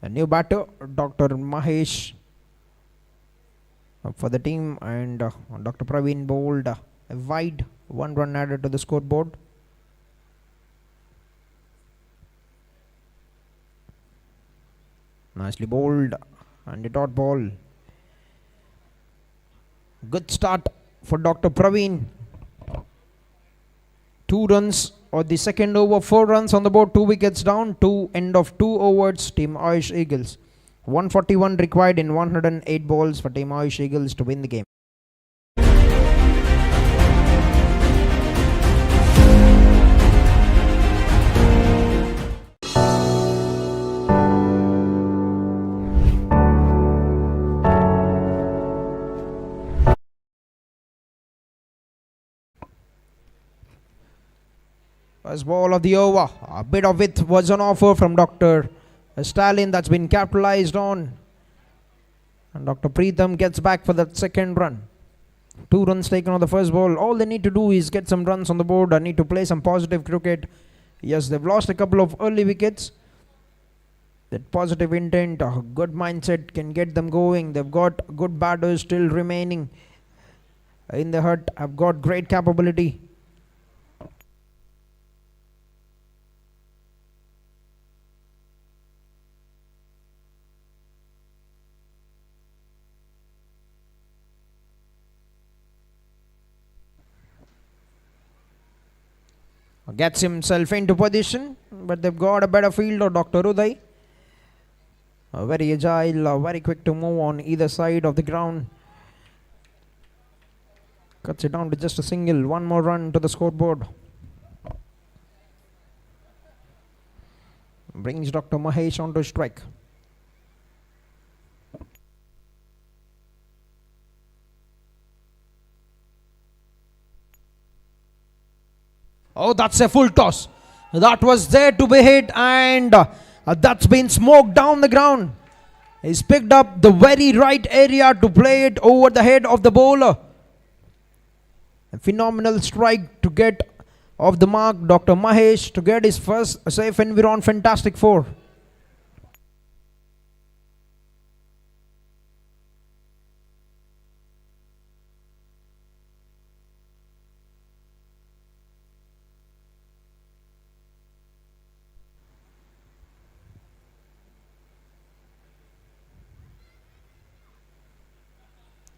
A new batter, Dr. Mahesh for the team, and Dr. Praveen bowled a wide, 1 run added to the scoreboard. Nicely bowled and a dot ball. Good start for Dr. Praveen. 2 runs or the second over, 4 runs on the board, 2 wickets down, end of 2 overs, Team Ayush Eagles. 141 required in 108 balls for Team Ayush Eagles to win the game. First ball of the over. A bit of it was on offer from Dr. Stalin. That's been capitalized on. And Dr. Preetham gets back for that second run. 2 runs taken on the first ball. All they need to do is get some runs on the board. I need to play some positive cricket. Yes, they've lost a couple of early wickets. That positive intent, a good mindset can get them going. They've got good batters still remaining in the hut. Have got great capability. Gets himself into position, but they've got a better fielder, Dr. Uday. Very agile, very quick to move on either side of the ground. Cuts it down to just a single. 1 more run to the scoreboard. Brings Dr. Mahesh onto strike. Oh, that's a full toss. That was there to be hit, and that's been smoked down the ground. He's picked up the very right area to play it over the head of the bowler. A phenomenal strike to get off the mark. Dr. Mahesh to get his first safe environ fantastic 4.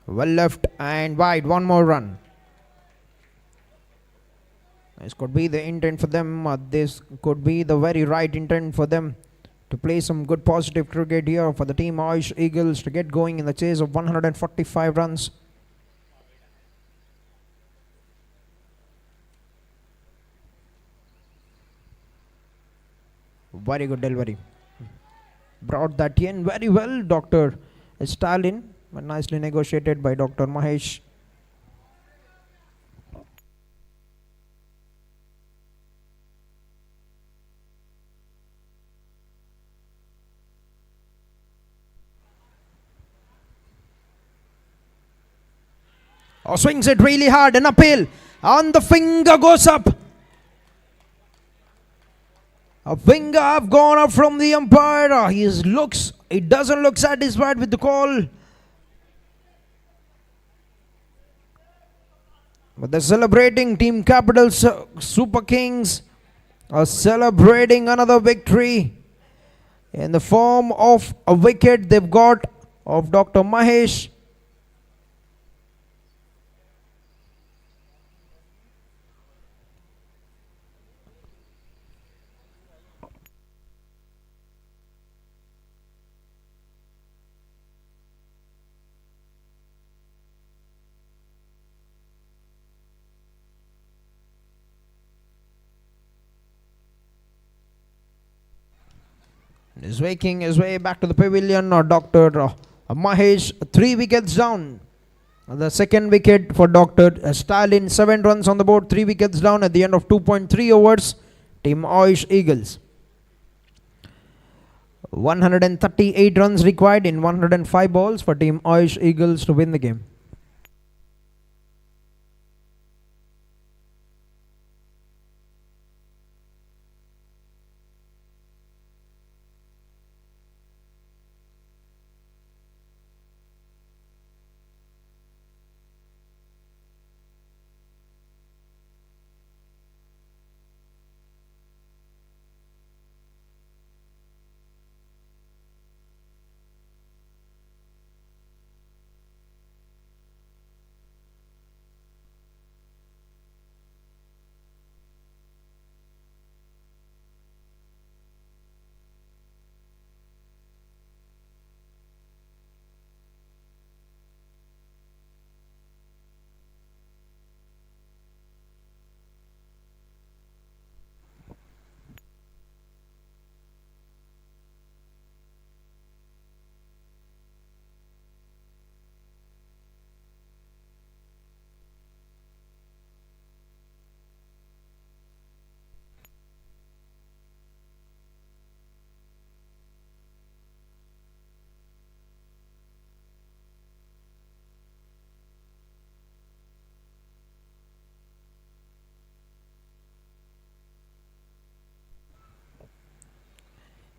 Well left and wide. 1 more run. This could be the intent for them. This could be the very right intent for them to play some good positive cricket here for the Team Ayush Eagles to get going in the chase of 145 runs. Very good delivery. Brought that in very well, Dr. Stalin. Nicely negotiated by Dr. Mahesh. Oh, swings it really hard and uphill. On the finger goes up. A finger have gone up from the umpire. He doesn't look satisfied with the call. But they're celebrating. Team Capitals Super Kings are celebrating another victory in the form of a wicket they've got of Dr. Mahesh. Is making his way back to the pavilion. Dr. Mahesh, 3 wickets down. The second wicket for Dr. Stalin. 7 runs on the board, 3 wickets down at the end of 2.3 overs. Team Ayush Eagles. 138 runs required in 105 balls for Team Ayush Eagles to win the game.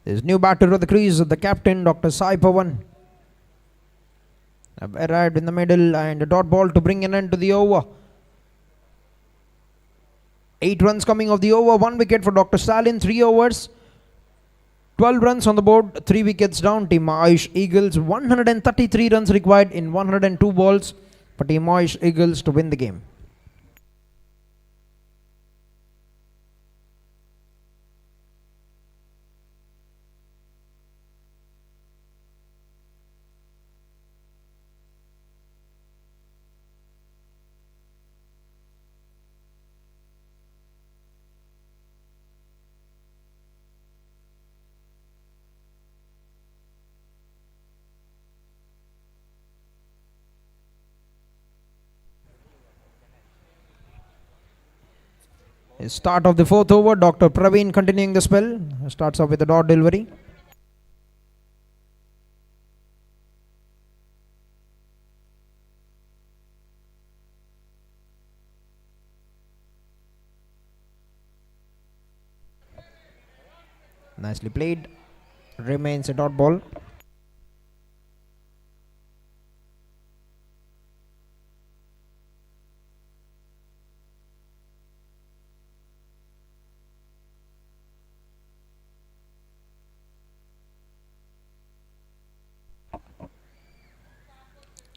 There's new batter of the crease, the captain, Dr. Sai Pawan. Arrived in the middle and a dot ball to bring an end to the over. 8 runs coming off the over, 1 wicket for Dr. Stalin, 3 overs. 12 runs on the board, 3 wickets down. Team Ayush Eagles, 133 runs required in 102 balls for Team Ayush Eagles to win the game. Start of the 4th over, Dr. Praveen continuing the spell. Starts off with a dot delivery. Nicely played. Remains a dot ball.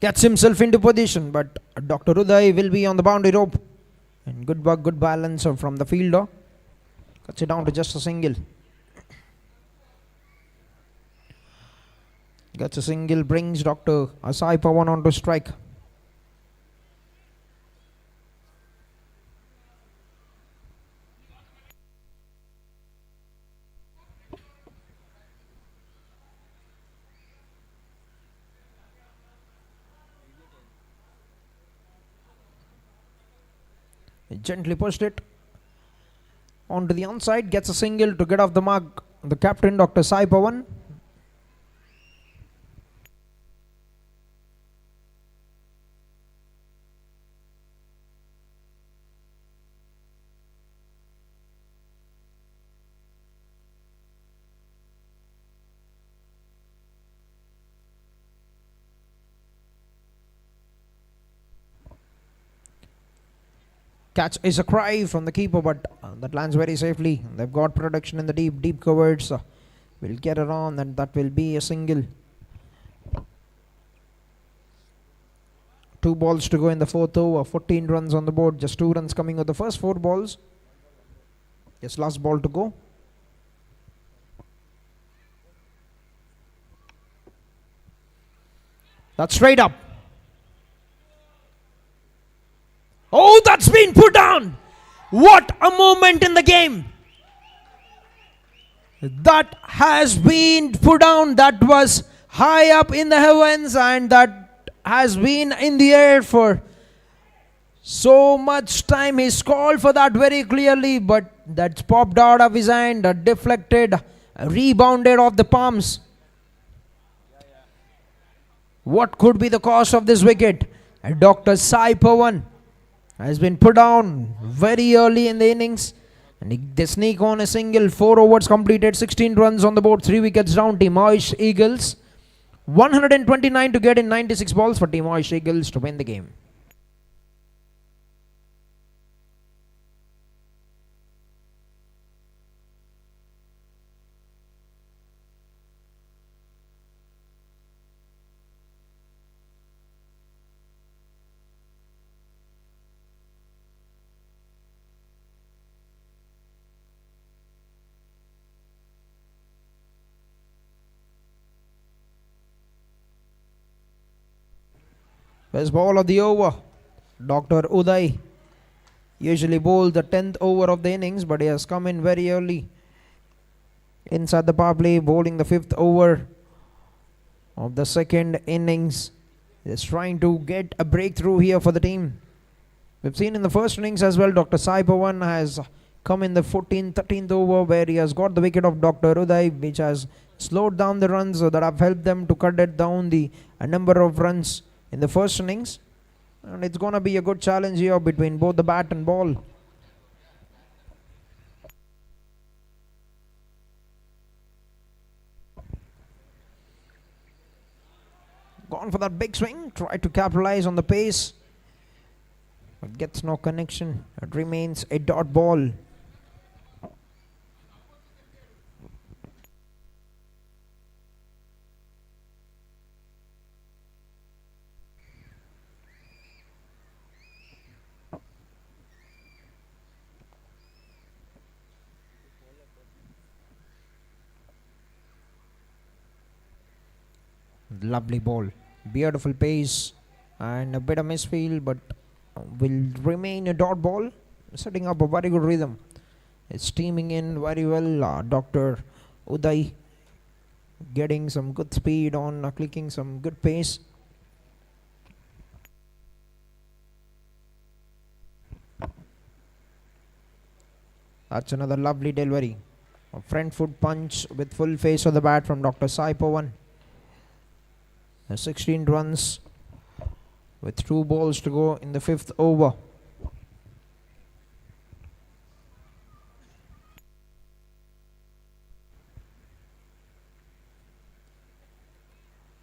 Gets himself into position, but Dr. Uday will be on the boundary rope. And good work, good balance from the fielder. Cuts it down to just a single. Gets a single, brings Dr. Asai Pawan on to strike. He gently pushed it onto the onside, gets a single to get off the mark. The captain, Dr. Sai Pawan. Catch is a cry from the keeper, but that lands very safely. They've got protection in the deep covers. Will get around, and that will be a single. 2 balls to go in the 4th over. 14 runs on the board. Just 2 runs coming with the first 4 balls. Just last ball to go. That's straight up. Oh, that's been put down. What a moment in the game. That has been put down. That was high up in the heavens, and that has been in the air for so much time. He's called for that very clearly, but that's popped out of his hand, deflected, rebounded off the palms. What could be the cause of this wicket? Dr. Sai Pawan has been put down very early in the innings, and they sneak on a single. 4 overs completed, 16 runs on the board, 3 wickets down. Team Ayush Eagles, 129 to get in 96 balls for Team Ayush Eagles to win the game. First ball of the over. Dr. Uday usually bowls the 10th over of the innings, but he has come in very early inside the power play, bowling the 5th over of the 2nd innings. He's trying to get a breakthrough here for the team. We've seen in the first innings as well, Dr. Sai Pawan has come in the 14th, 13th over, where he has got the wicket of Dr. Uday, which has slowed down the runs that have helped them to cut it down the number of runs in the first innings. And it's going to be a good challenge here between both the bat and ball. gone for that big swing, tried to capitalize on the pace, but gets no connection. It remains a dot ball. Lovely ball, beautiful pace, and a bit of misfield, but will remain a dot ball, setting up a very good rhythm. It's steaming in very well. Dr. Uday getting some good speed on, clicking some good pace. That's another lovely delivery. A front foot punch with full face of the bat from Dr. Sai Pawan. 16 runs with 2 balls to go in the 5th over.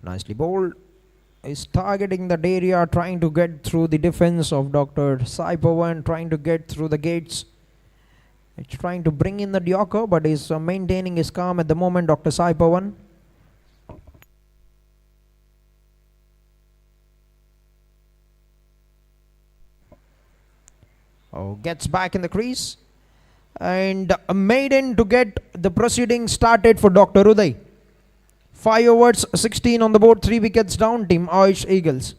Nicely bowled. Is targeting that area, trying to get through the defense of Dr. Sai Pawan, trying to get through the gates. It's trying to bring in the Yorker, but is maintaining his calm at the moment, Dr. Sai Pawan. Gets back in the crease, and a maiden to get the proceedings started for Dr. Uday. 5 overs, 16 on the board, 3 wickets down, team Ayush Eagles.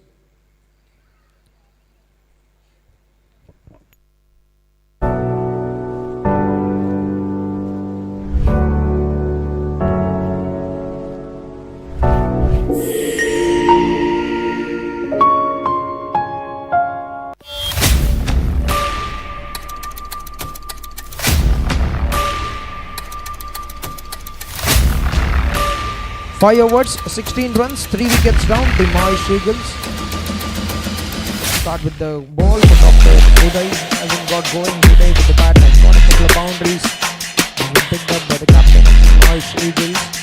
Five overs, 16 runs, 3 wickets down, team Ayush Eagles. Start with the ball for Dr. Uday. Hasn't got going today with the bat. Has got a couple of boundaries. And been picked up by the captain, Ayush Eagles.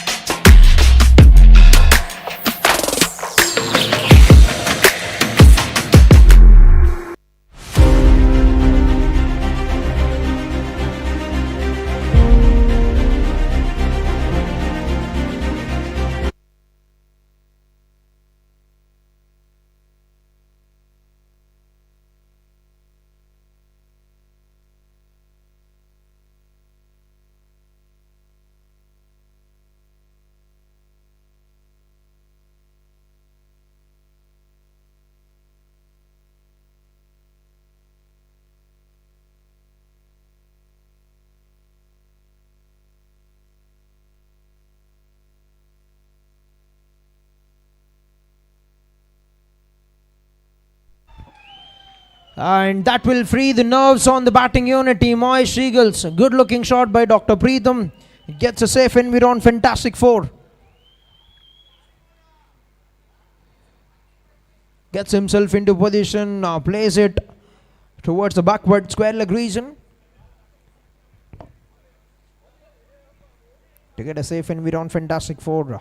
And that will free the nerves on the batting unit, team Ayush Eagles. Good looking shot by Dr. Preetham. Gets a safe environ, fantastic 4. Gets himself into position, plays it towards the backward square leg region. To get a safe environ, fantastic 4.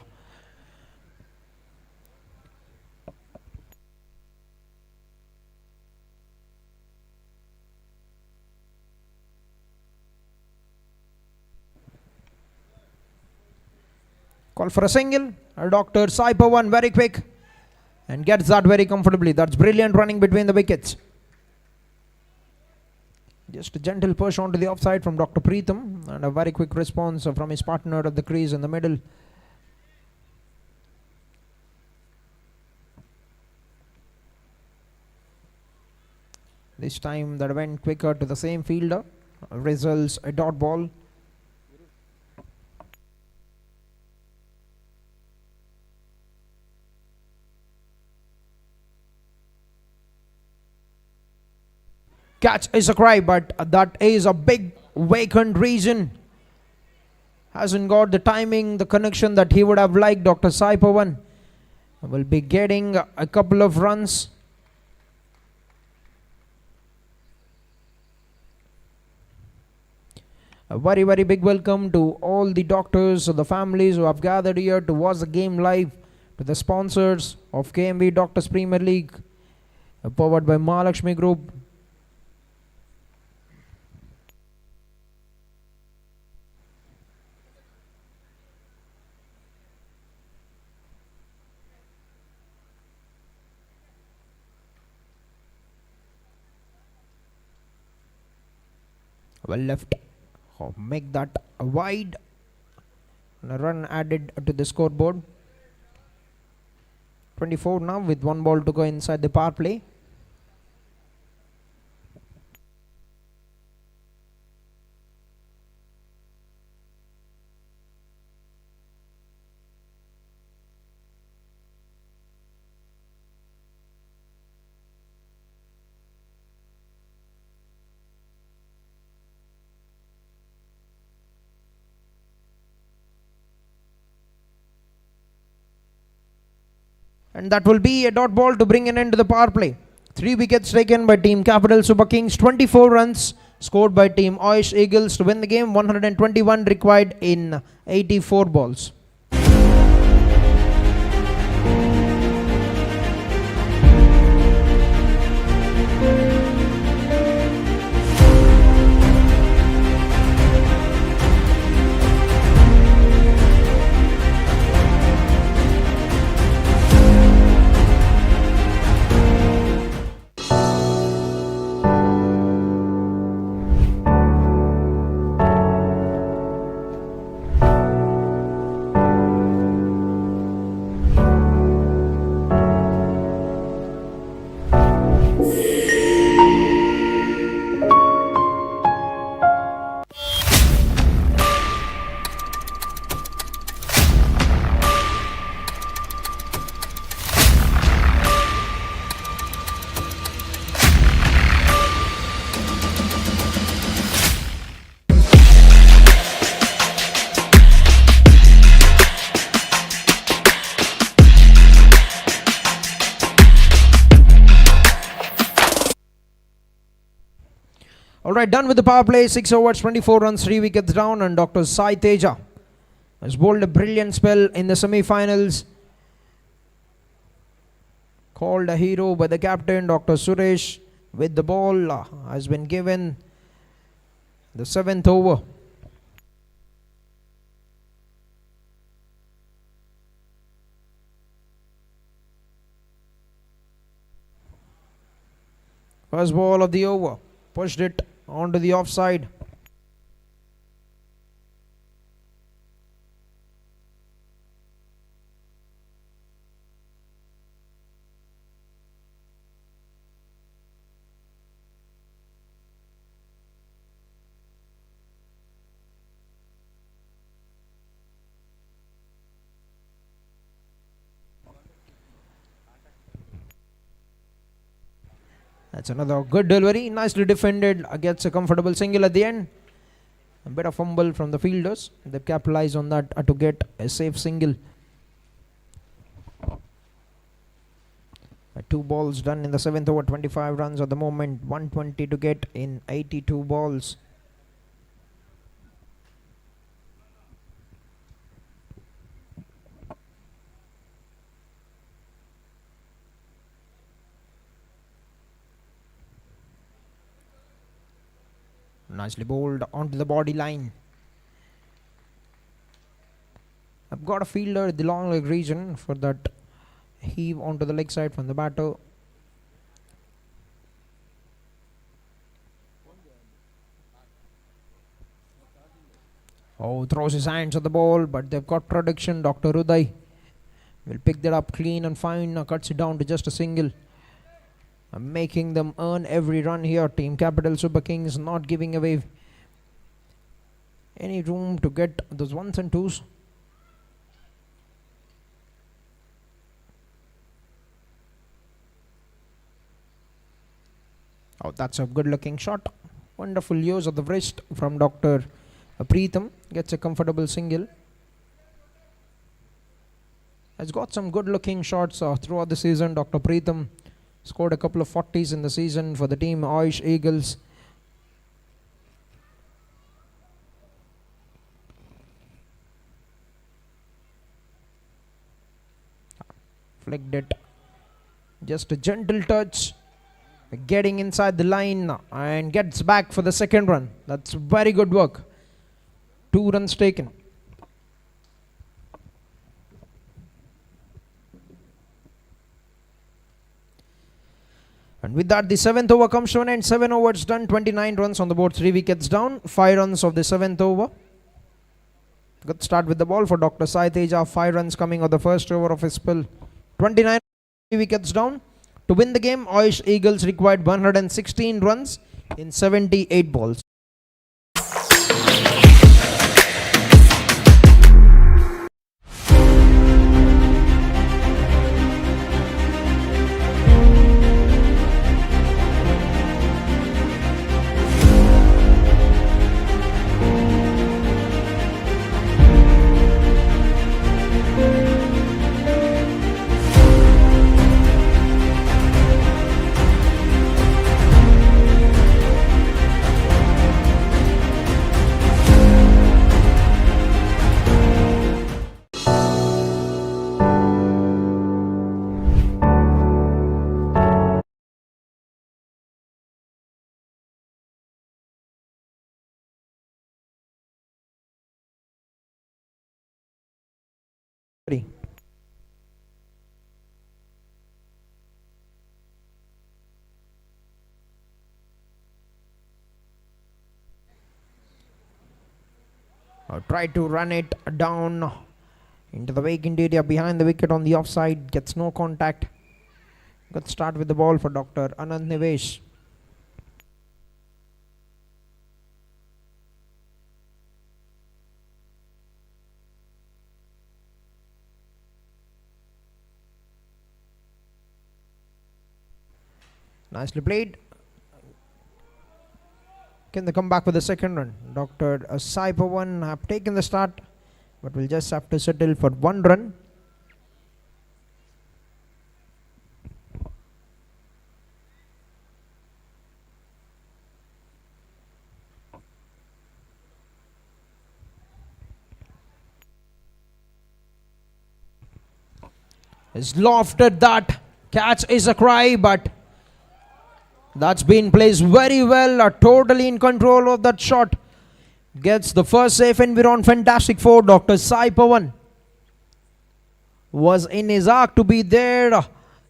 Call for a single. Dr. Sai Pawan very quick and gets that very comfortably. That's brilliant running between the wickets. Just a gentle push onto the offside from Dr. Preetham and a very quick response from his partner at the crease in the middle. This time that went quicker to the same fielder. Results a dot ball. Catch is a cry, but that is a big vacant region. Hasn't got the timing, the connection that he would have liked. Dr. Sai Pawan will be getting a couple of runs. A very, very big welcome to all the doctors, the families who have gathered here to watch the game live, to the sponsors of KMV Doctors Premier League, powered by Mahalakshmi Group. Well left. Make that wide. And a run added to the scoreboard. 24 now with 1 ball to go inside the power play. And that will be a dot ball to bring an end to the power play. 3 wickets taken by Team Capital Super Kings, 24 runs scored by Team Ayush Eagles to win the game, 121 required in 84 balls. Alright, done with the power play. 6 overs, 24 runs, 3 wickets down, and Dr. Sai Teja has bowled a brilliant spell in the semi-finals. Called a hero by the captain, Dr. Suresh, with the ball has been given the 7th over. First ball of the over, pushed it onto the offside. That's another good delivery, nicely defended, gets a comfortable single at the end. A bit of fumble from the fielders. They capitalize on that to get a safe single. 2 balls done in the 7th over, 25 runs at the moment, 120 to get in 82 balls. Nicely bowled onto the body line. I've got a fielder at the long leg region for that heave onto the leg side from the batter. Oh, throws his hands at the ball, but they've got protection. Dr. Uday will pick that up clean and fine, cuts it down to just a single. Making them earn every run here. Team Capital Super Kings not giving away any room to get those ones and twos. Oh, that's a good looking shot. Wonderful use of the wrist from Dr. Preetham. Gets a comfortable single. Has got some good looking shots throughout the season. Dr. Preetham scored a couple of 40s in the season for the team Ayush Eagles. Flicked it. Just a gentle touch. Getting inside the line and gets back for the second run. That's very good work. 2 runs taken. And with that, the 7th over comes to an end. 7 overs done, 29 runs on the board, 3 wickets down. 5 runs of the 7th over. Good start with the ball for Dr. Sai Teja. 5 runs coming of the first over of his spell. 29, 3 wickets down. To win the game, Ayush Eagles required 116 runs in 78 balls. Tried to run it down into the vacant area behind the wicket on the offside. Gets no contact. Good start with the ball for Dr. Anand Nivesh. Nicely played. Can they come back with the second run? Dr. Sai Pawan have taken the start, but will just have to settle for 1 run. Is lofted that. Catch is a cry, but that's been placed very well. Totally in control of that shot. Gets the first safe and we're on. Fantastic for Dr. Sai Pawan. Was in his arc to be there.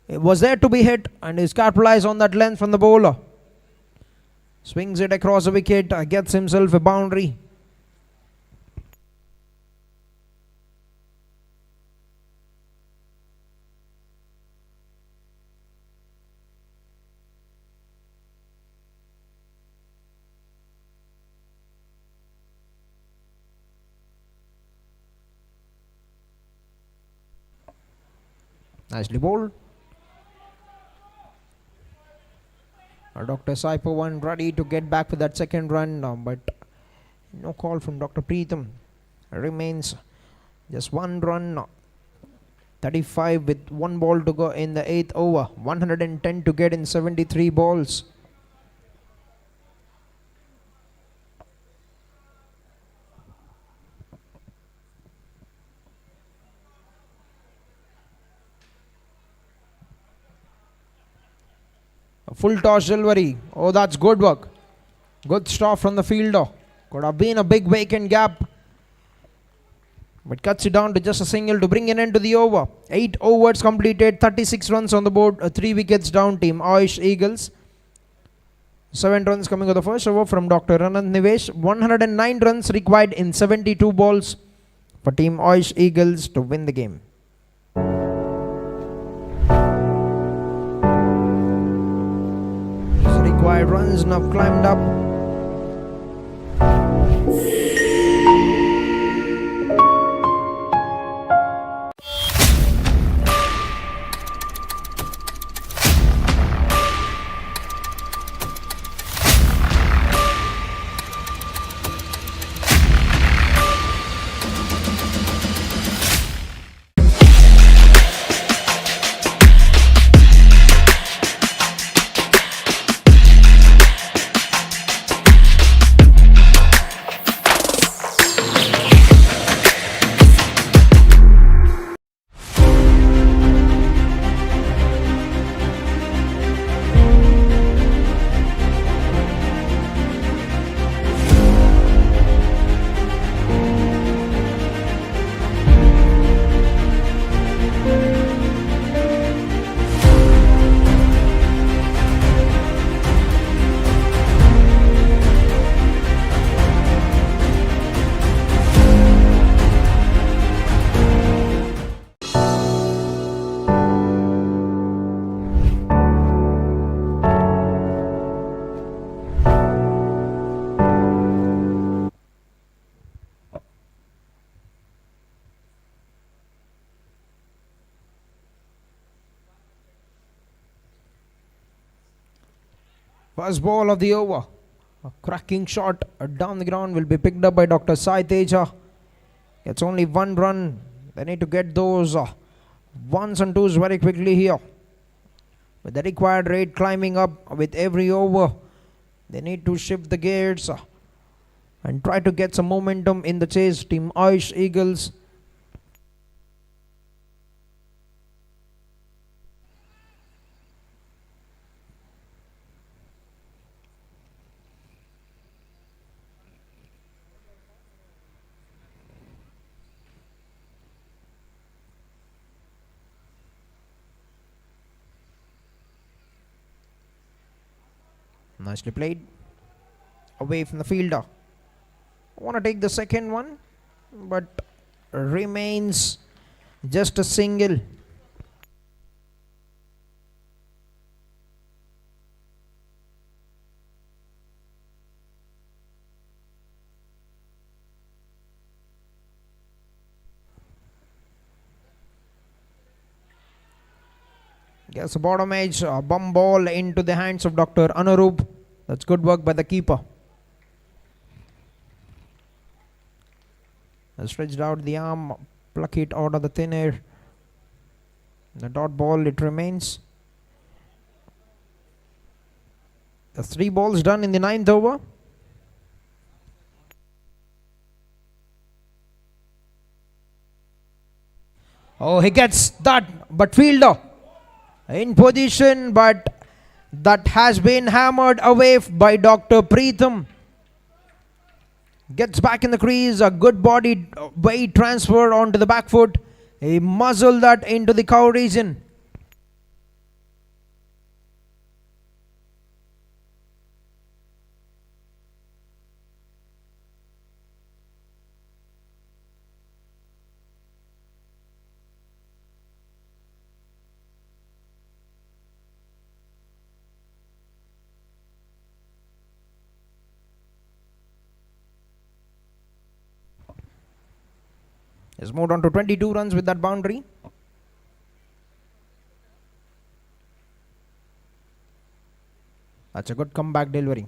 Was there to be hit and is capitalized on that length from the bowler. Swings it across the wicket. Gets himself a boundary. Nicely bowled. Dr. Sai Pawan ready to get back with that second run, but no call from Dr. Preetham. Remains just 1 run. 35 with 1 ball to go in the 8th over. 110 to get in 73 balls. Full toss delivery. Oh, that's good work. Good stop from the fielder. Could have been a big vacant gap, but cuts it down to just a single to bring an end to the over. 8 overs completed, 36 runs on the board, 3 wickets down. Team Ayush Eagles. 7 runs coming of the first over from Dr. Anand Nivesh. 109 runs required in 72 balls for Team Ayush Eagles to win the game. Required runs now climbed up. First ball of the over. A cracking shot down the ground will be picked up by Dr. Sai Teja. It's only one run. They need to get those ones and twos very quickly here. With the required rate climbing up with every over, they need to shift the gears and try to get some momentum in the chase. Team Ayush Eagles. Nicely played. Away from the fielder. Want to take the second one, but remains just a single. Gets a bottom edge, a bum ball into the hands of Dr. Anurup. That's good work by the keeper. Stretched out the arm, pluck it out of the thin air. The dot ball, it remains. The 3 balls done in the 9th over. Oh, he gets that, but fielder in position, but that has been hammered away by Dr. Preetham. Gets back in the crease, a good body weight transfer onto the back foot. He muzzled that into the cow region. Has moved on to 22 runs with that boundary. That's a good comeback delivery.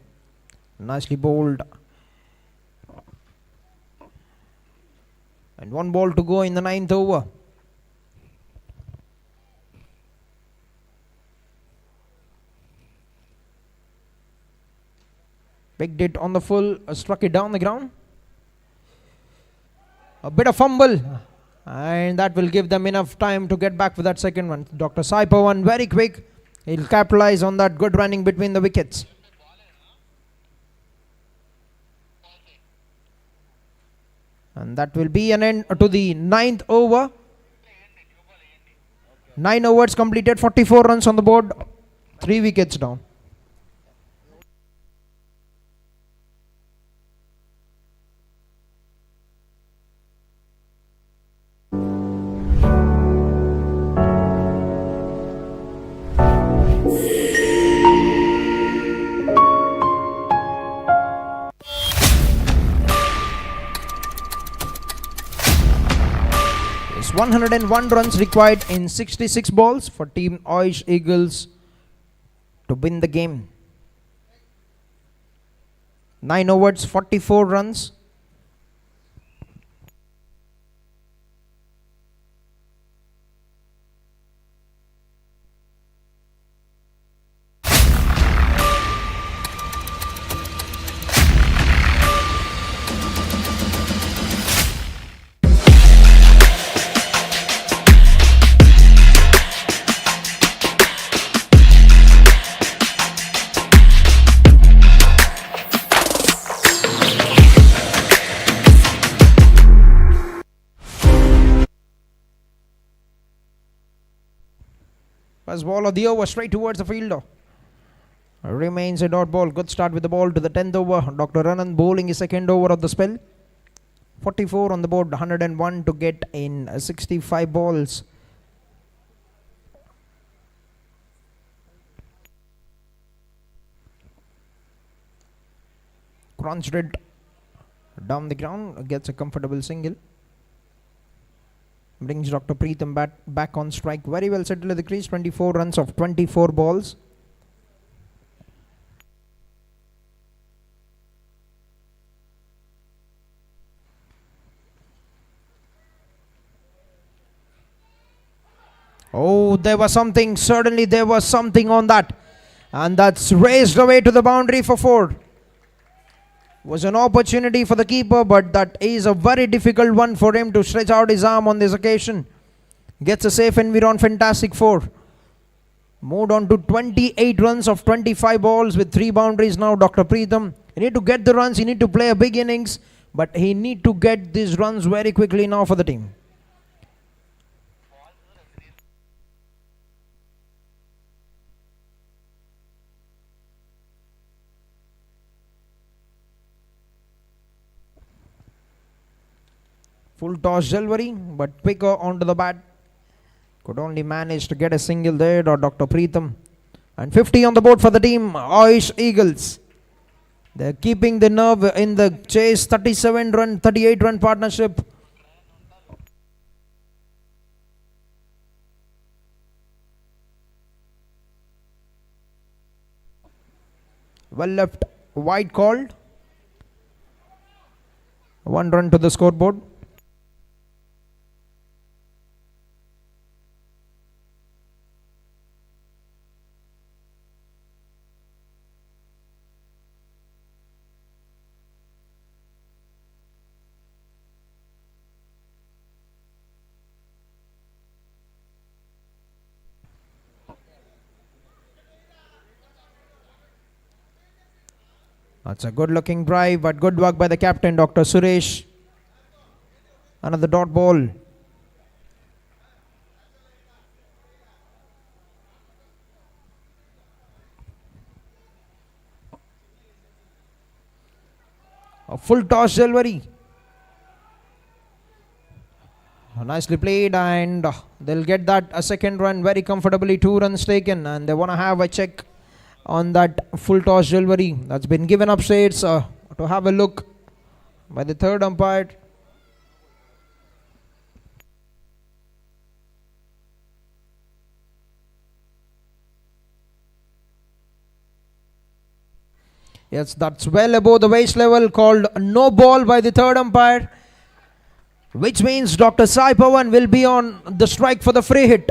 Nicely bowled. And 1 ball to go in the 9th over. Picked it on the full, struck it down the ground. A bit of fumble, and that will give them enough time to get back for that second one. Dr. Sai Pawan very quick. He'll capitalize on that good running between the wickets. And that will be an end to the 9th over. 9 overs completed, 44 runs on the board, 3 wickets down. It's 101 runs required in 66 balls for Team Ayush Eagles to win the game. 9 overs, 44 runs. First ball of the over straight towards the fielder. Remains a dot ball. Good start with the ball to the 10th over. Dr. Anand bowling his second over of the spell. 44 on the board, 101 to get in 65 balls. Crunched it down the ground, gets a comfortable single. Brings Dr. Preetham back on strike. Very well settled at the crease. 24 runs of 24 balls. Oh, there was something. Certainly there was something on that. And that's raised away to the boundary for 4. Was an opportunity for the keeper, but that is a very difficult one for him to stretch out his arm on this occasion. Gets a safe and we're on fantastic 4. Moved on to 28 runs of 25 balls with 3 boundaries now, Dr. Preetham. You need to get the runs, you need to play a big innings, but he need to get these runs very quickly now for the team. Full toss delivery, but quicker onto the bat. Could only manage to get a single there, or Dr. Preetham. And 50 on the board for the team, Ayush Eagles. They're keeping the nerve in the chase, 38 run partnership. Well left, wide called. 1 run to the scoreboard. That's a good looking drive, but good work by the captain, Dr. Suresh. Another dot ball. A full toss delivery. Nicely played, and they'll get that a second run very comfortably. 2 runs taken, and they want to have a check on that full toss delivery that's been given upstairs to have a look by the third umpire. Yes, that's well above the waist level, called no ball by the third umpire, which means Dr. Sai Pawan will be on the strike for the free hit.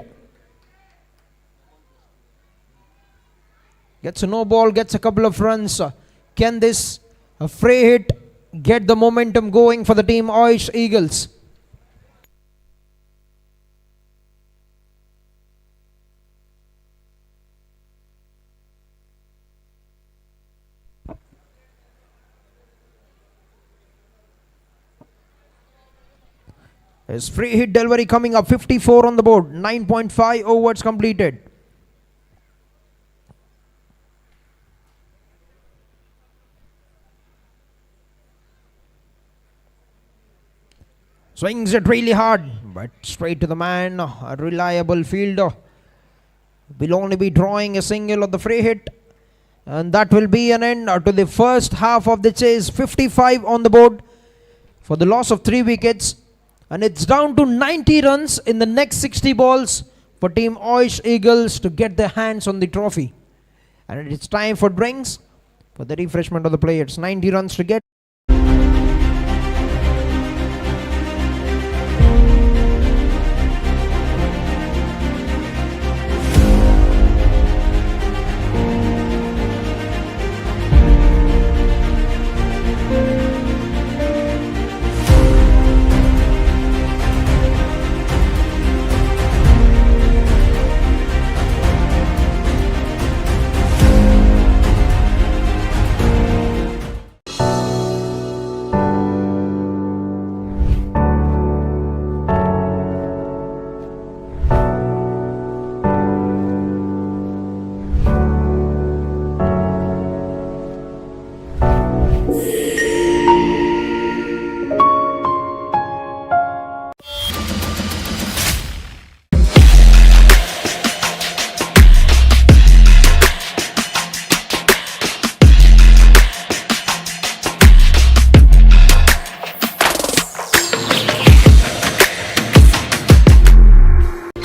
Gets a no ball, gets a couple of runs. Can this free hit get the momentum going for the team Ayush Eagles? His free hit delivery coming up, 54 on the board, 9.5 overs completed. Swings it really hard, but straight to the man. A reliable fielder will only be drawing a single of the free hit, and that will be an end to the first half of the chase. 55 on the board for the loss of 3 wickets, and it's down to 90 runs in the next 60 balls for team Ayush Eagles to get their hands on the trophy. And it's time for drinks for the refreshment of the players. 90 runs to get.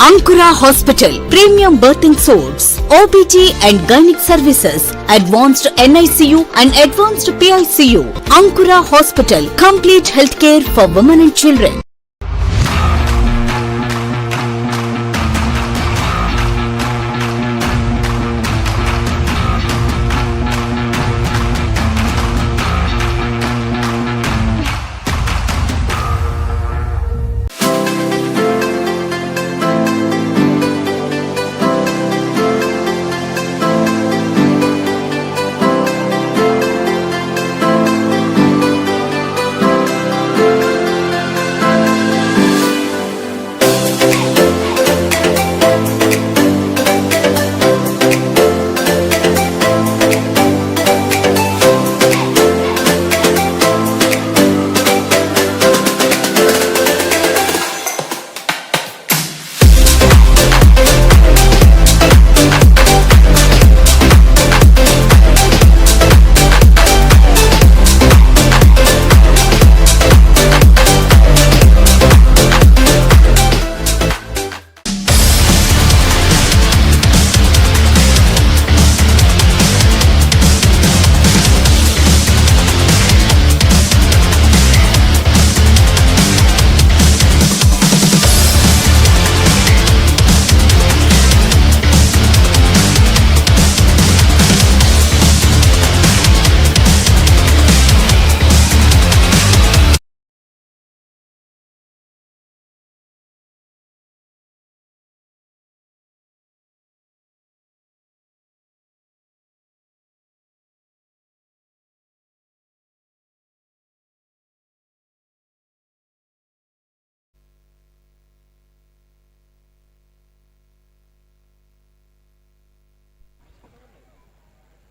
Ankura Hospital, Premium Birthing Source, OBG and Gynec Services, Advanced NICU and Advanced PICU. Ankura Hospital, Complete Healthcare for Women and Children.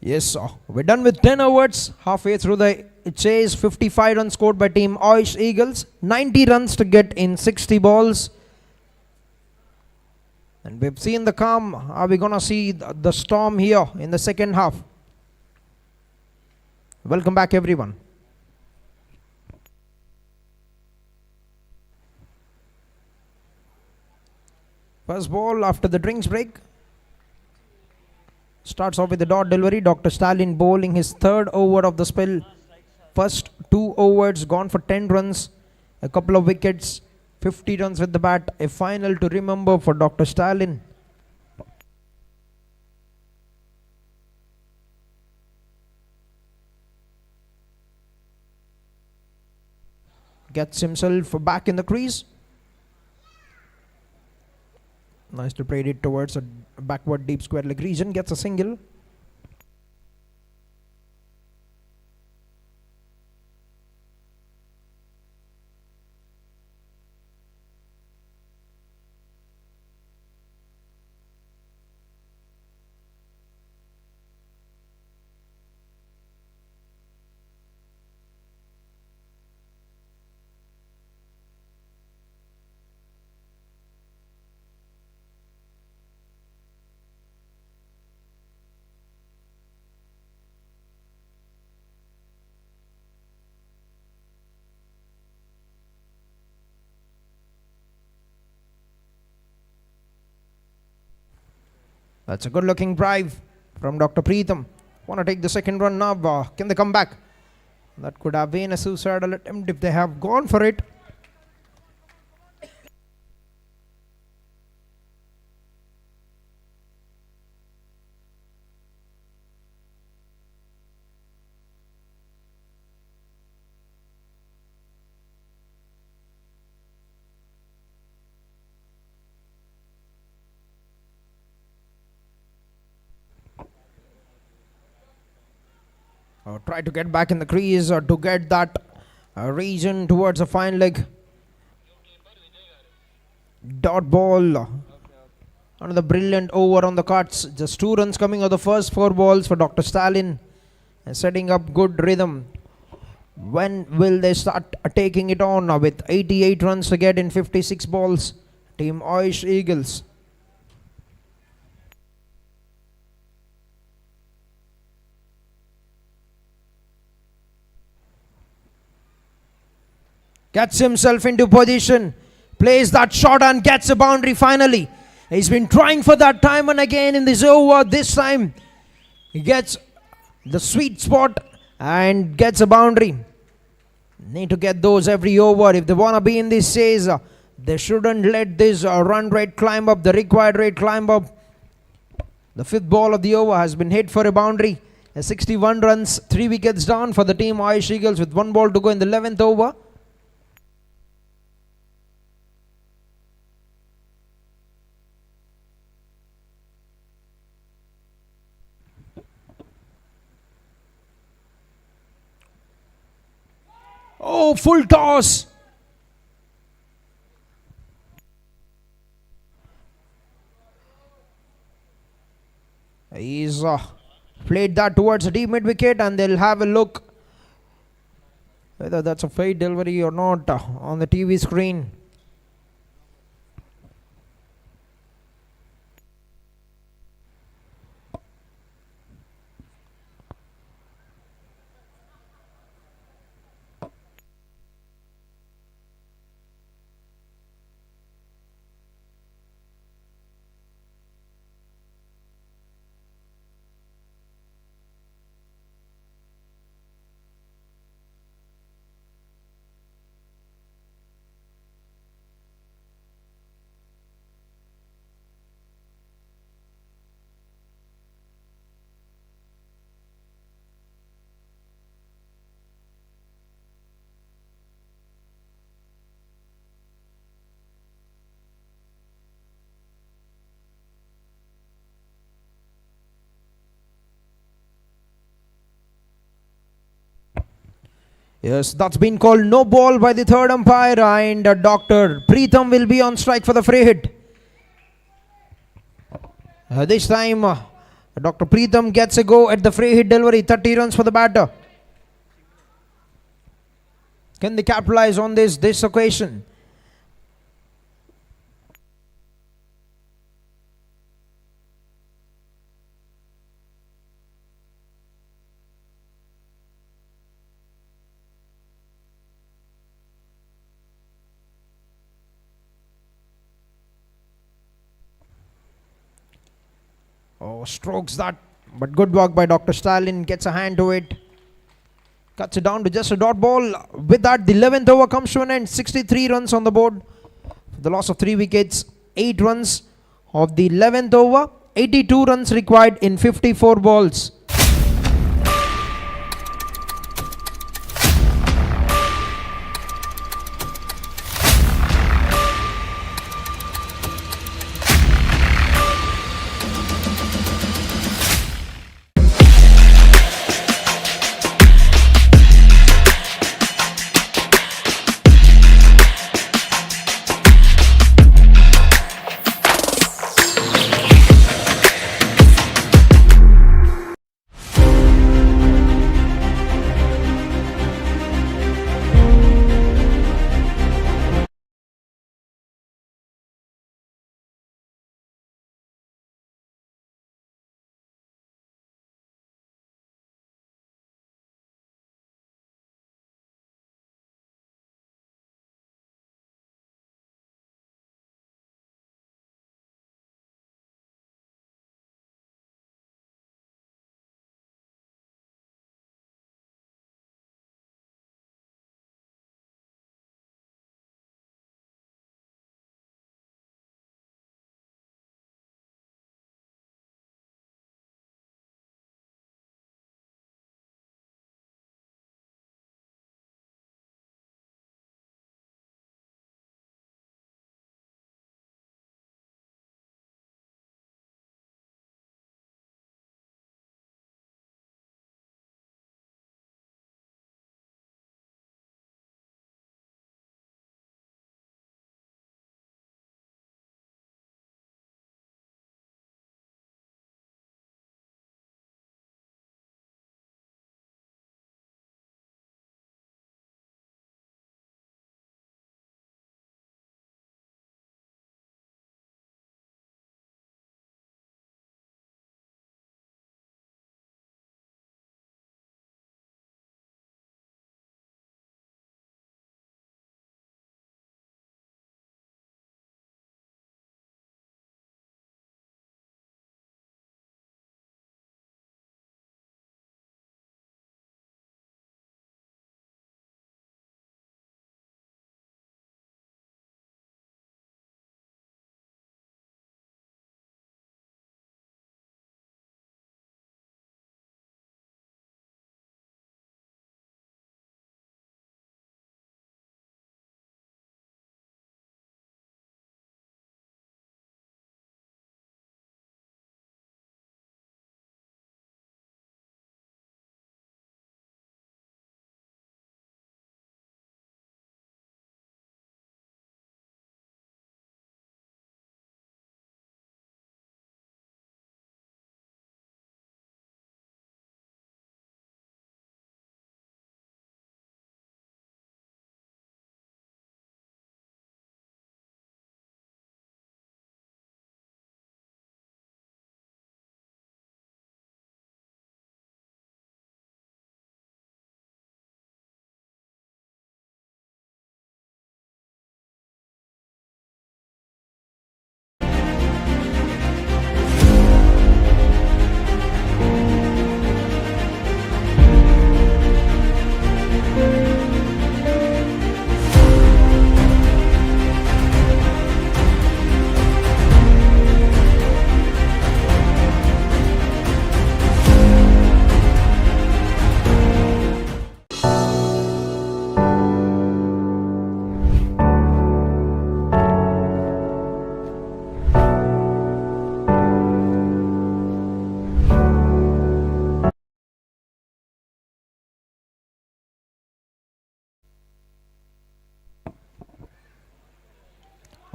Yes, we're done with 10 overs. Halfway through the chase, 55 runs scored by Team Ayush Eagles. 90 runs to get in 60 balls. And we've seen the calm. Are we going to see the storm here in the second half? Welcome back, everyone. First ball after the drinks break. Starts off with the dot delivery. Dr. Stalin bowling his third over of the spell. First 2 overs gone for 10 runs. A couple of wickets. 50 runs with the bat. A final to remember for Dr. Stalin. Gets himself back in the crease. Nice to play it towards a backward deep square leg region. Gets a single. That's a good looking drive from Dr. Preetham. Want to take the second run now. Can they come back? That could have been a suicidal attempt if they have gone for it. Try to get back in the crease or to get that region towards a fine leg. Dot ball. Another brilliant over on the cuts. Just 2 runs coming of the first 4 balls for Dr. Stalin. And setting up good rhythm. When will they start taking it on with 88 runs to get in 56 balls? Team Ayush Eagles. Gets himself into position, plays that shot and gets a boundary finally. He's been trying for that time and again in this over. This time he gets the sweet spot and gets a boundary. Need to get those every over if they want to be in this chase. They shouldn't let this run rate climb up, the required rate climb up. The 5th ball of the over has been hit for a boundary. 61 runs, 3 wickets down for the team Ayush Eagles with 1 ball to go in the 11th over. Oh, full toss. He's played that towards the deep mid wicket and they'll have a look whether that's a fade delivery or not on the TV screen. Yes, that's been called no ball by the 3rd umpire and Dr. Preetham will be on strike for the free hit. This time Dr. Preetham gets a go at the free hit delivery. 30 runs for the batter. Can they capitalize on this occasion? Oh, strokes that, but good work by Dr. Stalin. Gets a hand to it. Cuts it down to just a dot ball. With that, the 11th over comes to an end. 63 runs on the board. The loss of 3 wickets. 8 runs of the 11th over. 82 runs required in 54 balls.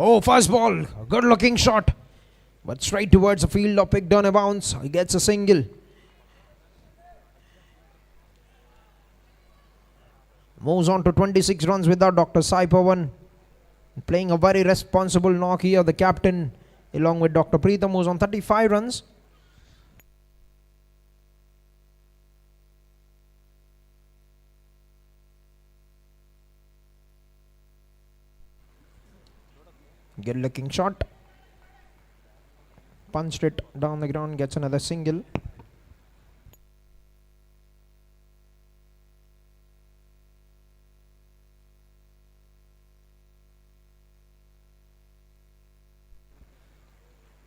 Oh, first ball. Good looking shot. But straight towards the fielder, picked on a bounce. He gets a single. Moves on to 26 runs without Dr. Sai Pawan. Playing a very responsible knock here. The captain, along with Dr. Preetham, moves on 35 runs. Good looking shot. Punched it down the ground, gets another single.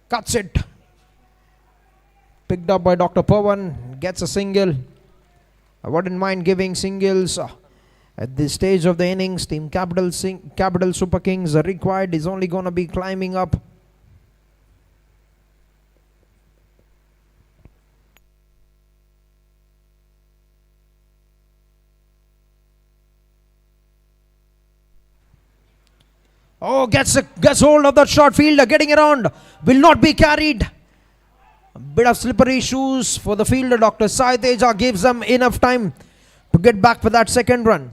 Cuts it. Picked up by Dr. Pawan. Gets a single. I wouldn't mind giving singles at this stage of the innings. Team Capital Super Kings are required. Is only going to be climbing up. Oh, gets hold of that short fielder, getting around. Will not be carried. A bit of slippery shoes for the fielder. Dr. Sai Teja gives them enough time to get back for that second run.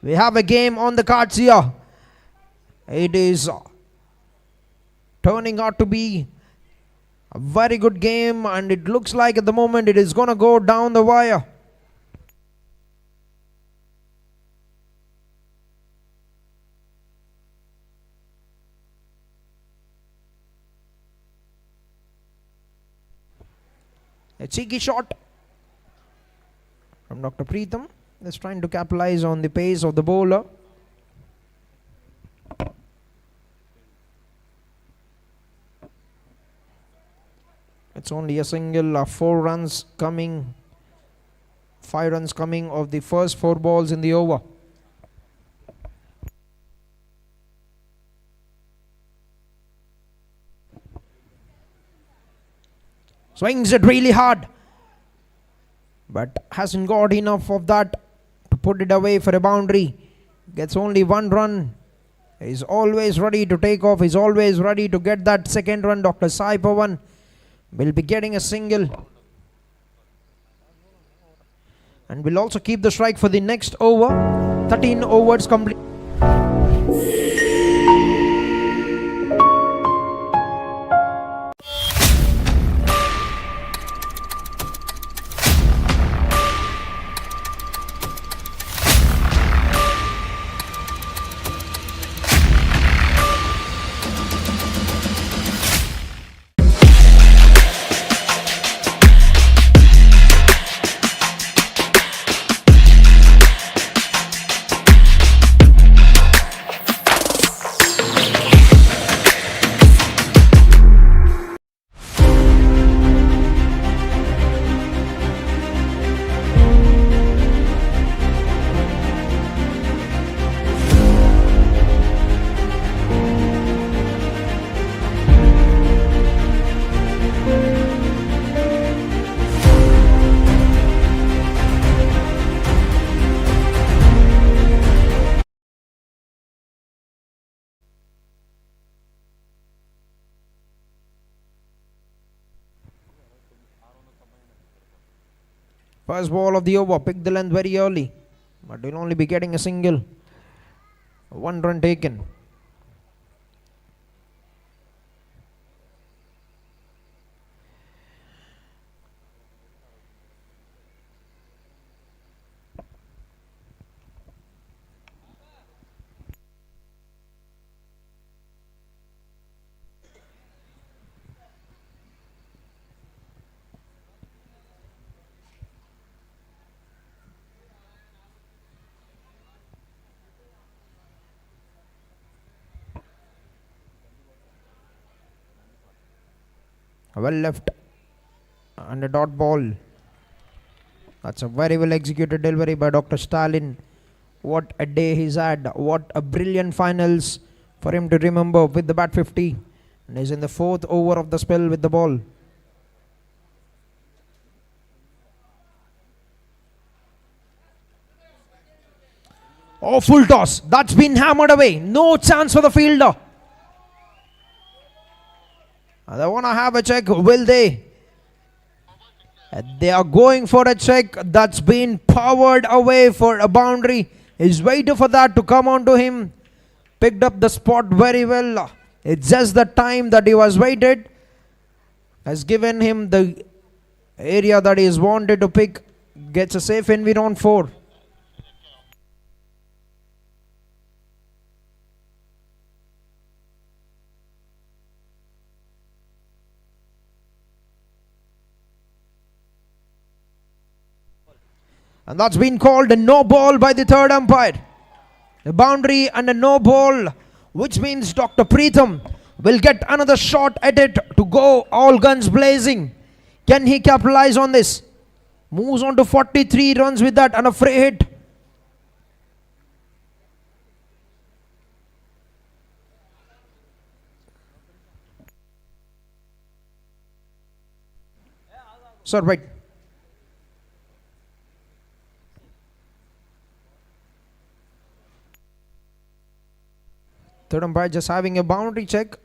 We have a game on the cards here. It is turning out to be a very good game, and it looks like at the moment it is going to go down the wire. A cheeky shot from Dr. Preetham. Is trying to capitalize on the pace of the bowler. It's only a single. 4 runs coming. 5 runs coming of the first 4 balls in the over. Swings it really hard, but hasn't got enough of that to put it away for a boundary. Gets only 1 run. He's always ready to take off. He's always ready to get that second run. Dr. Sai Pawan will be getting a single, and will also keep the strike for the next over. 13 overs complete. First ball of the over, picked the length very early, but will only be getting a single. 1 run taken. Well left and a dot ball. That's a very well executed delivery by Dr. Stalin. What a day he's had. What a brilliant finals for him to remember with the bat 50. And he's in the 4th over of the spell with the ball. Oh, full toss. That's been hammered away. No chance for the fielder. They want to have a check. Will they? They are going for a check. That's been powered away for a boundary. He's waiting for that to come onto him. Picked up the spot very well. It's just the time that he was waited has given him the area that he is wanted to pick. Gets a safe in on 4. And that's been called a no ball by the third umpire. A boundary and a no ball, which means Dr. Preetham will get another shot at it to go all guns blazing. Can he capitalize on this? Moves on to 43 runs with that and a free hit. Sir, wait. Third umpire just having a boundary check.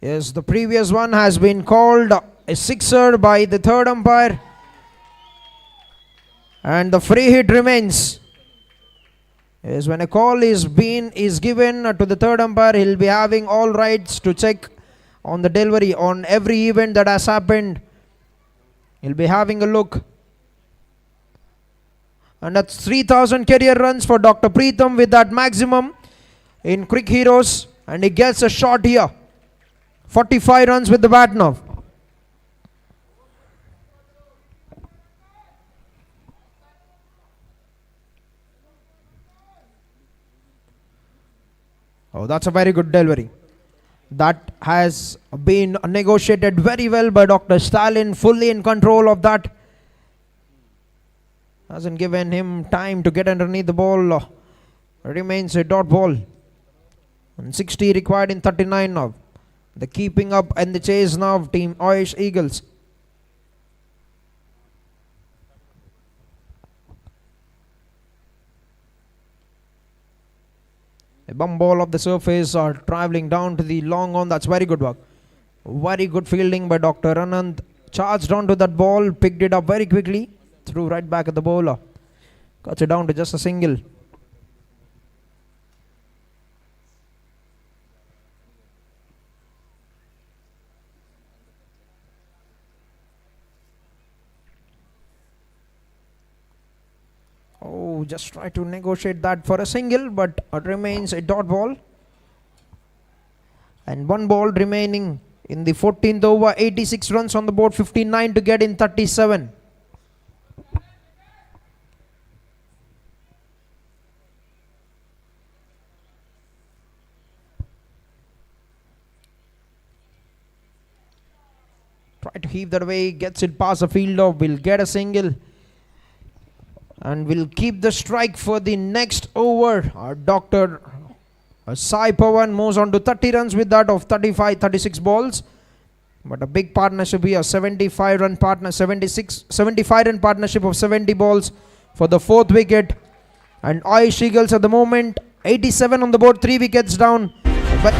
Yes, the previous one has been called a sixer by the third umpire. And the free hit remains. Yes, when a call is given to the third umpire, he'll be having all rights to check on the delivery on every event that has happened. He'll be having a look. And that's 3,000 career runs for Dr. Preetham with that maximum in Crick Heroes. And he gets a shot here. 45 runs with the bat now. Oh, that's a very good delivery. That has been negotiated very well by Dr. Stalin, fully in control of that. Hasn't given him time to get underneath the ball. Remains a dot ball. And 60 required in 39 now. The keeping up and the chase now of Team Ayush Eagles. A bum ball of the surface are travelling down to the long on. That's very good work. Very good fielding by Dr. Anand. Charged onto that ball, picked it up very quickly, threw right back at the bowler. Cuts it down to just a single. Oh, just try to negotiate that for a single, but it remains a dot ball. And one ball remaining in the 14th over. 86 runs on the board, 59 to get in 37. Try to heave that away, gets it past the fielder, will get a single. And will keep the strike for the next over. Dr. Sai Pawan moves on to 30 runs with that of 36 balls. But a big partnership here, 75 run partnership of 70 balls for the 4th wicket. And Ayush Eagles at the moment, 87 on the board, 3 wickets down. But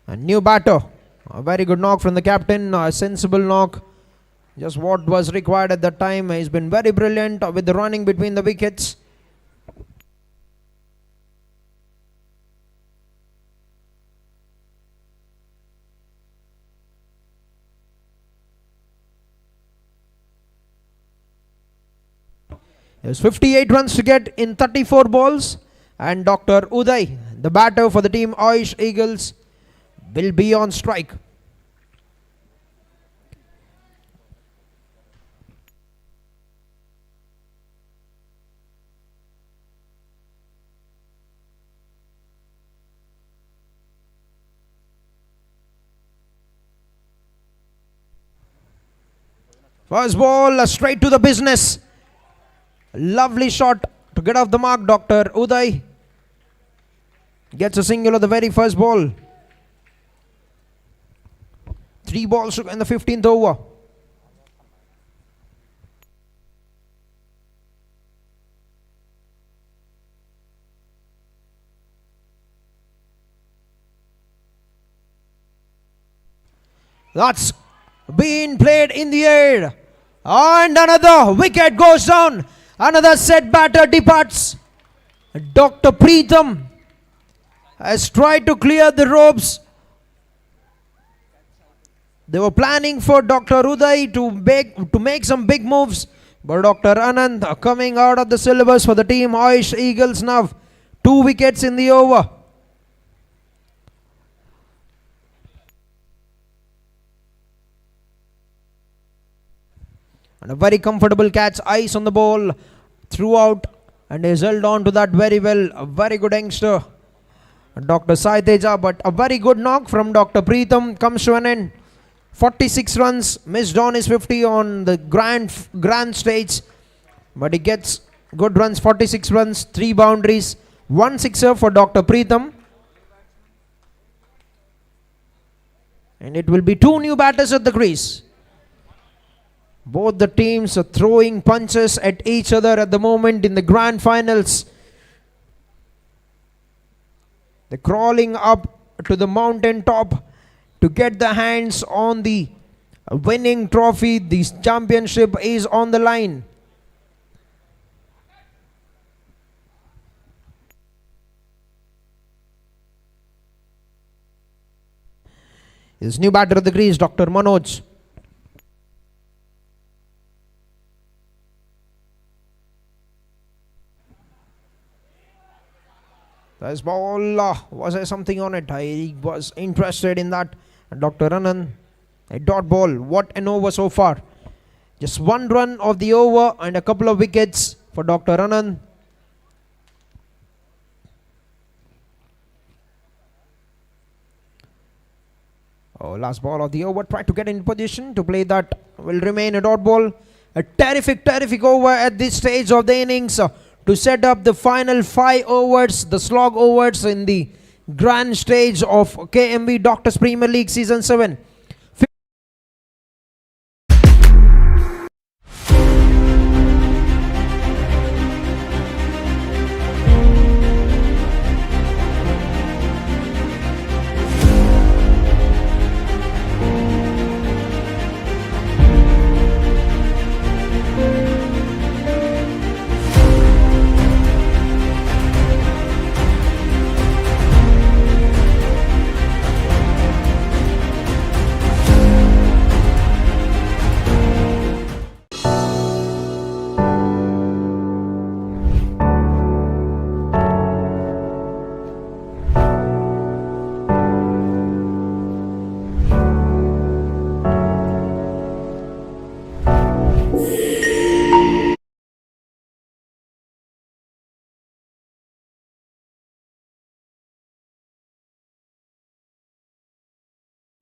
A new batter. A very good knock from the captain. A sensible knock. Just what was required at that time. He's been very brilliant with the running between the wickets. There's 58 runs to get in 34 balls. And Dr. Uday, the batter for the team Ayush Eagles, will be on strike. First ball, straight to the business. Lovely shot to get off the mark. Dr. Uday gets a single of the very first ball. 3 balls in the 15th over. That's been played in the air. And another wicket goes down. Another set batter departs. Dr. Preetham has tried to clear the ropes. They were planning for Dr. Uday to make some big moves. But Dr. Anand coming out of the syllabus for the team Ayush Eagles now. 2 wickets in the over. And a very comfortable catch, ice on the ball throughout, and he's held on to that very well. A very good youngster, Dr. Sai Teja, but a very good knock from Dr. Preetham comes to an end. 46 runs, missed on his 50 on the grand stage, but he gets good runs, 46 runs, 3 boundaries, 1 sixer for Dr. Preetham. And it will be 2 new batters at the crease. Both the teams are throwing punches at each other at the moment in the grand finals. They're crawling up to the mountain top to get their hands on the winning trophy. The championship is on the line. His new batter at the crease, Dr. Manoj. This ball, was there something on it? I was interested in that. Dr. Anand, a dot ball. What an over so far. Just 1 run of the over and a couple of wickets for Dr. Anand. Oh, last ball of the over. Try to get in position to play that. Will remain a dot ball. A terrific over at this stage of the innings. To set up the final 5 overs, the slog overs in the grand stage of KMV Doctors Premier League Season 7.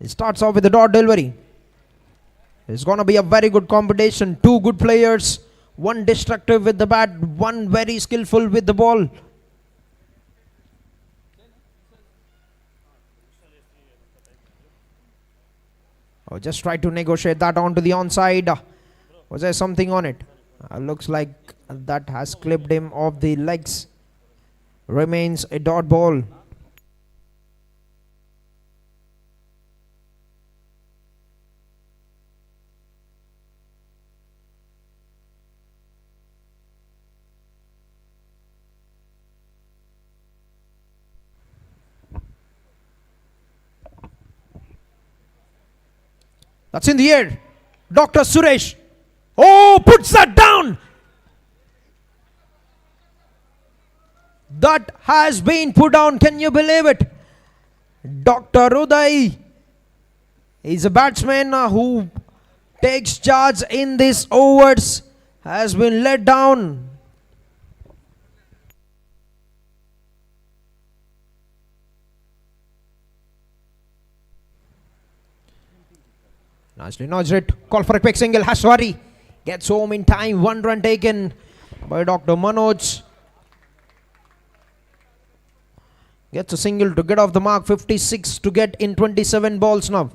It starts off with a dot delivery. It's going to be a very good competition. 2 good players. 1 destructive with the bat. 1 very skillful with the ball. Oh, just try to negotiate that onto the onside. Was there something on it? Looks like that has clipped him off the legs. Remains a dot ball. That's in the air. Dr. Suresh. Oh, puts that down. That has been put down. Can you believe it? Dr. Uday is a batsman who takes charge in this overs. Has been let down. Nicely nudged it. Call for a quick single. Hashwari gets home in time. 1 run taken by Dr. Manoj. Gets a single to get off the mark. 56 to get in 27 balls now.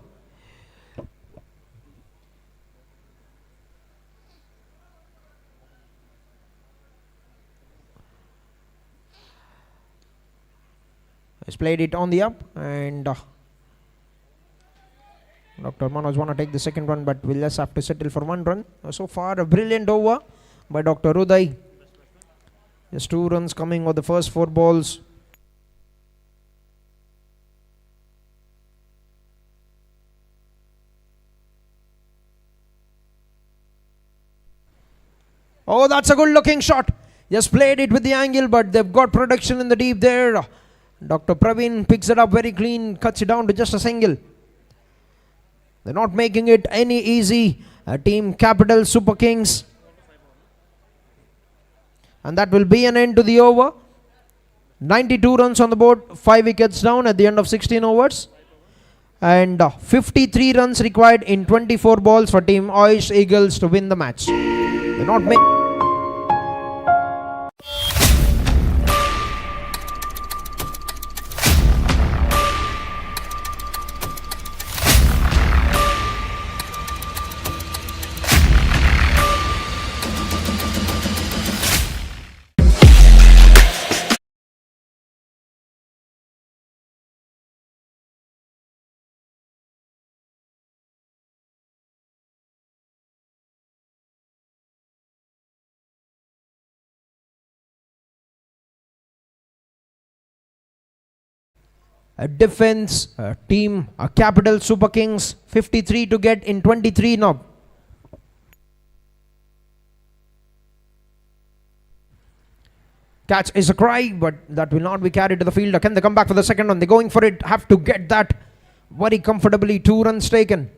He's played it on the up, and Dr. Manoj want to take the second run, but will just have to settle for 1 run. So far, a brilliant over by Dr. Uday. Just 2 runs coming with the first 4 balls. Oh, that's a good looking shot. Just played it with the angle, but they've got protection in the deep there. Dr. Praveen picks it up very clean, cuts it down to just a single. They're not making it any easy. Team Capital Super Kings. And that will be an end to the over. 92 runs on the board, 5 wickets down at the end of 16 overs. And 53 runs required in 24 balls for Team Ayush Eagles to win the match. They're not making... A defense team, Capital Super Kings, 53 to get in 23 now. Catch is a cry, but that will not be carried to the field. Can they come back for the second one? They're going for it. Have to get that very comfortably. 2 runs taken.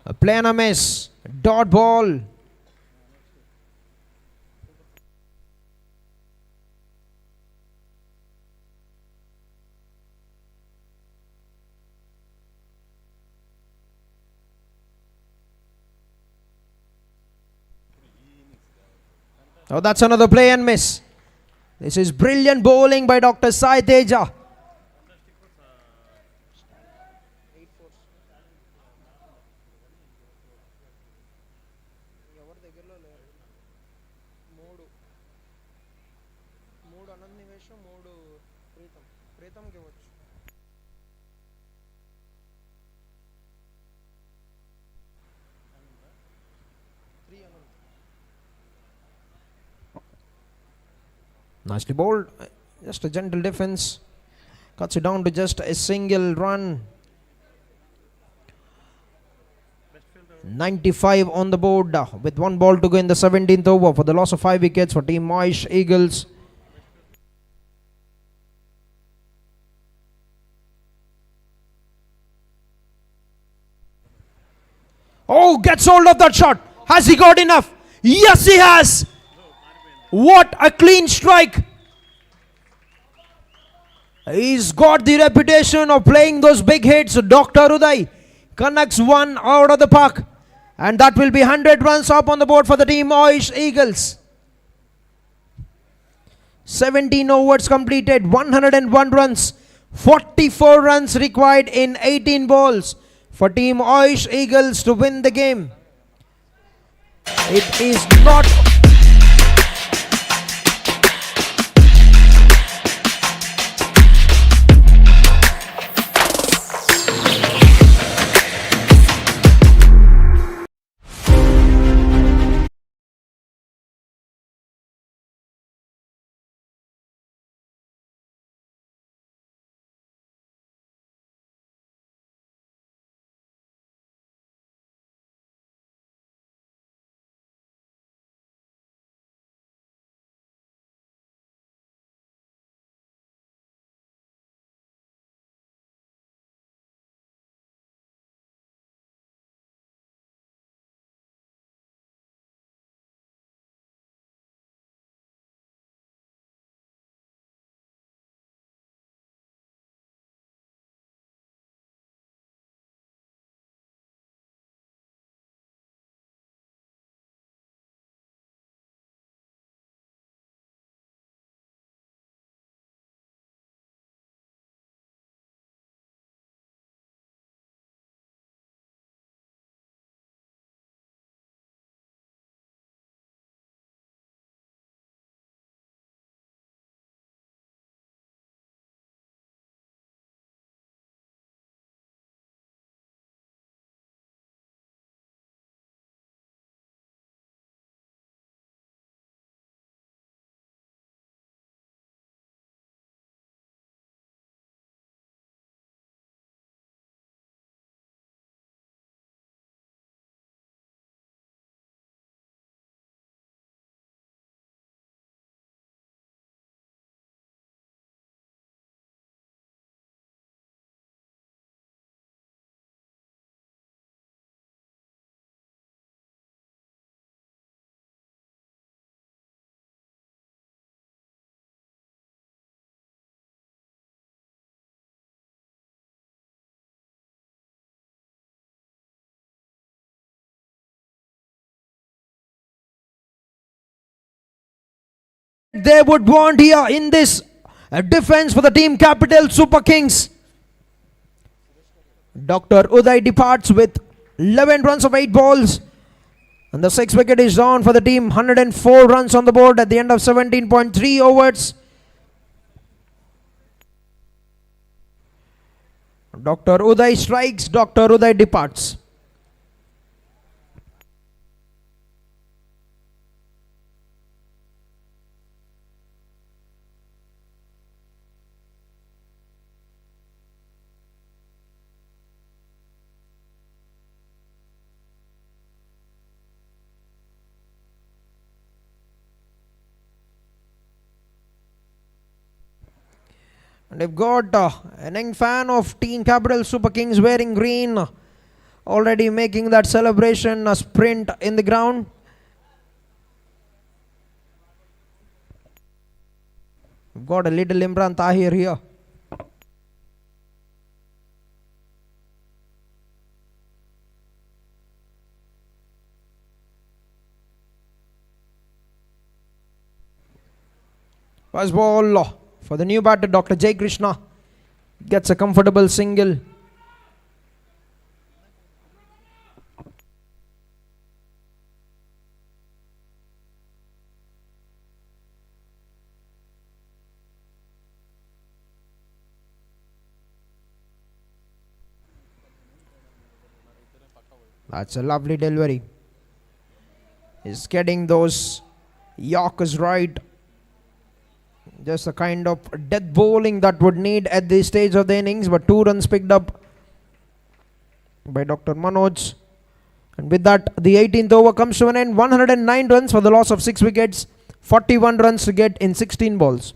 A play and a miss. Dot ball. Oh, that's another play and miss. This is brilliant bowling by Dr. Sai Teja. Nicely bowled. Just a gentle defense. Cuts it down to just a single run. 95 on the board with 1 ball to go in the 17th over for the loss of 5 wickets for Team Ayush Eagles. Oh, gets hold of that shot. Has he got enough? Yes, he has. What a clean strike. He's got the reputation of playing those big hits. Dr. Uday connects 1 out of the park. And that will be 100 runs up on the board for the Team Ayush Eagles. 17 overs completed, 101 runs. 44 runs required in 18 balls for Team Ayush Eagles to win the game. It is not... they would want here in this defense for the team Capital Super Kings. Dr. Uday departs with 11 runs of 8 balls. And the 6th wicket is down for the team. 104 runs on the board at the end of 17.3 overs. Dr. Uday strikes, Dr. Uday departs. And they've got an young fan of Team Capital Super Kings wearing green, already making that celebration a sprint in the ground. We've got a little Imran Tahir here. First ball for the new batter, Dr. Jai Krishna gets a comfortable single. That's a lovely delivery. He's getting those Yorkers right. Just the kind of death bowling that would need at this stage of the innings, but 2 runs picked up by Dr. Manoj. And with that, the 18th over comes to an end. 109 runs for the loss of 6 wickets. 41 runs to get in 16 balls.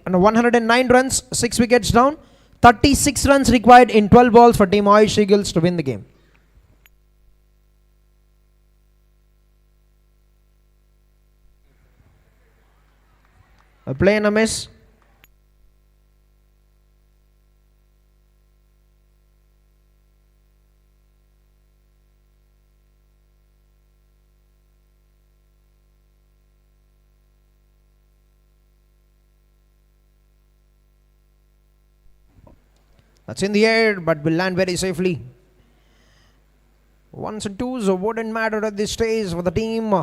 And 109 runs, 6 wickets down. 36 runs required in 12 balls for Team Ayush Eagles to win the game. A play and a miss. That's in the air, but will land very safely. 1s and 2s wouldn't matter at this stage for the team.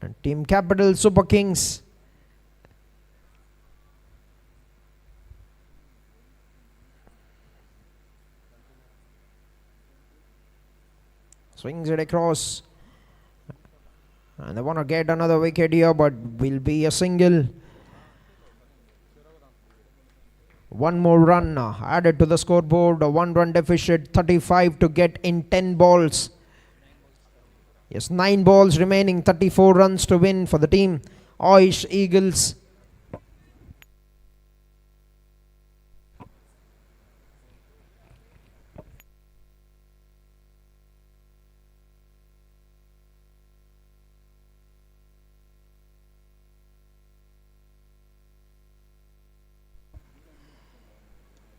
And Team Capital Super Kings. Swings it across. And they want to get another wicket here, but will be a single. 1 more run added to the scoreboard. A 1-run deficit, 35 to get in 10 balls. Yes, 9 balls remaining, 34 runs to win for the team Ayush Eagles.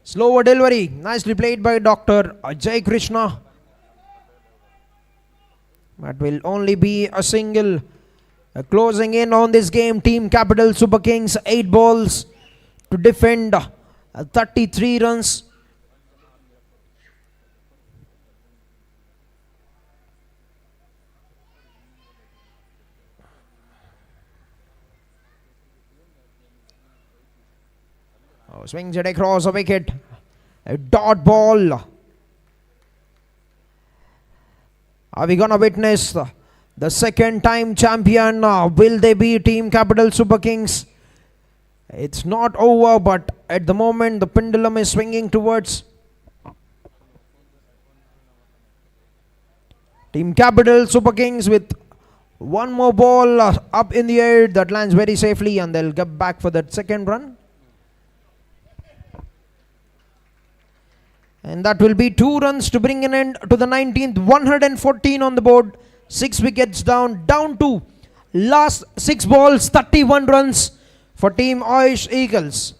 Slower delivery, nicely played by Dr. Jai Krishna. That will only be a single. Closing in on this game, Team Capital Super Kings, 8 balls to defend, 33 runs. Swings it across a wicket. A dot ball. Are we gonna witness the second time champion? Will they be Team Capital Super Kings? It's not over, but at the moment the pendulum is swinging towards Team Capital Super Kings with 1 more ball up in the air that lands very safely, and they'll get back for that second run. And that will be 2 runs to bring an end to the 19th. 114 on the board. 6 wickets down. Down to last 6 balls. 31 runs for Team Ayush Eagles.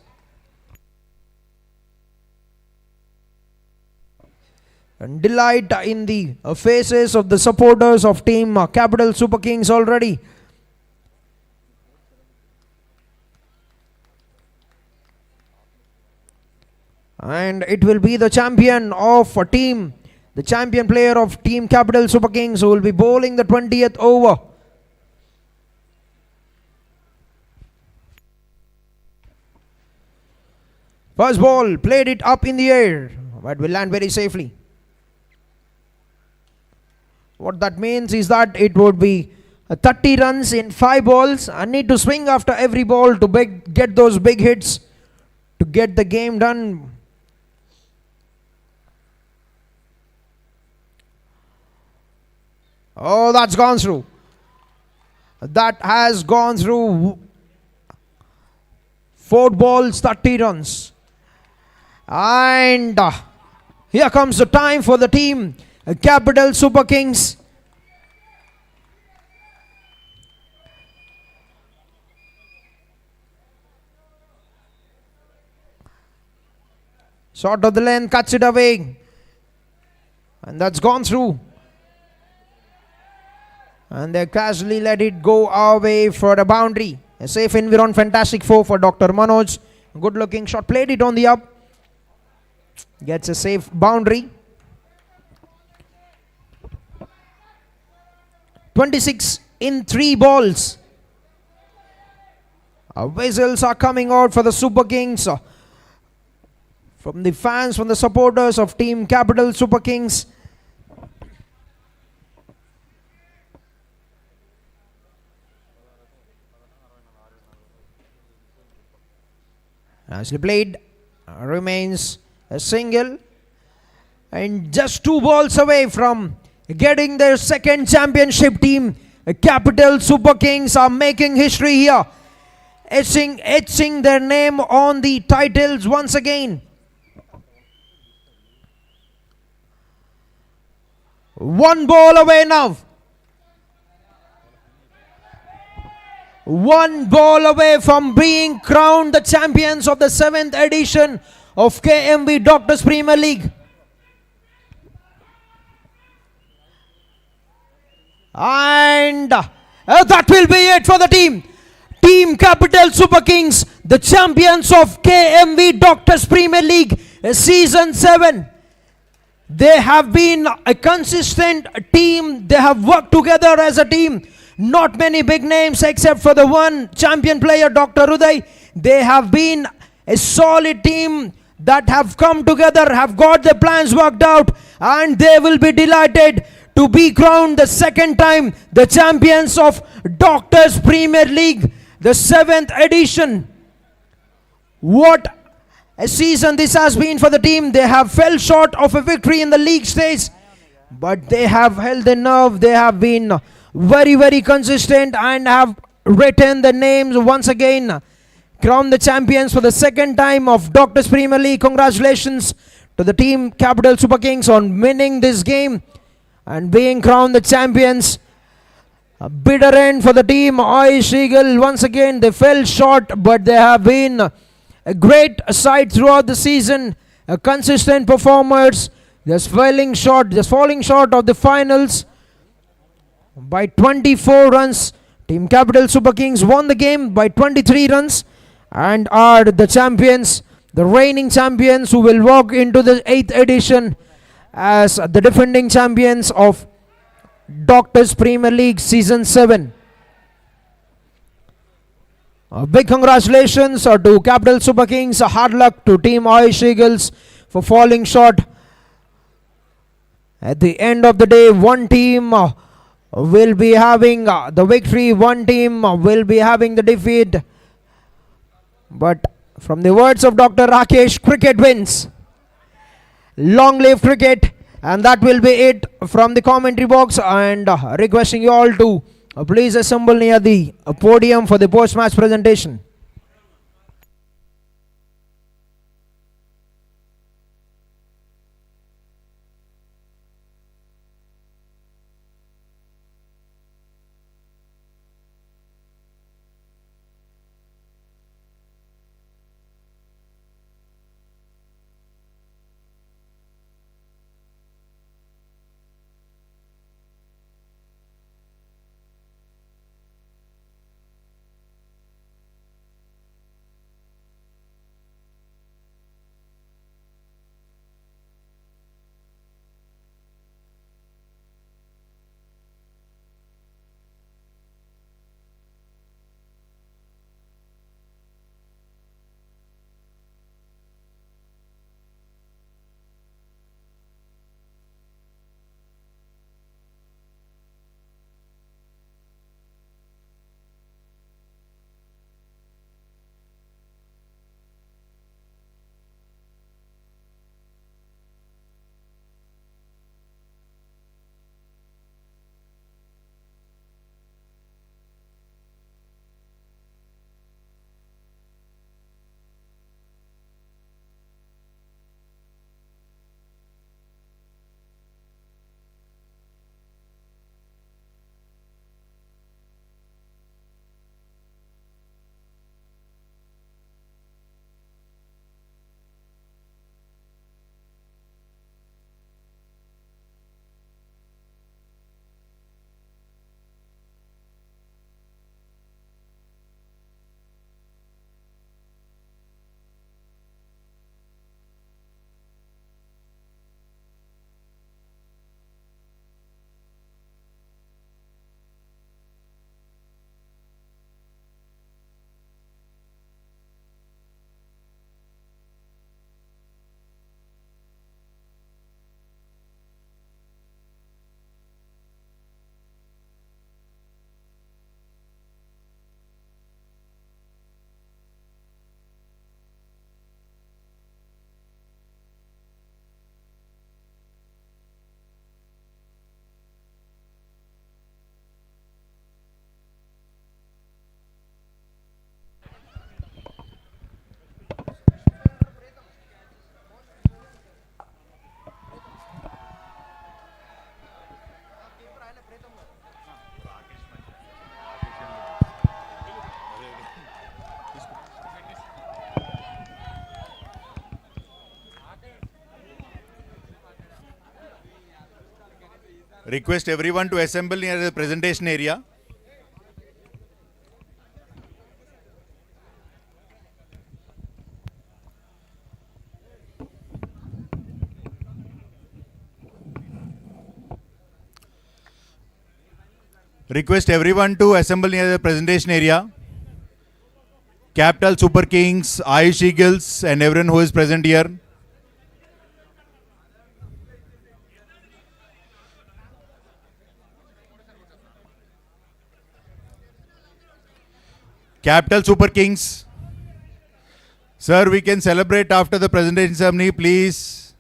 And delight in the faces of the supporters of Team Capital Super Kings already. And it will be the champion of a team, the champion player of Team Capital Super Kings, who will be bowling the 20th over. First ball, played it up in the air, but will land very safely. What that means is that it would be 30 runs in 5 balls. I need to swing after every ball to get those big hits to get the game done. Oh, that's gone through. That has gone through. 4 balls, 30 runs. And here comes the time for the team Capital Super Kings. Short of the length, cuts it away. And that's gone through. And they casually let it go away for a boundary. A safe environ, fantastic 4 for Dr. Manoj. Good looking shot, played it on the up. Gets a safe boundary. 26 in 3 balls. Whistles are coming out for the Super Kings. From the fans, from the supporters of Team Capital Super Kings. Nicely played. Remains a single. And just 2 balls away from getting their second championship. Team Capital Super Kings are making history here. Etching their name on the titles once again. 1 ball away now. 1 ball away from being crowned the champions of the 7th edition of KMV Doctors Premier League. And that will be it for the team. Team Capital Super Kings, the champions of KMV Doctors Premier League Season 7. They have been a consistent team. They have worked together as a team. Not many big names except for the one champion player, Dr. Uday. They have been a solid team that have come together, have got their plans worked out, and they will be delighted to be crowned the second time the champions of Doctors Premier League, the 7th edition. What a season this has been for the team. They have fell short of a victory in the league stage, but they have held the nerve. They have been very, very consistent and have written the names once again. Crowned the champions for the second time of Doctors Premier League. Congratulations to the team Capital Super Kings on winning this game and being crowned the champions. A bitter end for the team Ayush Eagle. Once again they fell short, but they have been a great side throughout the season. A consistent performers. Just falling short of the finals by 24 runs. Team Capital Super Kings won the game by 23 runs and are the champions, the reigning champions, who will walk into the 8th edition as the defending champions of Doctors Premier League Season 7. A big congratulations to Capital Super Kings. Hard luck to Team Ayush Eagles for falling short. At the end of the day, one team will be having the victory, one team will be having the defeat. But from the words of Dr. Rakesh, cricket wins. Long live cricket. And that will be it from the commentary box, and requesting you all to please assemble near the podium for the post-match presentation. Request everyone to assemble near the presentation area. Request everyone to assemble near the presentation area. Capital Super Kings, Ayush Eagles, and everyone who is present here. Capital Super Kings. Sir, we can celebrate after the presentation ceremony, please.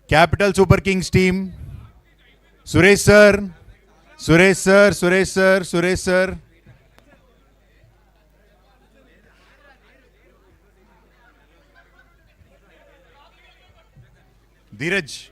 Capital Super Kings team. Suresh sir. Suresh sir, Suresh sir, Suresh sir. Dheeraj.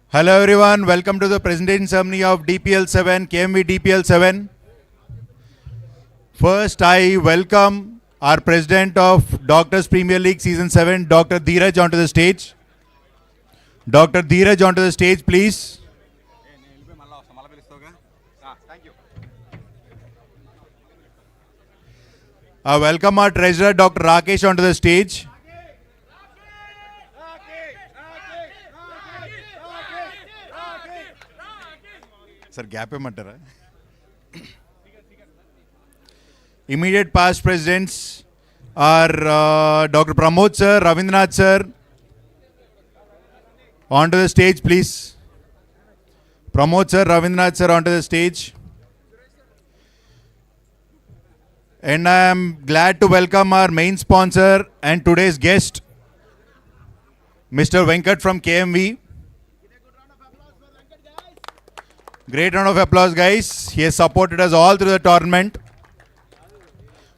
Hello everyone, welcome to the presentation ceremony of DPL 7, KMV DPL 7. First, I welcome our president of Doctors Premier League Season 7, Dr. Dheeraj, onto the stage. Dr. Dheeraj onto the stage, please. Welcome our treasurer, Dr. Rakesh, onto the stage. Sir, gap matter. Immediate past presidents are Dr. Pramod sir, Ravindranath sir. Onto the stage, please. Pramod sir, Ravindranath sir, onto the stage. And I am glad to welcome our main sponsor and today's guest, Mr. Venkat from KMV. Great round of applause, guys. He has supported us all through the tournament,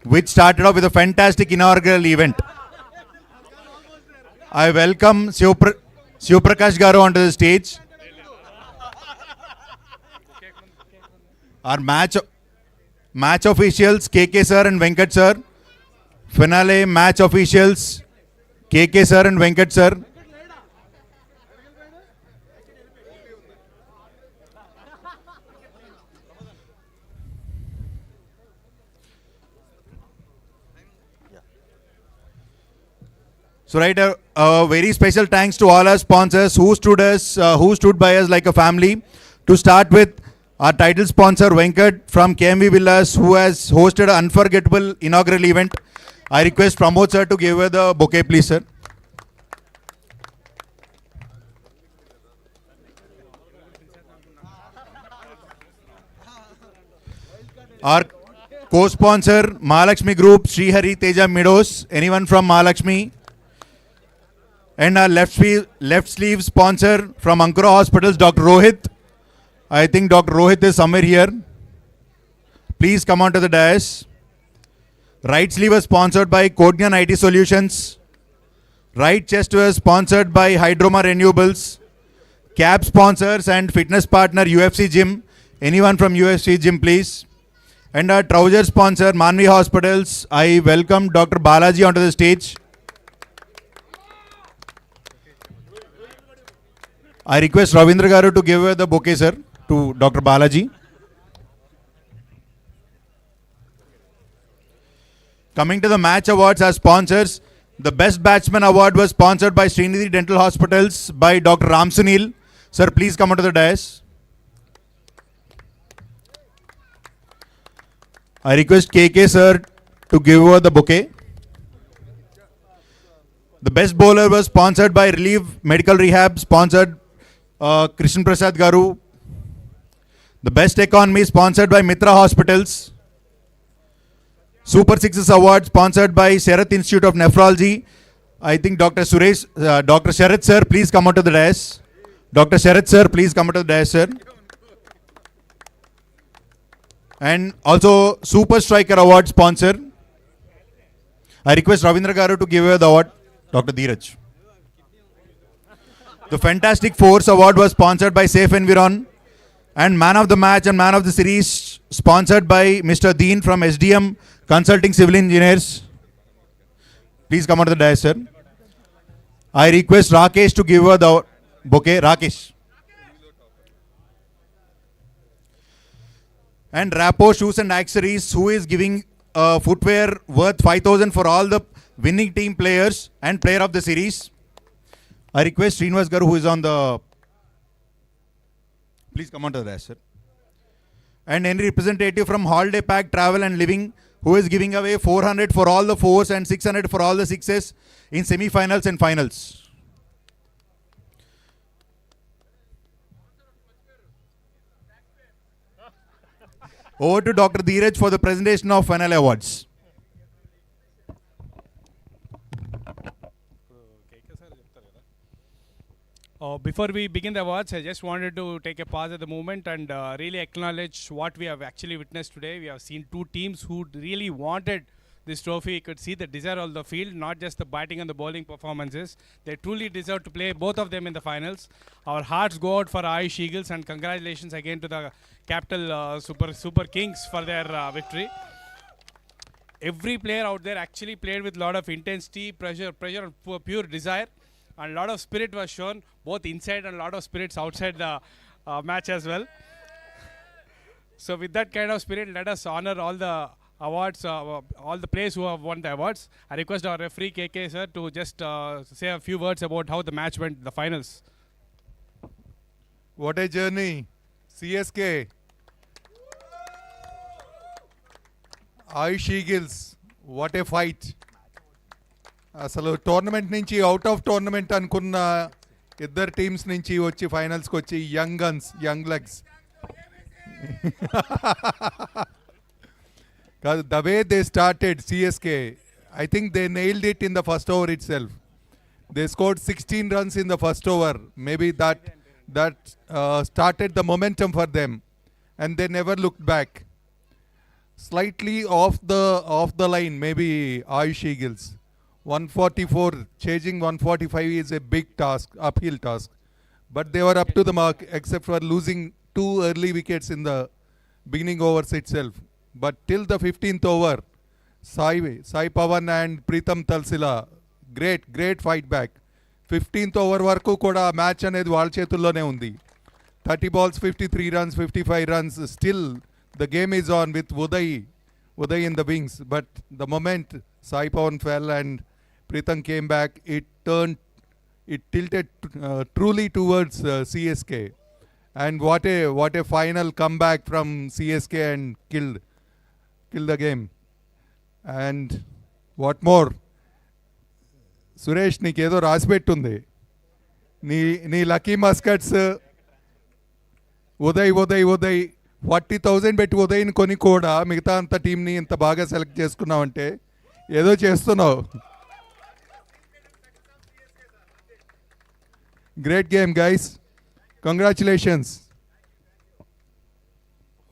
which started off with a fantastic inaugural event. I welcome Shivprakash Garu onto the stage. Our match officials, KK sir and Venkat sir. Finale match officials, KK sir and Venkat sir. So right, a very special thanks to all our sponsors who stood by us like a family. To start with, our title sponsor Venkat from KMV Villas, who has hosted an unforgettable inaugural event. I request Pramod sir to give her the bouquet, please, sir. Our co-sponsor Mahalakshmi Group, Sri Hari Teja Meadows. Anyone from Mahalakshmi? And our left sleeve sponsor from Ankura Hospitals, Dr. Rohit. I think Dr. Rohit is somewhere here. Please come on to the dais. Right sleeve was sponsored by Cognan IT Solutions. Right chest was sponsored by Hydroma Renewables. Cap sponsors and fitness partner UFC Gym. Anyone from UFC Gym, please. And our trouser sponsor Manvi Hospitals. I welcome Dr. Balaji onto the stage. I request Ravindra Garu to give her the bouquet, sir, to Dr. Balaji. Coming to the match awards as sponsors, the Best Batsman Award was sponsored by Srinidhi Dental Hospitals by Dr. Ram Sunil. Sir, please come onto the dais. I request KK, sir, to give her the bouquet. The Best Bowler was sponsored by Relief Medical Rehab, sponsored Krishnan Prasad Garu. The Best Economy sponsored by Mitra Hospitals. Super Sixes Award sponsored by Serath Institute of Nephrology. I think Dr. Dr. Sharath sir, please come out to the dais. Dr. Sharath sir, please come out to the dais, sir. And also Super Striker Award sponsor. I request Ravindra Garu to give away the award. Dr. Dheeraj. The Fantastic Force Award was sponsored by Safe Environ. And Man of the Match and Man of the Series sponsored by Mr. Dean from SDM Consulting Civil Engineers. Please come out to the dais, sir. I request Rakesh to give her the bouquet. Rakesh. And Rapo Shoes and Accessories, who is giving footwear worth 5,000 for all the winning team players and player of the series. I request Srinivas Garu, who is on the... Please come on to the dais, sir. And any representative from Holiday Pack Travel and Living, who is giving away 400 for all the fours and 600 for all the sixes in semi-finals and finals. Over to Dr. Dheeraj for the presentation of final awards. Before we begin the awards, I just wanted to take a pause at the moment and really acknowledge what we have actually witnessed today. We have seen two teams who really wanted this trophy. You could see the desire of the field, not just the batting and the bowling performances. They truly deserve to play, both of them, in the finals. Our hearts go out for Ayush Eagles, and congratulations again to the capital Super Kings for their victory. Every player out there actually played with a lot of intensity, pressure and pure desire. And a lot of spirit was shown, both inside and a lot of spirits outside the match as well. So with that kind of spirit, let us honor all the awards, all the players who have won the awards. I request our referee KK sir to just say a few words about how the match went, the finals. What a journey. CSK. Ayush Eagles. What a fight. అసలు tournament నుంచి out of tournament అనుకున్న ఇద్దరు teams నుంచి వచ్చి ఫైనల్స్కి వచ్చి young guns, young legs. కాదు, the way they started CSK, I think they nailed it in the first over it self. They scored 16 runs in the first over. Maybe that started the momentum for them, and they never looked back. Slightly off the line, maybe Ayush Eagles. 144, chasing 145 is a big task, uphill task. But they were up to the mark, except for losing 2 early wickets in the beginning overs itself. But till the 15th over, Sai Pawan and Pritham Talsila, great fight back. 15th over వరకు కూడా match అనేది వాళ్ళ చేతుల్లోనే ఉంది. 30 balls, 53 runs, 55 runs. Still, the game is on with Uday in the wings. But the moment Sai Pawan fell and Pritham came back, it tilted truly towards CSK. And what a final comeback from CSK and killed the game. And what more? Suresh, నీకేదో రాసిపెట్టుంది. నీ lucky మస్కట్స్ Uday 40,000 పెట్టి ఉదయ్ని కొని కూడా మిగతా అంత టీంని ఇంత బాగా సెలెక్ట్ చేసుకున్నావంటే ఏదో చేస్తున్నావు. Great game, guys. Congratulations.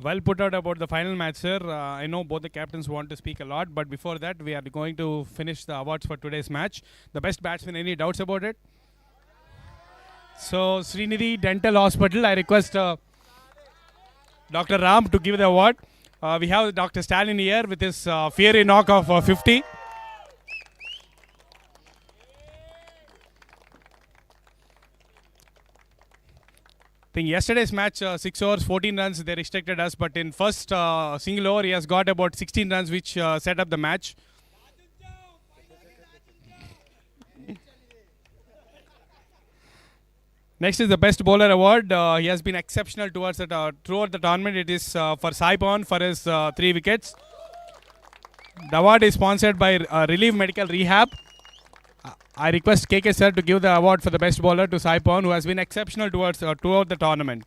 Well put out about the final match, sir. I know both the captains want to speak a lot, but before that, we are going to finish the awards for today's match. The best batsman, any doubts about it? So, Srinidhi Dental Hospital, I request Dr. Ram to give the award. We have Dr. Stalin here with his fiery knock of 50. I think yesterday's match, 6 overs, 14 runs, they restricted us. But in first single over, he has got about 16 runs, which set up the match. Next is the best bowler award. He has been exceptional throughout the tournament. It is for Sai Pawan for his 3 wickets. The award is sponsored by Relief Medical Rehab. I request KK sir to give the award for the best bowler to Sai Pawan, who has been exceptional throughout the tournament.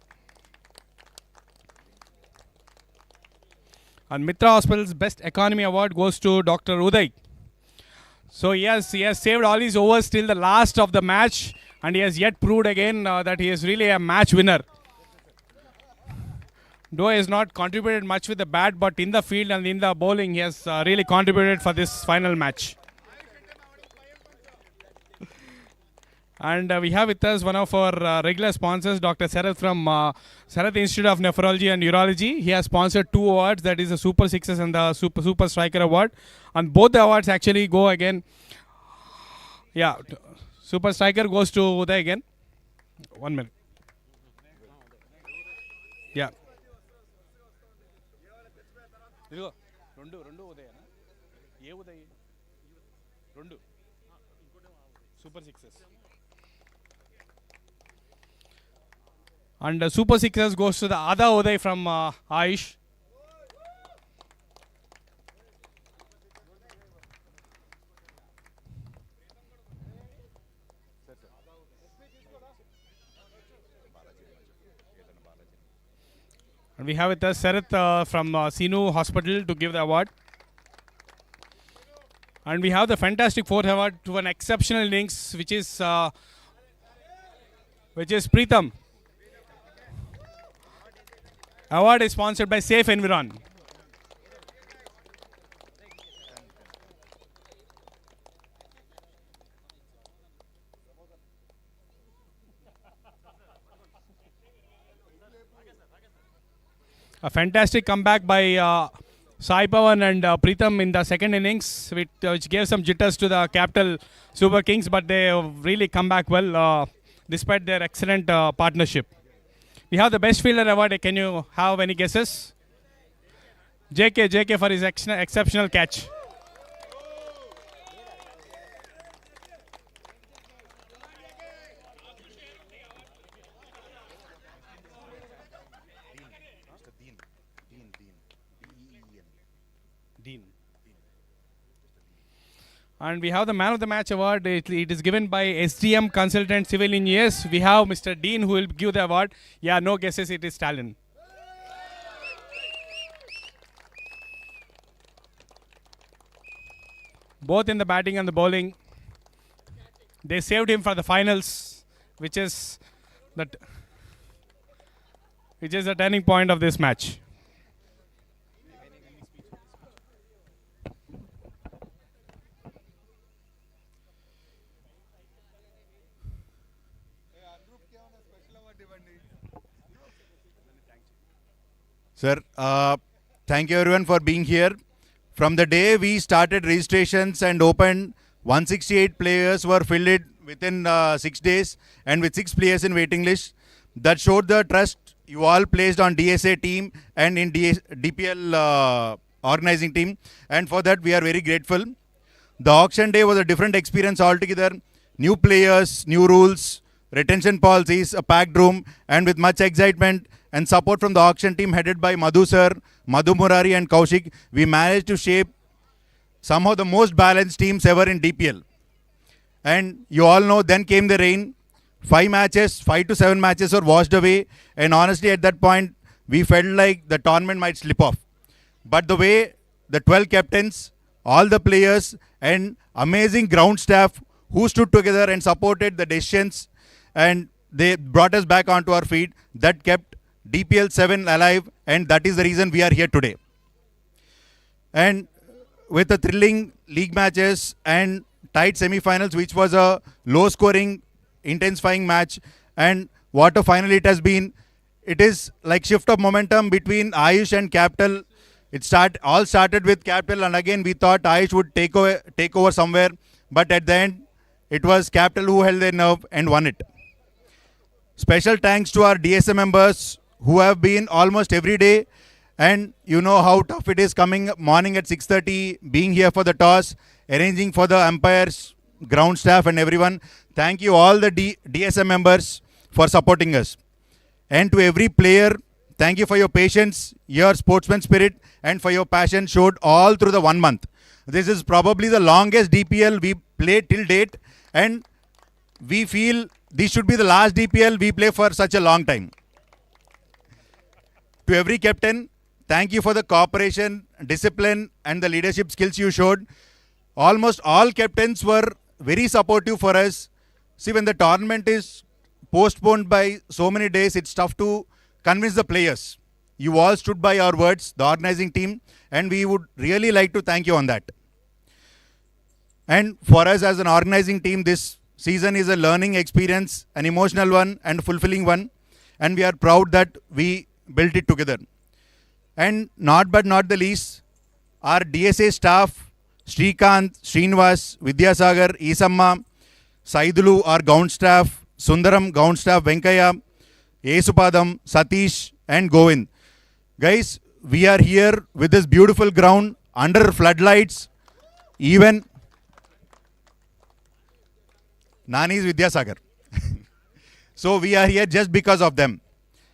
And Mitra Hospital's best economy award goes to Dr. Uday. So he has saved all his overs till the last of the match, and he has yet proved again that he is really a match winner. Though he has not contributed much with the bat, but in the field and in the bowling, he has really contributed for this final match. And we have with us one of our regular sponsors, Dr. Sarath from Sarath Institute of Nephrology and Urology. He has sponsored 2 awards, that is the Super Sixes and the Super Striker Award. And both the awards actually go again. Yeah, Super Striker goes to Uday again. 1 minute. Yeah. ఇదిగో రెండు ఉదయనా ఏ ఉదయ్ రెండు super sixes and super sixes goes to the Ada Uday from Ayush. And we have with us Sarath from Sinu Hospital to give the award. And we have the fantastic 4th award to an exceptional innings, which is Preetham. Award is sponsored by Safe Environ. A fantastic comeback by Sai Pawan and Preetham in the second innings, which gave some jitters to the capital Super Kings, but they really come back well despite their excellent partnership. We have the best fielder award. Can you have any guesses? JK for his exceptional catch. And we have the man of the match award. It is given by SDM Consultant Civil Engineers. We have Mr. Dean who will give the award. Yeah, no guesses, it is Stalin. Both in the batting and the bowling. They saved him for the finals, which is the turning point of this match. Sir, thank you everyone for being here. From the day we started registrations and opened, 168 players were filled within 6 days and with 6 players in waiting list. That showed the trust you all placed on DSA team and in DPL organizing team, and for that we are very grateful. The auction day was a different experience altogether. New players, new rules, retention policies, a packed room, and with much excitement and support from the auction team headed by Madhu sir, Madhu Murari and Kaushik, we managed to shape somehow the most balanced teams ever in DPL. And you all know, then came the rain. 5 to 7 matches were washed away, and honestly at that point we felt like the tournament might slip off. But the way the 12 captains, all the players and amazing ground staff who stood together and supported the decisions, and they brought us back onto our feet, that kept DPL 7 alive, and that is the reason we are here today. And with the thrilling league matches and tight semi-finals, which was a low-scoring, intensifying match, and what a final it has been. It is like shift of momentum between Ayush and Capital. All started with Capital, and again we thought Ayush would take over somewhere, but at the end it was Capital who held their nerve and won it. Special thanks to our DSA members who have been almost every day, and you know how tough it is coming morning at 6:30, being here for the toss, arranging for the umpires, ground staff and everyone. Thank you all the DSA members for supporting us. And to every player, thank you for your patience, your sportsman spirit and for your passion showed all through the 1 month. This is probably the longest DPL we played till date, and we feel this should be the last DPL we play for such a long time. To every captain, thank you for the cooperation, discipline and the leadership skills you showed. almost all captains were very supportive for us. See, when the tournament is postponed by so many days, it's tough to convince the players. You all stood by our words, the organizing team, and we would really like to thank you on that. And for us as an organizing team, this season is a learning experience, an emotional one and fulfilling one, and we are proud that we built it together. And not but not the least, our DSA staff, Srikanth, Srinivas, Vidyasagar, Isamma, Saidulu, our ground staff, Sundaram, ground staff, Venkaya, Esupadam, Satish, and Govind. Guys, we are here with this beautiful ground under floodlights. Even Nani is Vidyasagar. So we are here just because of them.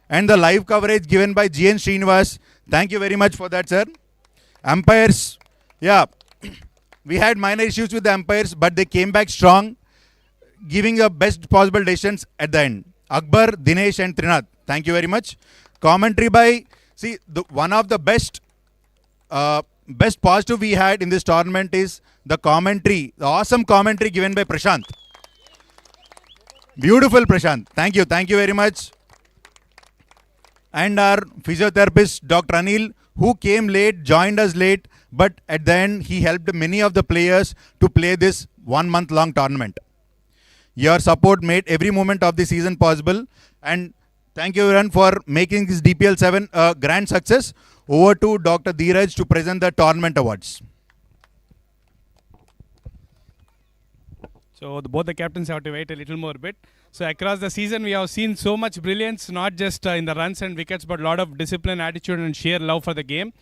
And the live coverage given by GN Srinivas, thank you very much for that, sir. Umpires, yeah, we had minor issues with the umpires, but they came back strong, giving the best possible decisions at the end. Akbar, Dinesh, and Trinath, thank you very much. Commentary by, see, one of the best positive we had in this tournament is the commentary, the awesome commentary given by Prashant. Beautiful, Prashant. Thank you very much. And our physiotherapist, Dr. Anil, who came late, joined us late, but at the end, he helped many of the players to play this 1 month long tournament. Your support made every moment of the season possible, and thank you everyone for making this DPL 7 a grand success. Over to Dr. Dheeraj to present the tournament awards. So both the captains have to wait a little more bit. So across the season, we have seen so much brilliance, not just in the runs and wickets, but a lot of discipline, attitude, and sheer love for the game.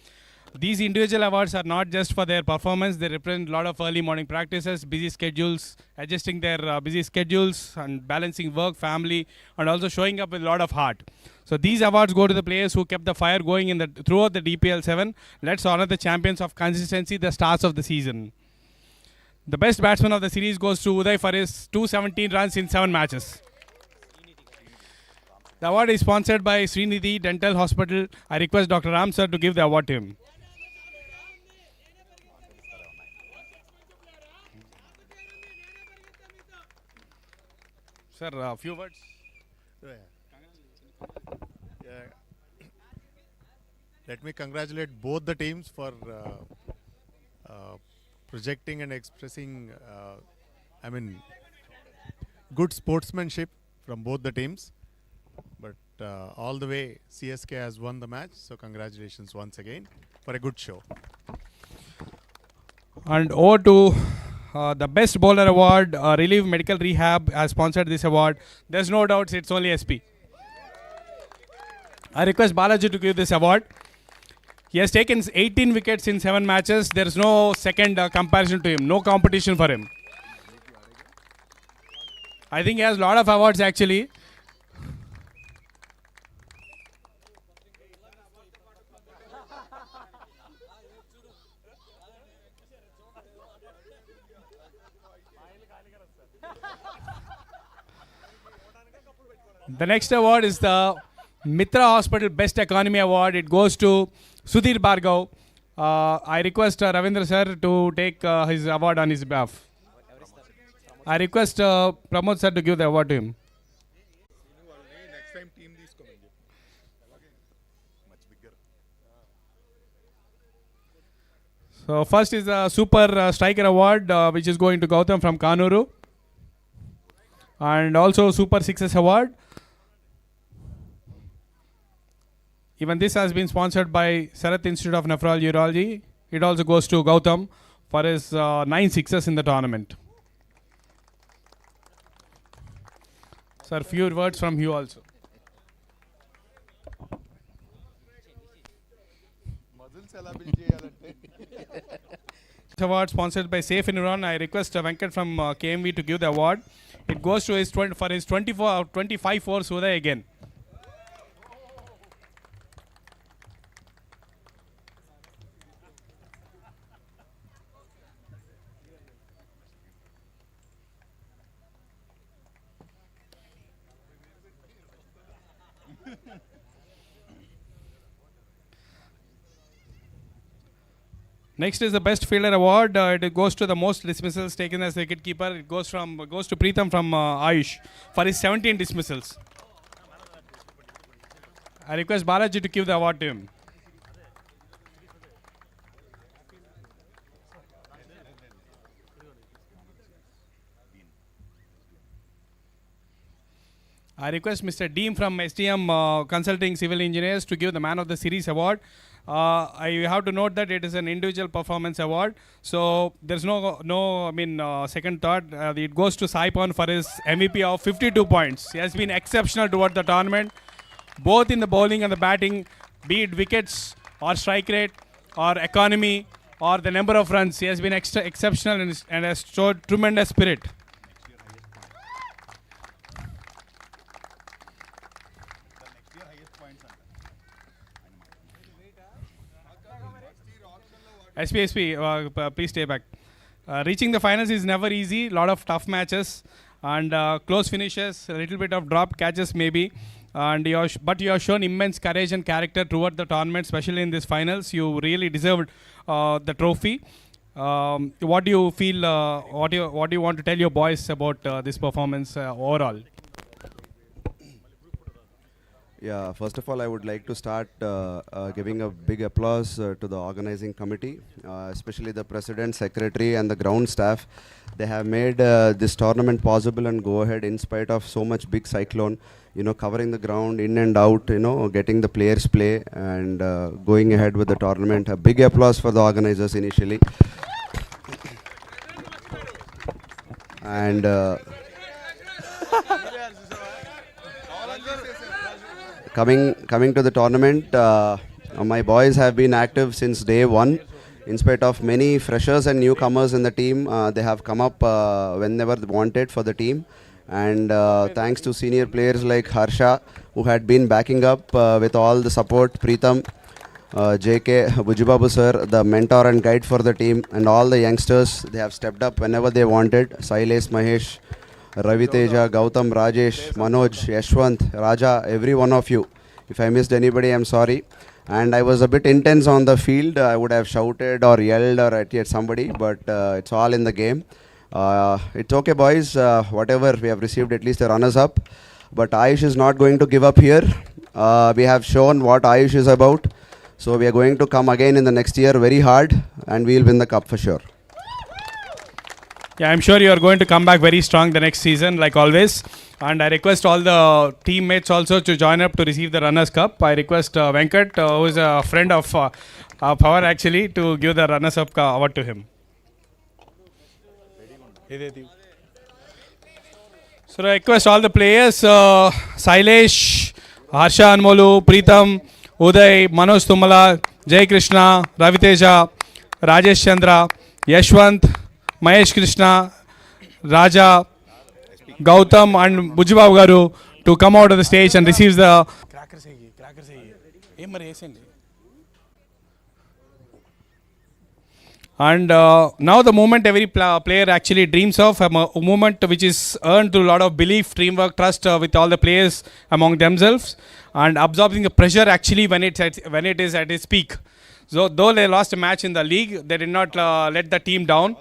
These individual awards are not just for their performance. They represent a lot of early morning practices, busy schedules, adjusting their busy schedules, and balancing work, family, and also showing up with a lot of heart. So these awards go to the players who kept the fire going throughout the DPL 7. Let's honor the champions of consistency, the stars of the season. The best batsman of the series goes to Uday for his 217 runs in 7 matches. The award is sponsored by Srinidhi Dental Hospital. I request Dr. Ram sir to give the award to him. Sir, a few words. Let me congratulate both the teams for projecting and expressing, good sportsmanship from both the teams. But all the way, CSK has won the match. So congratulations once again for a good show. And over to the Best Bowler Award. Relief Medical Rehab has sponsored this award. There's no doubt it's only SP. I request Balaji to give this award. He has taken 18 wickets in 7 matches. There is no second comparison to him. No competition for him. I think he has a lot of awards actually. The next award is the Mitra Hospital Best Economy Award. It goes to Sudhir Bhargav. I request Ravindra sir to take his award on his behalf. I request Pramod sir to give the award to him. So first is the Super Striker Award, which is going to Gautam from Kanuru. And also Super Sixes Award. Even this has been sponsored by Sarath Institute of Nephrology. It also goes to Gautam for his 9 sixes in the tournament. Sir, few words from you also. Award sponsored by Safe Environ. I request Venkat from KMV to give the award. It goes to his 25 fours Uday again. Next is the best fielder award. It goes to the most dismissals taken as wicketkeeper. It goes to Preetham from Ayush for his 17 dismissals. I request Balaji to give the award to him. I request Mr. Deem from SDM Consulting Civil Engineers to give the Man of the Series award. I have to note that it is an individual performance award, so there's no second thought. It goes to Saipan for his MVP of 52 points. He has been exceptional toward the tournament, both in the bowling and the batting, be it wickets or strike rate or economy or the number of runs. He has been exceptional and has showed tremendous spirit. SP, please stay back. Reaching the finals is never easy. Lot of tough matches and close finishes, a little bit of dropped catches maybe. And you have shown immense courage and character throughout the tournament, especially in this finals. You really deserved the trophy. What do you feel? What do you want to tell your boys about this performance overall? Yeah, first of all, I would like to start giving a big applause to the organizing committee, especially the president, secretary, and the ground staff. They have made this tournament possible and go ahead in spite of so much big cyclone. You know, covering the ground in and out. You know, getting the players play and going ahead with the tournament. A big applause for the organizers initially. And coming to the tournament, my boys have been active since day one. In spite of many freshers and newcomers in the team, they have come up whenever wanted for the team. And thanks to senior players like Harsha, who had been backing up with all the support, Preetham, JK, Bujibabu sir, the mentor and guide for the team, and all the youngsters, they have stepped up whenever they wanted. Sailesh, Mahesh, Ravi Teja, Gautam, Rajesh, Manoj, Yashwant, Raja, every one of you. If I missed anybody, I'm sorry. And I was a bit intense on the field. I would have shouted or yelled or at somebody, but it's all in the game. It's okay, boys. Whatever, we have received at least a runners-up. But Ayush is not going to give up here. We have shown what Ayush is about. So we are going to come again in the next year very hard, and we'll win the cup for sure. Yeah, I'm sure you are going to come back very strong the next season, like always. And I request all the teammates also to join up to receive the Runners Cup. I request Venkat, who is a friend of Power actually, to give the Runners Up award to him. So I request all the players, Sailesh, Harsha Anmolu, Preetham, Uday, Manoj Tumala, Jai Krishna, Raviteja, Rajesh Chandra, Yashwant, Mahesh Krishna, Raja, Gautam and Bujibabu garu to come out of the stage and receive the and now the moment every player actually dreams of, a moment which is earned through a lot of belief, teamwork, trust with all the players among themselves, and absorbing the pressure actually when it is at its peak. So though they lost a match in the league, they did not let the team down.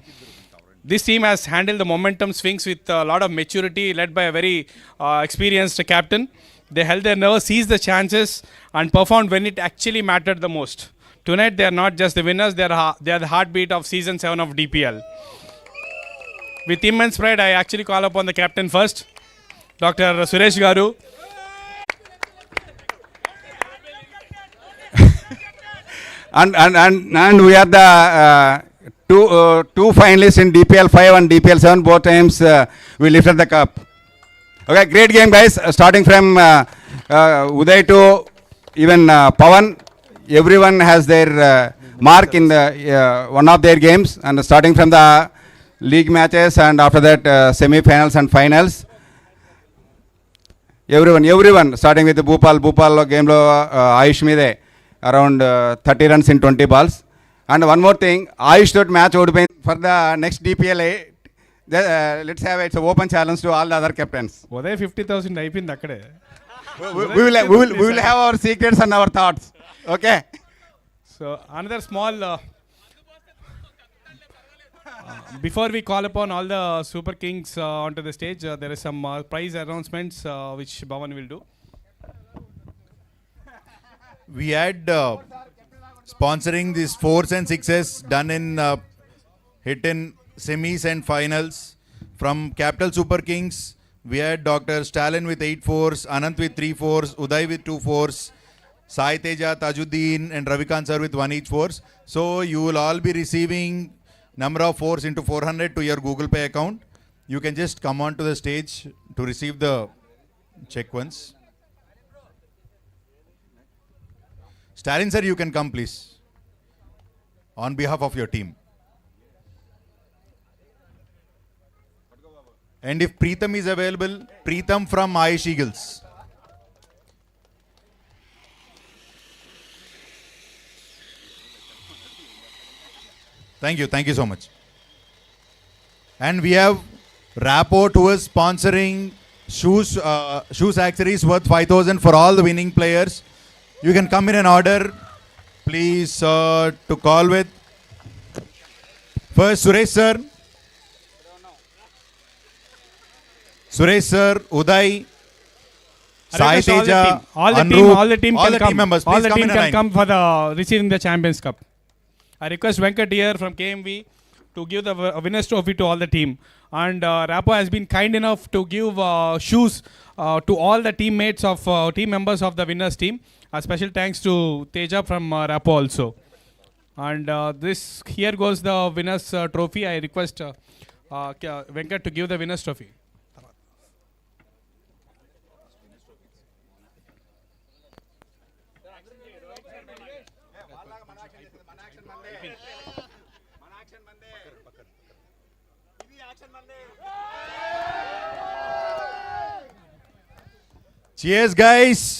This team has handled the momentum swings with a lot of maturity, led by a very experienced captain. They held their nerve, seized the chances, and performed when it actually mattered the most. Tonight, they are not just the winners, they are the heartbeat of Season 7 of DPL. With immense pride, I actually call upon the captain first, Dr. Suresh Garu. and we are the two finalists in DPL 5 and DPL 7. Both times we lifted the cup. Okay, great game, guys. Starting from Uday to even Pawan. Everyone has their mark in the one of their games, and starting from the league matches and after that semi-finals and finals. Everyone starting with the Bhupal game lo Ayush mide around 30 runs in 20 balls. And one more thing, Ayush dot match for the next DPLA. Let's have it's an open challenge to all the other captains. Uday 50,000 అయిపోయింది అక్కడే. We will have our secrets and our thoughts. Okay. So another small Before we call upon all the Super Kings onto the stage, there is some prize announcements which Bhavan will do. We had sponsoring these 4s and 6s done in hit in semis and finals. From Capital Super Kings, we had Dr. Stalin with 8 4s, Anant with 3 4s, Uday with 2 4s, Sai Teja, Tajuddin and Ravikant sir with 1 each 4s. So you will all be receiving number of 4s into 400 to your Google Pay account. You can just come on to the stage to receive the check once. Stalin sir, you can come please on behalf of your team. And if Preetham is available, Preetham from Ayush Eagles. Thank you so much. And we have Rapport who is sponsoring shoes accessories worth 5,000 for all the winning players. You can come in and order, please, to call with. First, Suresh sir. Suresh sir, Uday, Sai Teja, all the team members, please come in a line. Come for the receiving the Champions Cup. I request Venkat here from KMV to give the winners trophy to all the team. And Rapo has been kind enough to give shoes to all the teammates of team members of the winners team. A special thanks to Teja from Rapo also. And this here goes the winners trophy. I request Venkat to give the winners trophy. Cheers guys.